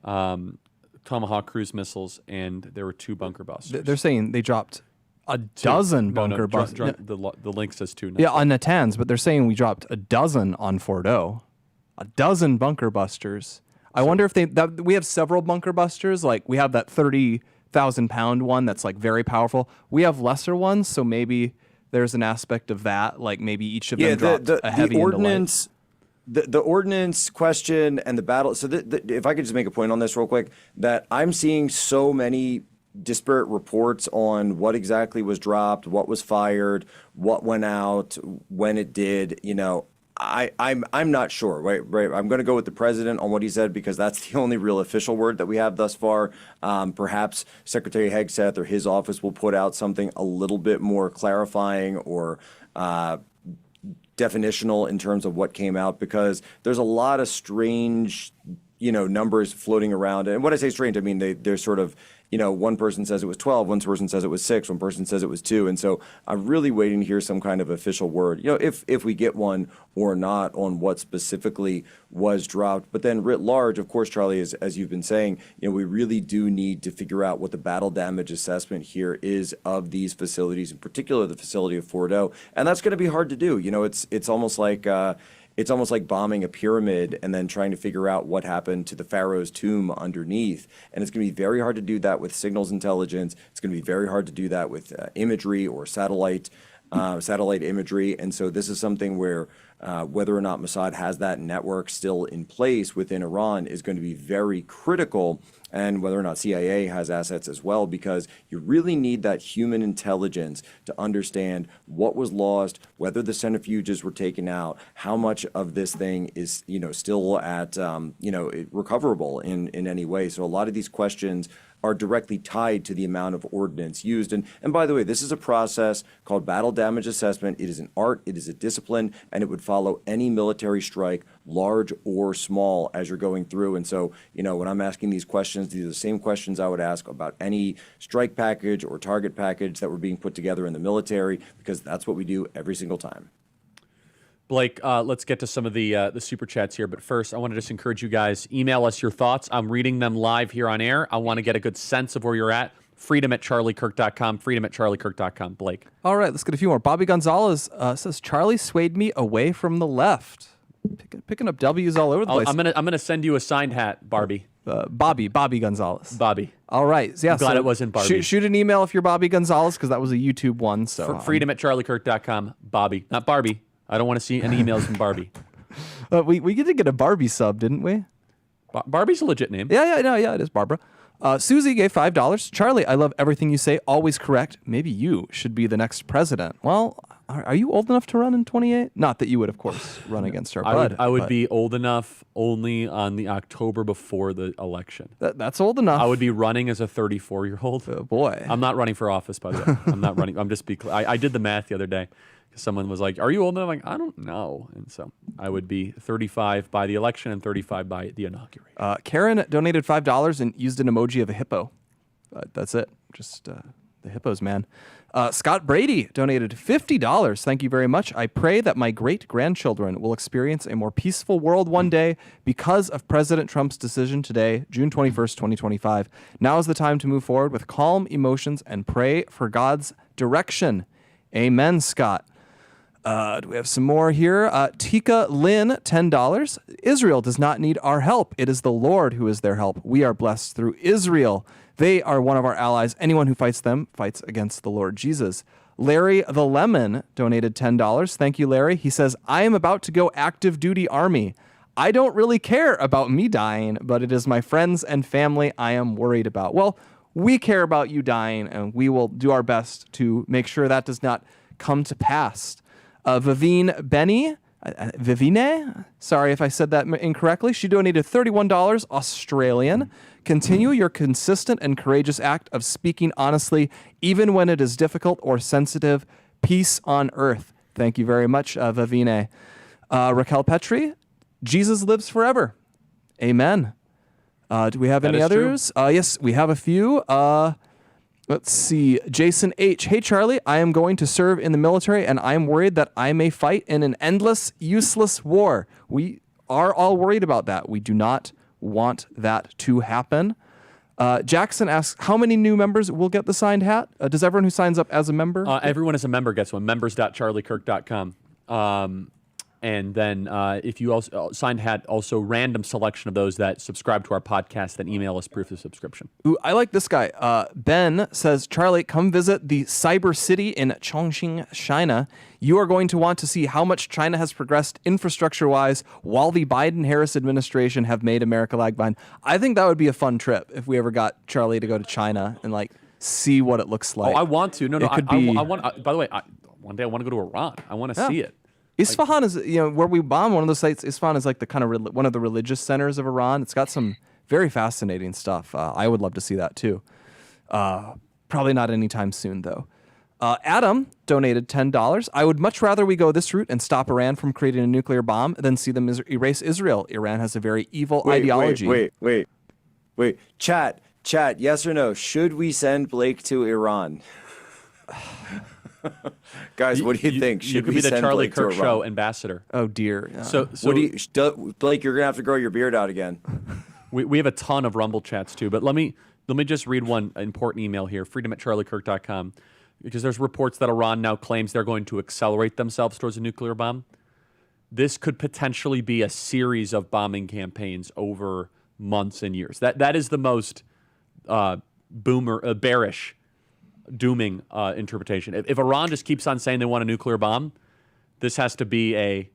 Tomahawk cruise missiles, and there were 2 bunker busters. They're saying they dropped a dozen bunker busters. The link says 2. Yeah, on Natanz, but they're saying we dropped a dozen on Fordo. A dozen bunker busters. I wonder if we have several bunker busters. Like we have that 30,000-pound one that's like very powerful. We have lesser ones, so maybe there's an aspect of that, like maybe each of them dropped a heavy the ordnance, the ordnance question and the battle. So if I could just make a point on this real quick, that I'm seeing so many disparate reports on what exactly was dropped, what was fired, what went out, when it did. I'm not sure, right? I'm going to go with the president on what he said because that's the only real official word that we have thus far. Perhaps Secretary Hegseth or his office will put out something a little bit more clarifying or definitional in terms of what came out, because there's a lot of strange, numbers floating around. And when I say strange, I mean they're sort of, one person says it was 12, one person says it was 6, one person says it was 2. And so I'm really waiting to hear some kind of official word, if we get one or not, on what specifically was dropped. But then writ large, of course, Charlie, as you've been saying, we really do need to figure out what the battle damage assessment here is of these facilities, in particular the facility of Fordo. And that's going to be hard to do. It's almost like it's almost like bombing a pyramid and then trying to figure out what happened to the pharaoh's tomb underneath. And it's going to be very hard to do that with signals intelligence. It's going to be very hard to do that with imagery or satellite imagery. And so this is something where whether or not Mossad has that network still in place within Iran is going to be very critical, and whether or not CIA has assets as well, because you really need that human intelligence to understand what was lost, whether the centrifuges were taken out, how much of this thing is, still at, recoverable in any way. So a lot of these questions are directly tied to the amount of ordnance used. And by the way, this is a process called battle damage assessment. It is an art, it is a discipline, and it would follow any military strike, large or small, as you're going through. And so, when I'm asking these questions, these are the same questions I would ask about any strike package or target package that were being put together in the military, because that's what we do every single time. Blake, let's get to some of the super chats here. But first, I want to just encourage you guys, email us your thoughts. I'm reading them live here on air. I want to get a good sense of where you're at. freedom@charliekirk.com, freedom@charliekirk.com. Blake. All right, let's get a few more. Bobby Gonzalez says, Charlie swayed me away from the left. Picking up W's all over the place. I'm gonna send you a signed hat, Barbie. Bobby Gonzalez. Bobby. All right. Yeah, I'm glad it wasn't Barbie. Shoot an email if you're Bobby Gonzalez, because that was a YouTube one. So freedom@charliekirk.com, Bobby. Not Barbie. I don't want to see any emails from Barbie. We did get a Barbie sub, didn't we? Barbie's a legit name. Yeah, it is Barbara. Susie gave $5. Charlie, I love everything you say. Always correct. Maybe you should be the next president. Well, are you old enough to run in 28? Not that you would, of course, run against our bud. I would be old enough only on the October before the election. That's old enough. I would be running as a 34-year-old. Oh, boy. I'm not running for office, by the way. I'm not running. I'm just I did the math the other day. Someone was like, "Are you old enough?" I'm like, "I don't know." And so I would be 35 by the election and 35 by the inauguration. Karen donated $5 and used an emoji of a hippo. That's it. Just the hippos, man. Scott Brady donated $50. Thank you very much. I pray that my great-grandchildren will experience a more peaceful world one day because of President Trump's decision today, June 21st, 2025. Now is the time to move forward with calm emotions and pray for God's direction. Amen, Scott. Do we have some more here? Tika Lynn, $10. Israel does not need our help. It is the Lord who is their help. We are blessed through Israel. They are one of our allies. Anyone who fights them fights against the Lord Jesus. Larry the Lemon donated $10. Thank you, Larry. He says, I am about to go active duty army. I don't really care about me dying, but it is my friends and family I am worried about. Well, we care about you dying, and we will do our best to make sure that does not come to pass. Vivine, sorry if I said that incorrectly. She donated $31 Australian. Continue your consistent and courageous act of speaking honestly, even when it is difficult or sensitive. Peace on earth. Thank you very much, Vivine. Raquel Petri, Jesus lives forever. Amen. Do we have any others? Yes, we have a few. Let's see. Jason H. Hey, Charlie, I am going to serve in the military, and I am worried that I may fight in an endless, useless war. We are all worried about that. We do not want that to happen. Jackson asks, how many new members will get the signed hat? Does everyone who signs up as a member? Everyone as a member gets one. Members.charliekirk.com. And then if you also signed hat, also random selection of those that subscribe to our podcast, then email us proof of subscription. Ooh, I like this guy. Ben says, Charlie, come visit the Cyber City in Chongqing, China. You are going to want to see how much China has progressed infrastructure-wise while the Biden-Harris administration have made America lag behind. I think that would be a fun trip if we ever got Charlie to go to China and see what it looks like. Oh, I want to. No, I want. By the way, one day I want to go to Iran. I want to see it. Isfahan is, where we bomb one of those sites. Isfahan is like the kind of one of the religious centers of Iran. It's got some very fascinating stuff. I would love to see that too. Probably not anytime soon though. Adam donated $10. I would much rather we go this route and stop Iran from creating a nuclear bomb than see them erase Israel. Iran has a very evil ideology. Wait. Chat, yes or no? Should we send Blake to Iran? Guys, what do you think? You could be the Charlie Kirk Show ambassador. Oh dear. So Blake, you're gonna have to grow your beard out again. we have a ton of Rumble chats too, but let me just read one important email here: freedom@charliekirk.com, because there's reports that Iran now claims they're going to accelerate themselves towards a nuclear bomb. This could potentially be a series of bombing campaigns over months and years. That is the most bearish, dooming interpretation. If Iran just keeps on saying they want a nuclear bomb, this has to be a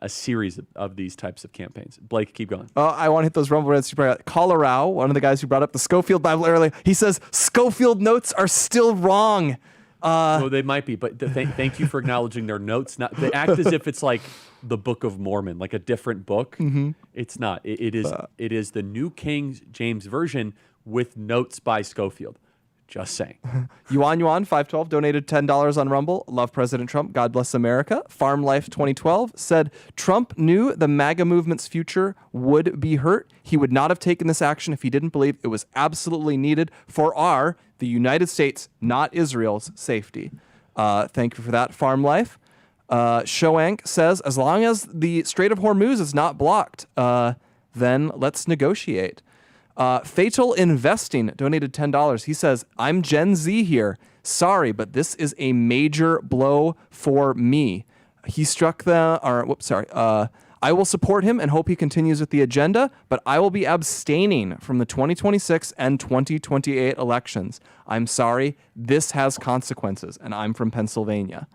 series of these types of campaigns. Blake, keep going. I want to hit those Rumble Reds. Colorado, one of the guys who brought up the Schofield Bible earlier, he says Schofield notes are still wrong. No, they might be, but thank you for acknowledging their notes. They act as if it's like the Book of Mormon, like a different book. Mm-hmm. It's not. It is the New King James Version with notes by Schofield. Just saying. Yuan 512 donated $10 on Rumble. Love President Trump. God bless America. Farm Life 2012 said Trump knew the MAGA movement's future would be hurt. He would not have taken this action if he didn't believe it was absolutely needed for the United States, not Israel's, safety. Thank you for that, Farm Life. Shoank says, as long as the Strait of Hormuz is not blocked, then let's negotiate. Fatal Investing donated $10. He says, I'm Gen Z here. Sorry, but this is a major blow for me. He struck I will support him and hope he continues with the agenda, but I will be abstaining from the 2026 and 2028 elections. I'm sorry. This has consequences, and I'm from Pennsylvania.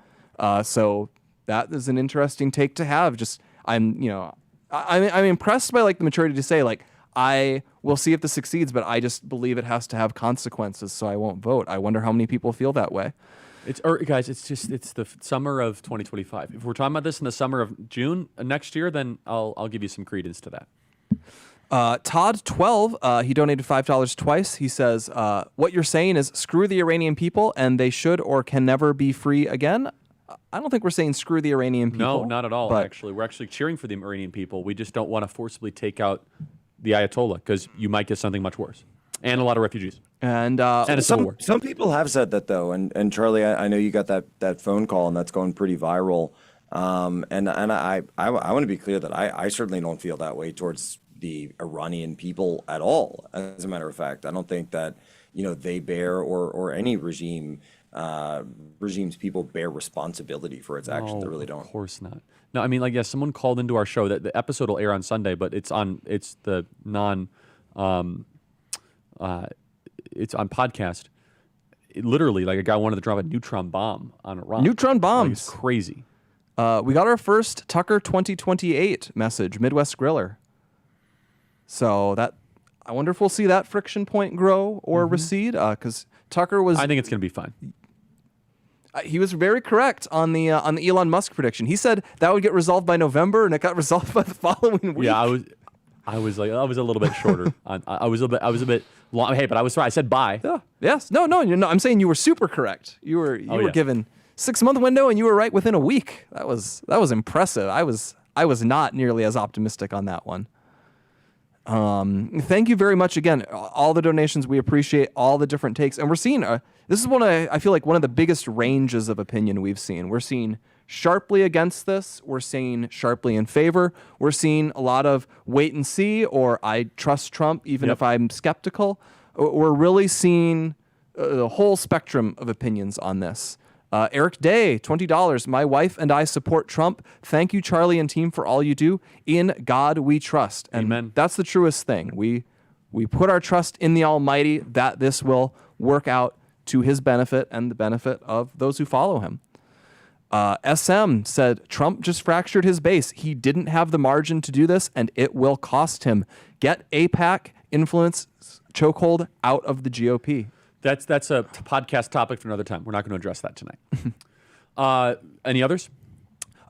So that is an interesting take to have. I'm impressed by the maturity to say I will see if this succeeds, but I just believe it has to have consequences, so I won't vote. I wonder how many people feel that way. It's the summer of 2025. If we're talking about this in the summer of June next year, then I'll give you some credence to that. Todd 12, he donated $5 twice. He says, what you're saying is screw the Iranian people and they should or can never be free again. I don't think we're saying screw the Iranian people. No, not at all, actually. We're actually cheering for the Iranian people. We just don't want to forcibly take out the Ayatollah, because you might get something much worse. And a lot of refugees. And And a civil war. Some people have said that though, and Charlie, I know you got that phone call and that's going pretty viral. And I want to be clear that I certainly don't feel that way towards the Iranian people at all. As a matter of fact, I don't think that they bear or any regime's people bear responsibility for its actions. I really don't. Of course not. No, I mean, like, yes, someone called into our show that the episode will air on Sunday, but it's the it's on podcast. Literally, like, a guy wanted to drop a neutron bomb on Iran. Neutron Like, bombs. it's crazy. We got our first Tucker 2028 message, Midwest Griller. So I wonder if we'll see that friction point grow or recede, because Tucker was. I think it's going to be fine. He was very correct on the Elon Musk prediction. He said that would get resolved by November, and it got resolved by the following week. Yeah, I was a little bit shorter. I was a bit long. Hey, but I was right. I said bye. Yeah. Yes. No. I'm saying you were super correct. You were given 6-month window, and you were right within a week. That was impressive. I was not nearly as optimistic on that one. Thank you very much again. All the donations, we appreciate all the different takes, and we're seeing this is I feel like one of the biggest ranges of opinion we've seen. We're seeing sharply against this. We're seeing sharply in favor. We're seeing a lot of wait and see, or I trust Trump even if I'm skeptical. We're really seeing the whole spectrum of opinions on this. Eric Day, $20. My wife and I support Trump. Thank you, Charlie and team, for all you do. In God we trust. And Amen. That's the truest thing. We put our trust in the Almighty that this will work out to his benefit and the benefit of those who follow him. SM said, Trump just fractured his base. He didn't have the margin to do this, and it will cost him. Get AIPAC influence chokehold out of the GOP. That's a podcast topic for another time. We're not going to address that tonight. Any others?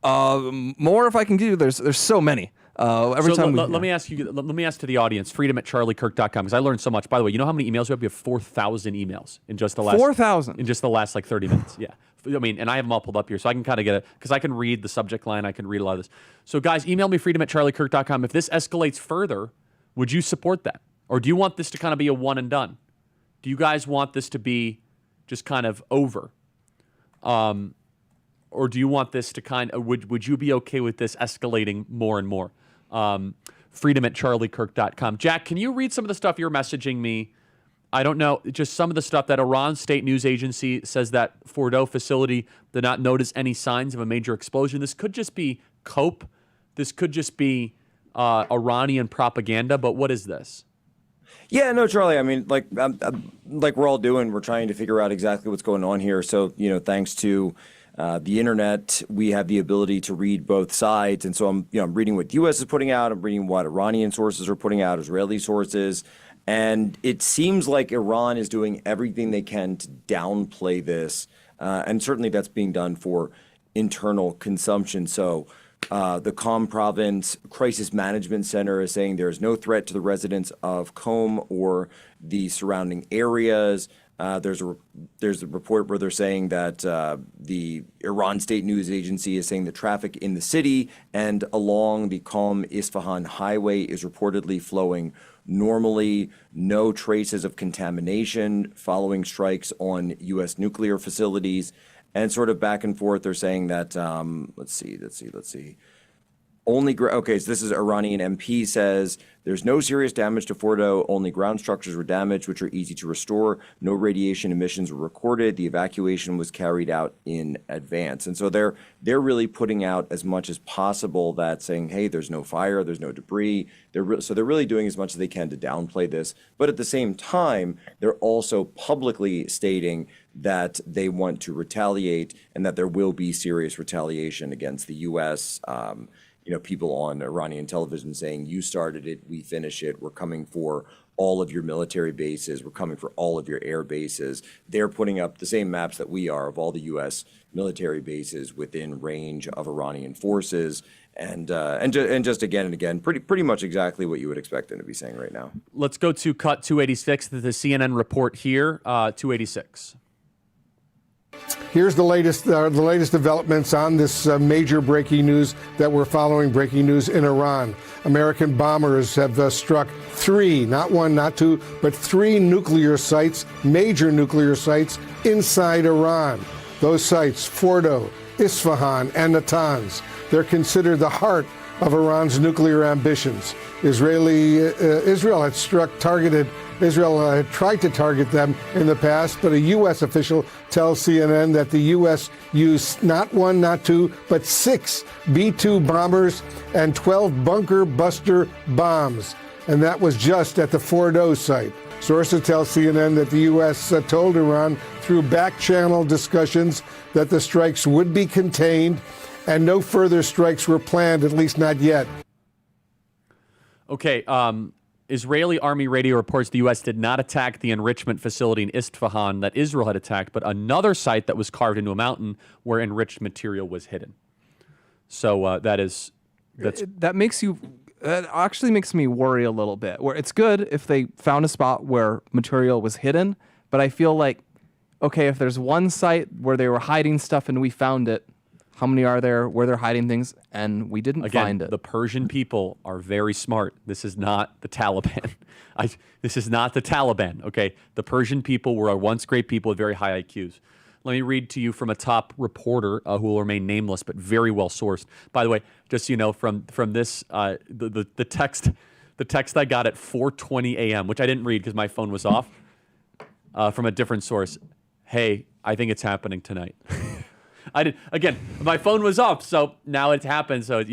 More if I can give you. There's so many. Every time. Let me ask you. Let me ask to the audience. freedom@charliekirk.com, because I learned so much. By the way, you know how many emails we have? We have 4,000 emails in just the last 4,000 in just the last like 30 minutes. Yeah. I mean, and I have them all pulled up here, so I can kind of get it, because I can read the subject line. I can read a lot of this. So, guys, email me freedom@charliekirk.com. If this escalates further, would you support that, or do you want this to kind of be a one and done? Do you guys want this to be just kind of over? Or do you want this to kind of, would you be okay with this escalating more and more? Freedom@charliekirk.com. Jack, can you read some of the stuff you're messaging me? I don't know, just some of the stuff that Iran State News Agency says that Fordo facility did not notice any signs of a major explosion. This could just be cope. This could just be Iranian propaganda, but what is this? Yeah, no, Charlie. I mean, like we're all doing, we're trying to figure out exactly what's going on here. So, thanks to the internet, we have the ability to read both sides. And so I'm reading what the U.S. is putting out. I'm reading what Iranian sources are putting out, Israeli sources. And it seems like Iran is doing everything they can to downplay this. And certainly that's being done for internal consumption. So the Qom Province Crisis Management Center is saying there is no threat to the residents of Qom or the surrounding areas. There's a report where they're saying that the Iran State News Agency is saying the traffic in the city and along the Qom-Isfahan highway is reportedly flowing normally. No traces of contamination following strikes on U.S. nuclear facilities. And sort of back and forth, they're saying that, let's see. Okay, so this is Iranian MP says, there's no serious damage to Fordo, only ground structures were damaged, which are easy to restore. No radiation emissions were recorded. The evacuation was carried out in advance. And so they're really putting out as much as possible that saying, hey, there's no fire, there's no debris. So they're really doing as much as they can to downplay this. But at the same time, they're also publicly stating that they want to retaliate and that there will be serious retaliation against the U.S. People on Iranian television saying, you started it, we finish it, we're coming for all of your military bases, we're coming for all of your air bases. They're putting up the same maps that we are of all the U.S. military bases within range of Iranian forces. And just again and again, pretty much exactly what you would expect them to be saying right now. Let's go to cut 286, the CNN report here, 286. Here's the latest developments on this major breaking news that we're following. Breaking news in Iran. American bombers have struck 3, not 1, not 2, but 3 nuclear sites, major nuclear sites inside Iran. Those sites, Fordo, Isfahan, and Natanz. They're considered the heart of Iran's nuclear ambitions. Israel had tried to target them in the past, but a U.S. official tells CNN that the U.S. used not 1, not 2, but 6 B-2 bombers and 12 bunker buster bombs. And that was just at the Fordo site. Sources tell CNN that the U.S. Told Iran through back-channel discussions that the strikes would be contained and no further strikes were planned, at least not yet. Okay, Israeli Army radio reports the U.S. did not attack the enrichment facility in Isfahan that Israel had attacked, but another site that was carved into a mountain where enriched material was hidden. So that actually makes me worry a little bit. Where it's good if they found a spot where material was hidden, but I feel like, okay, if there's one site where they were hiding stuff and we found it, how many are there where they're hiding things and we didn't find it? The Persian people are very smart. This is not the Taliban. This is not the Taliban, okay? The Persian people were once great people with very high IQs. Let me read to you from a top reporter who will remain nameless but very well sourced. By the way, just so you know, from this, the text I got at 4:20 a.m., which I didn't read because my phone was off, from a different source. Hey, I think it's happening tonight. My phone was off, so now it's happened. So,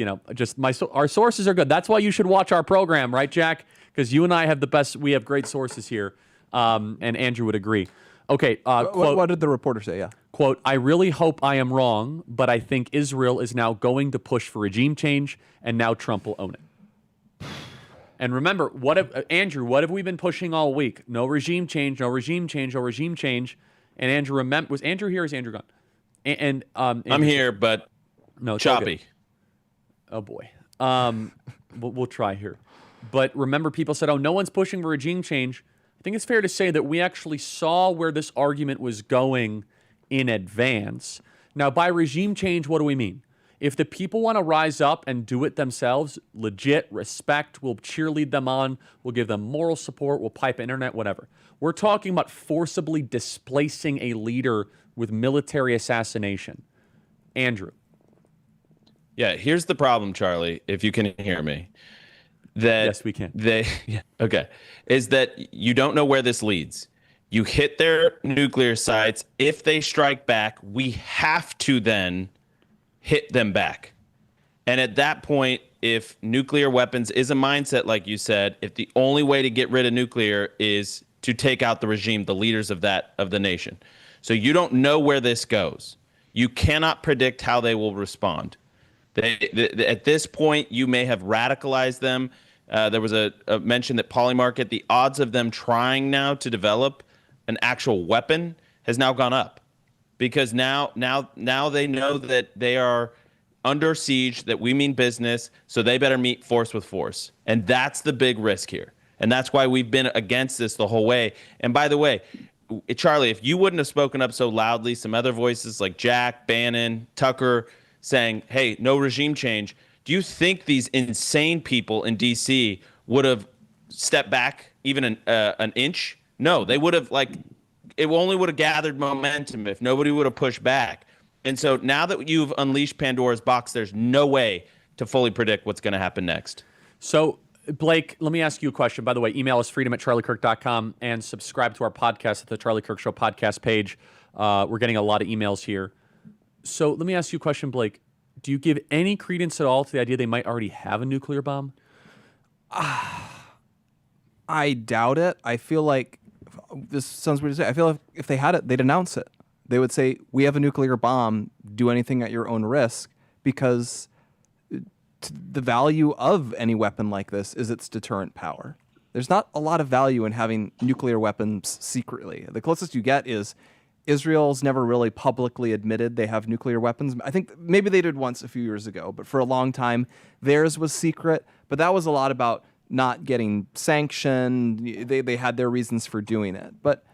our sources are good. That's why you should watch our program, right, Jack? Because you and I have we have great sources here, and Andrew would agree. Okay, quote, what did the reporter say? Yeah. Quote, I really hope I am wrong, but I think Israel is now going to push for regime change, and now Trump will own it. And remember, Andrew, what have we been pushing all week? No regime change, no regime change, no regime change. And Andrew, was Andrew here or is Andrew gone? And I'm here, but no, choppy. Oh boy. We'll try here. But remember, people said, "Oh, no one's pushing for regime change." I think it's fair to say that we actually saw where this argument was going in advance. Now, by regime change, what do we mean? If the people want to rise up and do it themselves, legit, respect, we'll cheerlead them on, we'll give them moral support, we'll pipe internet, whatever. We're talking about forcibly displacing a leader with military assassination. Andrew. Yeah, here's the problem, Charlie, if you can hear me. Yes, we can. Okay. Is that you don't know where this leads. You hit their nuclear sites. If they strike back, we have to then hit them back. And at that point, if nuclear weapons is a mindset, like you said, if the only way to get rid of nuclear is to take out the regime, the leaders of the nation. So you don't know where this goes. You cannot predict how they will respond. At this point, you may have radicalized them. There was a mention that Polymarket, the odds of them trying now to develop an actual weapon has now gone up, because now they know that they are under siege, that we mean business, so they better meet force with force. And that's the big risk here. And that's why we've been against this the whole way. And by the way, Charlie, if you wouldn't have spoken up so loudly, some other voices like Jack, Bannon, Tucker saying, hey, no regime change, do you think these insane people in D.C. would have stepped back even an inch? No, they would have, it only would have gathered momentum if nobody would have pushed back. And so now that you've unleashed Pandora's box, there's no way to fully predict what's going to happen next. So, Blake, let me ask you a question. By the way, email us freedom@charliekirk.com and subscribe to our podcast at the Charlie Kirk Show podcast page. We're getting a lot of emails here. So let me ask you a question, Blake. Do you give any credence at all to the idea they might already have a nuclear bomb? I doubt it. I feel like, this sounds weird to say, I feel like if they had it, they'd announce it. They would say, we have a nuclear bomb, do anything at your own risk, because the value of any weapon like this is its deterrent power. There's not a lot of value in having nuclear weapons secretly. The closest you get is Israel's never really publicly admitted they have nuclear weapons. I think maybe they did once a few years ago, but for a long time, theirs was secret. But that was a lot about not getting sanctioned. They had their reasons for doing it. But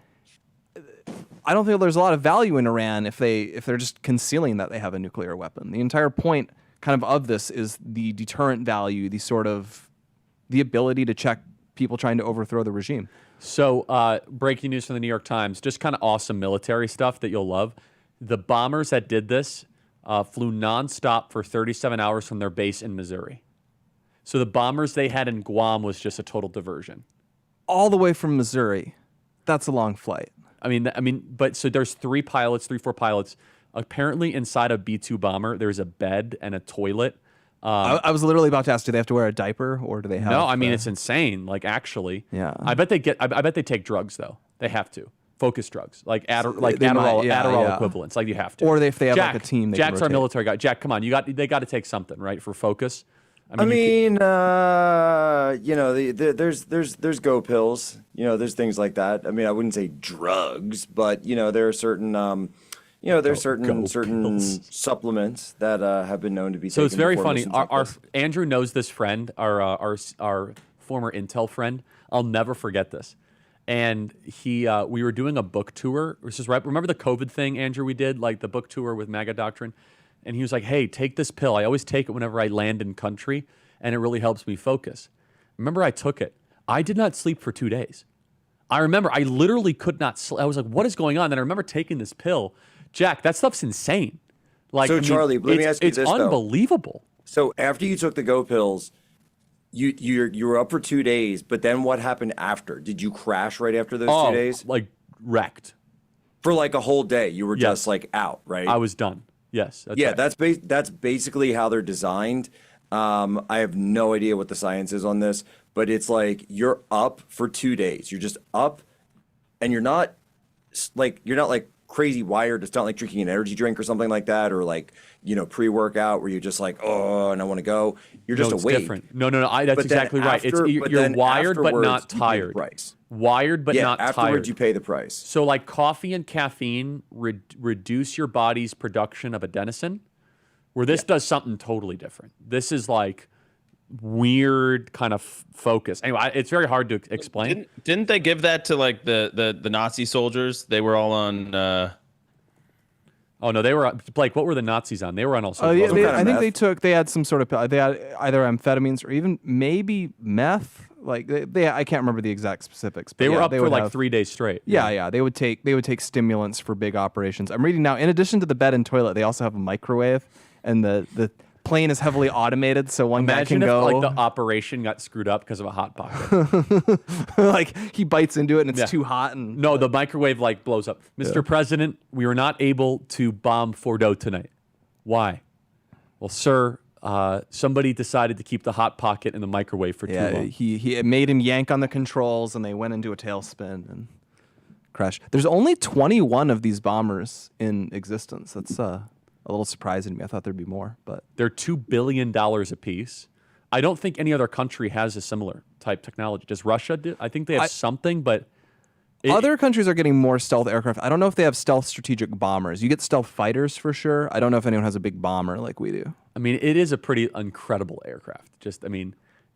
I don't think there's a lot of value in Iran if they're just concealing that they have a nuclear weapon. The entire point kind of this is the deterrent value, the ability to check people trying to overthrow the regime. So, breaking news from the New York Times, just kind of awesome military stuff that you'll love. The bombers that did this flew nonstop for 37 hours from their base in Missouri. So the bombers they had in Guam was just a total diversion. All the way from Missouri. That's a long flight. But so there's 4 pilots. Apparently inside a B-2 bomber, there's a bed and a toilet. I was literally about to ask, do they have to wear a diaper or do they have? No, it's insane. Like, actually, yeah. I bet they take drugs though. They have to focus drugs, like Adderall equivalents. Like you have to. Or if they have Jack, like a team, Jack's our military guy. Jack, come on, they got to take something, right, for focus. There's go pills. There's things like that. I mean, I wouldn't say drugs, but there are certain. There's certain supplements that have been known to be taken. So it's very before funny. missions like Our this. Andrew knows this friend, our former Intel friend. I'll never forget this. And we were doing a book tour. This is right. Remember the COVID thing, Andrew? We did like the book tour with MAGA Doctrine. And he was like, "Hey, take this pill. I always take it whenever I land in country, and it really helps me focus." Remember, I took it. I did not sleep for 2 days. I remember I literally could not sleep. I was like, "What is going on?" Then I remember taking this pill. Jack, that stuff's insane. Like, So, Charlie, let me ask you it's this, though. unbelievable. So after you took the go pills, you were up for 2 days, but then what happened after? Did you crash right after those 2 days? Like wrecked. For like a whole day, you were just like out, right? I was done. Yes. Yeah, right. that's basically how they're designed. I have no idea what the science is on this, but it's like you're up for 2 days. You're just up, and you're not like crazy wired. It's not like drinking an energy drink or something like that, or like pre-workout where you're just like, oh, and I want to go. You're just it's awake. different. No. That's But then exactly right. You're then wired but afterwards, not you pay the tired. price. Wired but not afterwards tired. you pay the price. So like coffee and caffeine reduce your body's production of adenosine, where this does something totally different. This is like weird kind of focus. Anyway, it's very hard to explain. Didn't they give that to like the Nazi soldiers? They were all on. Oh no, they were Blake. What were the Nazis on? They were on all sorts. Oh yeah, of I think they had some sort of, they had either amphetamines or even maybe meth. Like I can't remember the exact specifics. But They were yeah, up for like 3 days straight. Yeah. They would take stimulants for big operations. I'm reading now. In addition to the bed and toilet, they also have a microwave, and the plane is heavily automated, so one guy can Imagine if go. like the operation got screwed up because of a hot pocket. like he bites into it and it's too hot and No, the microwave like blows up. Mr. President, we were not able to bomb Bordeaux tonight. Why? Well, sir, somebody decided to keep the hot pocket in the microwave for too long. It made him yank on the controls, and they went into a tailspin and crashed. There's only 21 of these bombers in existence. That's a little surprising to me. I thought there'd be more, but They're $2 billion a piece. I don't think any other country has a similar type technology. Does Russia do? I think they have something, but other countries are getting more stealth aircraft. I don't know if they have stealth strategic bombers. You get stealth fighters for sure. I don't know if anyone has a big bomber like we do. I mean, it is a pretty incredible aircraft.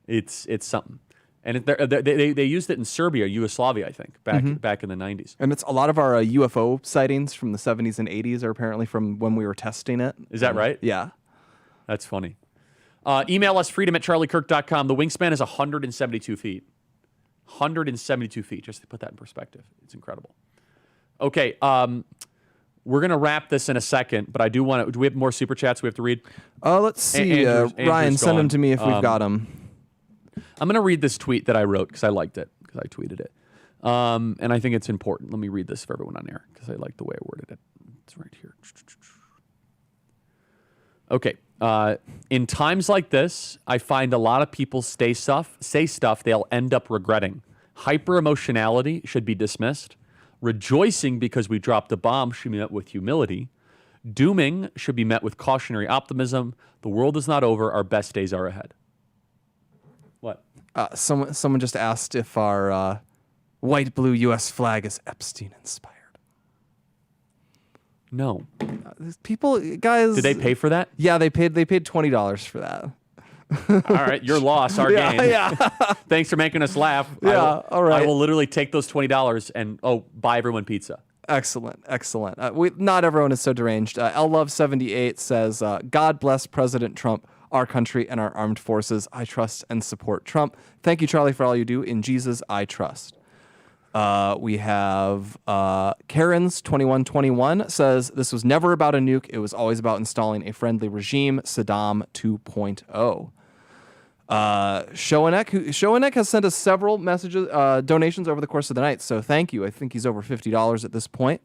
It's something. And they used it in Serbia, Yugoslavia, I think, back in the 90s. And it's a lot of our UFO sightings from the 70s and 80s are apparently from when we were testing it. Is that right? Yeah. That's funny. Email us, freedom@charliekirk.com. The wingspan is 172 feet. 172 feet, just to put that in perspective. It's incredible. Okay, we're going to wrap this in a second, but I do want to... Do we have more super chats we have to read? Let's see. Andrew's Ryan, send them gone. to me if we've got them. I'm going to read this tweet that I wrote because I liked it, because I tweeted it. And I think it's important. Let me read this for everyone on air because I like the way I worded it. It's right here. Okay. In times like this, I find a lot of people say stuff they'll end up regretting. Hyper-emotionality should be dismissed. Rejoicing because we dropped a bomb should be met with humility. Dooming should be met with cautionary optimism. The world is not over. Our best days are ahead. What? Someone just asked if our white blue U.S. flag is Epstein inspired. No. People, guys. Did they pay for that? Yeah, they paid $20 for that. All right, your loss, our gain. Yeah. Thanks for making us laugh. Yeah, all right. I will literally take those $20 and buy everyone pizza. Excellent. Not everyone is so deranged. LLove78 says, God bless President Trump, our country, and our armed forces. I trust and support Trump. Thank you, Charlie, for all you do. In Jesus, I trust. We have Karen's 2121 says, this was never about a nuke. It was always about installing a friendly regime, Saddam 2.0. Shoanek has sent us several messages, donations over the course of the night. So thank you. I think he's over $50 at this point.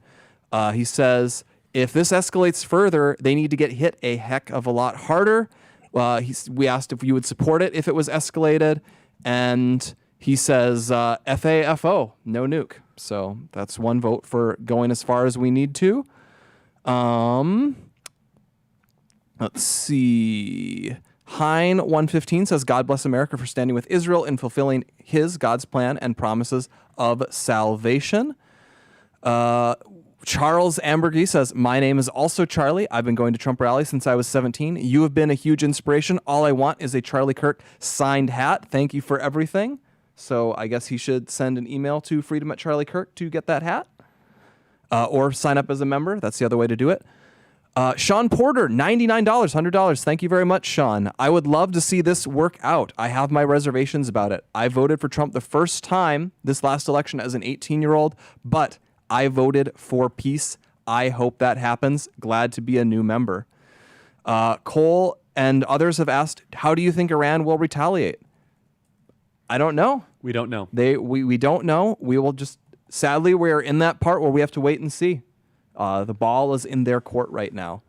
He says, if this escalates further, they need to get hit a heck of a lot harder. We asked if you would support it if it was escalated. And he says, FAFO, no nuke. So that's one vote for going as far as we need to. Let's see. Hein 115 says, God bless America for standing with Israel in fulfilling God's plan and promises of salvation. Charles Ambergy says, my name is also Charlie. I've been going to Trump rallies since I was 17. You have been a huge inspiration. All I want is a Charlie Kirk signed hat. Thank you for everything. So I guess he should send an email to freedom@charliekirk to get that hat. Or sign up as a member. That's the other way to do it. Sean Porter, $99, $100. Thank you very much, Sean. I would love to see this work out. I have my reservations about it. I voted for Trump the first time this last election as an 18-year-old, but I voted for peace. I hope that happens. Glad to be a new member. Cole and others have asked, how do you think Iran will retaliate? I don't know. We don't know. We don't know. We will just, sadly, we're in that part where we have to wait and see. The ball is in their court right now.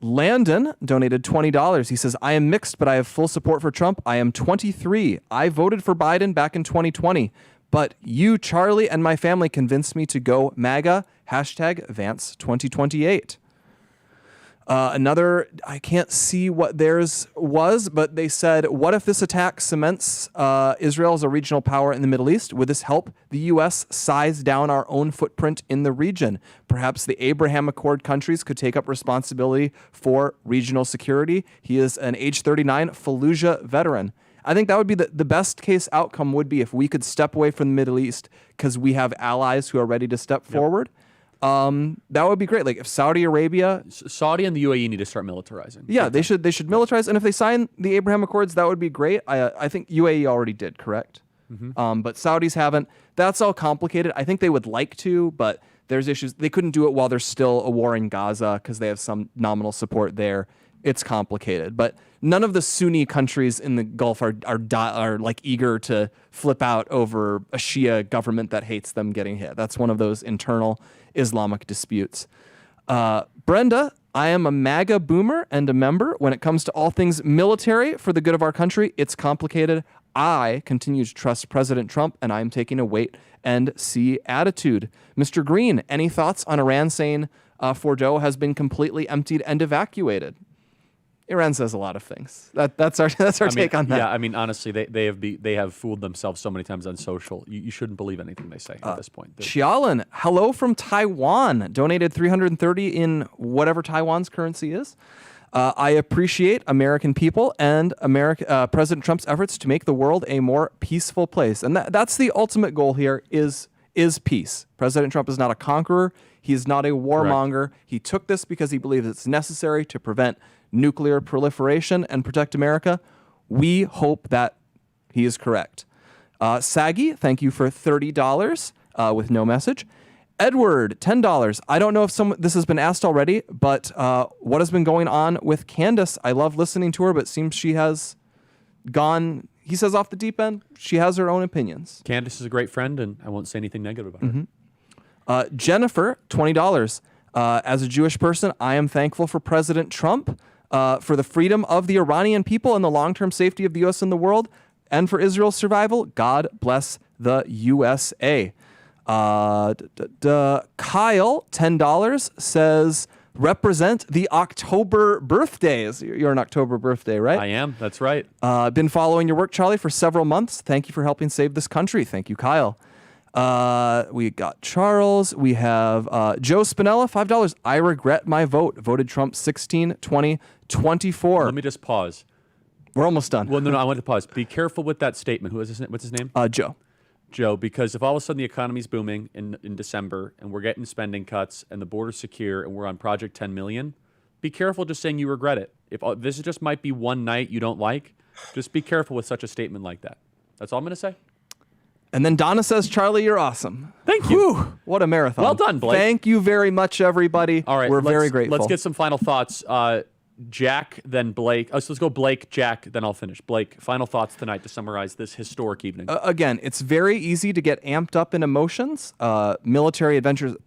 Landon donated $20. He says, I am mixed, but I have full support for Trump. I am 23. I voted for Biden back in 2020. But you, Charlie, and my family convinced me to go MAGA, #Vance 2028. Another, I can't see what theirs was, but they said, what if this attack cements Israel as a regional power in the Middle East? Would this help the U.S. size down our own footprint in the region? Perhaps the Abraham Accord countries could take up responsibility for regional security. He is an age 39 Fallujah veteran. I think that would be the best case outcome would be if we could step away from the Middle East because we have allies who are ready to step forward. That would be great. Like if Saudi Arabia, Saudi and the UAE need to start militarizing. Yeah, they should militarize. And if they sign the Abraham Accords, that would be great. I think UAE already did, correct? Mm-hmm. But Saudis haven't. That's all complicated. I think they would like to, but there's issues. They couldn't do it while there's still a war in Gaza because they have some nominal support there. It's complicated, but none of the Sunni countries in the Gulf are like eager to flip out over a Shia government that hates them getting hit. That's one of those internal Islamic disputes. Brenda, I am a MAGA boomer and a member. When it comes to all things military for the good of our country, it's complicated. I continue to trust President Trump, and I am taking a wait and see attitude. Mr. Green, any thoughts on Iran saying Fordow has been completely emptied and evacuated? Iran says a lot of things. That's our take on that. Yeah, I mean, honestly, they have fooled themselves so many times on social. You shouldn't believe anything they say at this point. Xiaolin, hello from Taiwan. Donated $330 in whatever Taiwan's currency is. I appreciate American people and President Trump's efforts to make the world a more peaceful place, and that's the ultimate goal here is peace. President Trump is not a conqueror. He is not a warmonger. Correct. He took this because he believes it's necessary to prevent nuclear proliferation and protect America. We hope that he is correct. Saggy, thank you for $30 with no message. Edward, $10. I don't know if this has been asked already, but what has been going on with Candace? I love listening to her, but it seems she has gone, he says, off the deep end. She has her own opinions. Candace is a great friend, and I won't say anything negative about her. Jennifer, $20. As a Jewish person, I am thankful for President Trump, for the freedom of the Iranian people and the long-term safety of the U.S. and the world, and for Israel's survival. God bless the USA. Kyle, $10, says, represent the October birthdays. You're an October birthday, right? I am. That's right. Been following your work, Charlie, for several months. Thank you for helping save this country. Thank you, Kyle. We got Charles. We have Joe Spinella, $5. I regret my vote. Voted Trump 16, 20, 24. Let me just pause. We're almost done. Well, no, I want to pause. Be careful with that statement. What's his name? Joe. Joe, because if all of a sudden the economy's booming in December and we're getting spending cuts and the border's secure and we're on Project 10 million, be careful just saying you regret it. If this just might be one night you don't like, just be careful with such a statement like that. That's all I'm going to say. And then Donna says, Charlie, you're awesome. Thank you. Whew, what a marathon. Well done, Blake. Thank you very much, everybody. All right, We're very grateful. Let's get some final thoughts. Jack, then Blake. So let's go Blake, Jack, then I'll finish. Blake, final thoughts tonight to summarize this historic evening. Again, it's very easy to get amped up in emotions. Military adventures,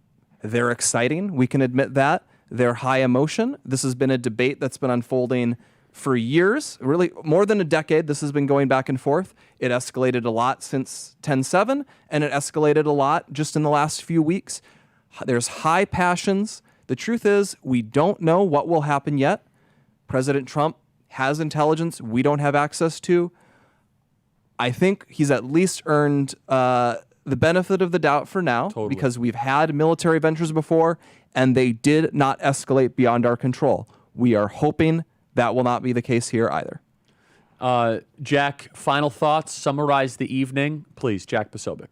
they're exciting. We can admit that. They're high emotion. This has been a debate that's been unfolding for years, really more than a decade. This has been going back and forth. It escalated a lot since 10/7, and it escalated a lot just in the last few weeks. There's high passions. The truth is, we don't know what will happen yet. President Trump has intelligence we don't have access to. I think he's at least earned the benefit of the doubt for now, because we've had military ventures before, and they did not escalate beyond our control. We are hoping that will not be the case here either. Jack, final thoughts. Summarize the evening, please. Jack Posobiec.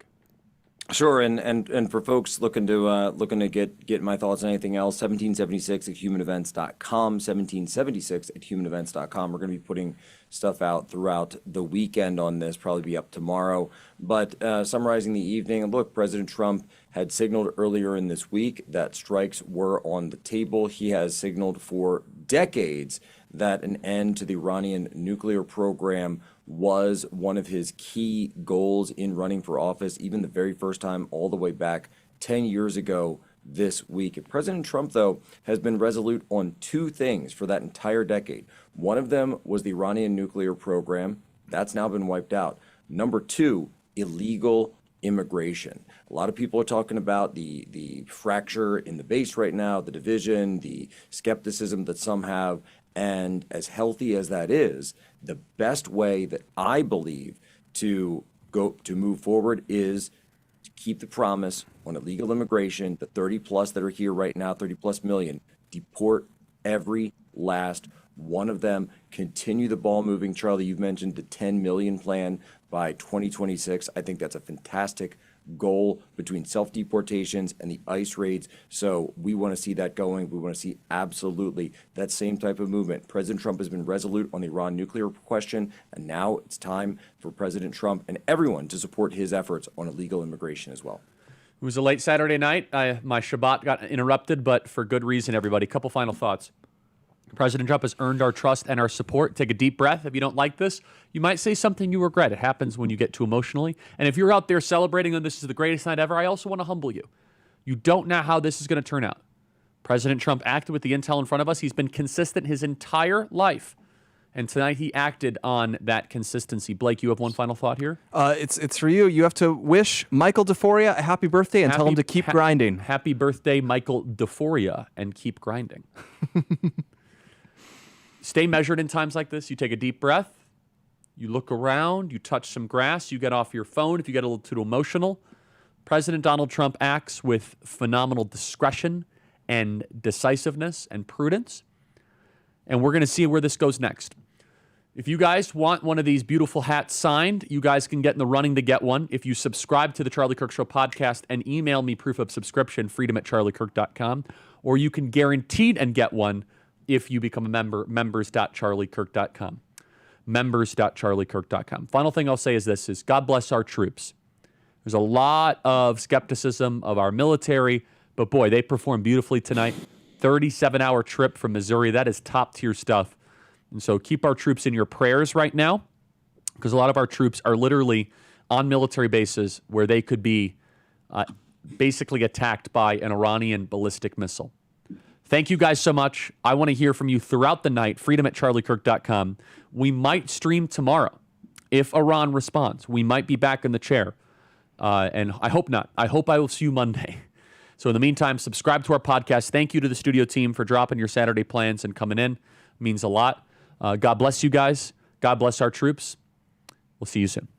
Sure, and for folks looking to get my thoughts on anything else, 1776 at humanevents.com, 1776 at humanevents.com. We're going to be putting stuff out throughout the weekend on this, probably be up tomorrow. But summarizing the evening, look, President Trump had signaled earlier in this week that strikes were on the table. He has signaled for decades that an end to the Iranian nuclear program was one of his key goals in running for office, even the very first time all the way back 10 years ago this week. President Trump, though, has been resolute on two things for that entire decade. One of them was the Iranian nuclear program. That's now been wiped out. Number two, illegal immigration. A lot of people are talking about the fracture in the base right now, the division, the skepticism that some have. And as healthy as that is, the best way that I believe to move forward is to keep the promise on illegal immigration, the 30 plus that are here right now, 30 plus million, deport every last one of them, continue the ball moving. Charlie, you've mentioned the 10 million plan by 2026. I think that's a fantastic goal between self-deportations and the ICE raids. So we want to see that going. We want to see absolutely that same type of movement. President Trump has been resolute on the Iran nuclear question, and now it's time for President Trump and everyone to support his efforts on illegal immigration as well. It was a late Saturday night. My Shabbat got interrupted, but for good reason, everybody. Couple final thoughts. President Trump has earned our trust and our support. Take a deep breath. If you don't like this, you might say something you regret. It happens when you get too emotionally. And if you're out there celebrating and this is the greatest night ever, I also want to humble you. You don't know how this is going to turn out. President Trump acted with the intel in front of us. He's been consistent his entire life. And tonight he acted on that consistency. Blake, you have one final thought here? It's for you. You have to wish Michael DeForia a happy birthday and tell him to keep grinding. Happy birthday, Michael DeForia, and keep grinding. Stay measured in times like this. You take a deep breath. You look around. You touch some grass. You get off your phone if you get a little too emotional. President Donald Trump acts with phenomenal discretion and decisiveness and prudence. And we're going to see where this goes next. If you guys want one of these beautiful hats signed, you guys can get in the running to get one. If you subscribe to the Charlie Kirk Show podcast and email me proof of subscription, freedom@charliekirk.com, or you can guaranteed and get one if you become a member, members.charliekirk.com. Members.charliekirk.com. Final thing I'll say is this, is God bless our troops. There's a lot of skepticism of our military, but boy, they performed beautifully tonight. 37-hour trip from Missouri. That is top-tier stuff. And so keep our troops in your prayers right now, because a lot of our troops are literally on military bases where they could be basically attacked by an Iranian ballistic missile. Thank you guys so much. I want to hear from you throughout the night, freedom@charliekirk.com. We might stream tomorrow if Iran responds. We might be back in the chair. And I hope not. I hope I will see you Monday. So in the meantime, subscribe to our podcast. Thank you to the studio team for dropping your Saturday plans and coming in. It means a lot. God bless you guys. God bless our troops. We'll see you soon.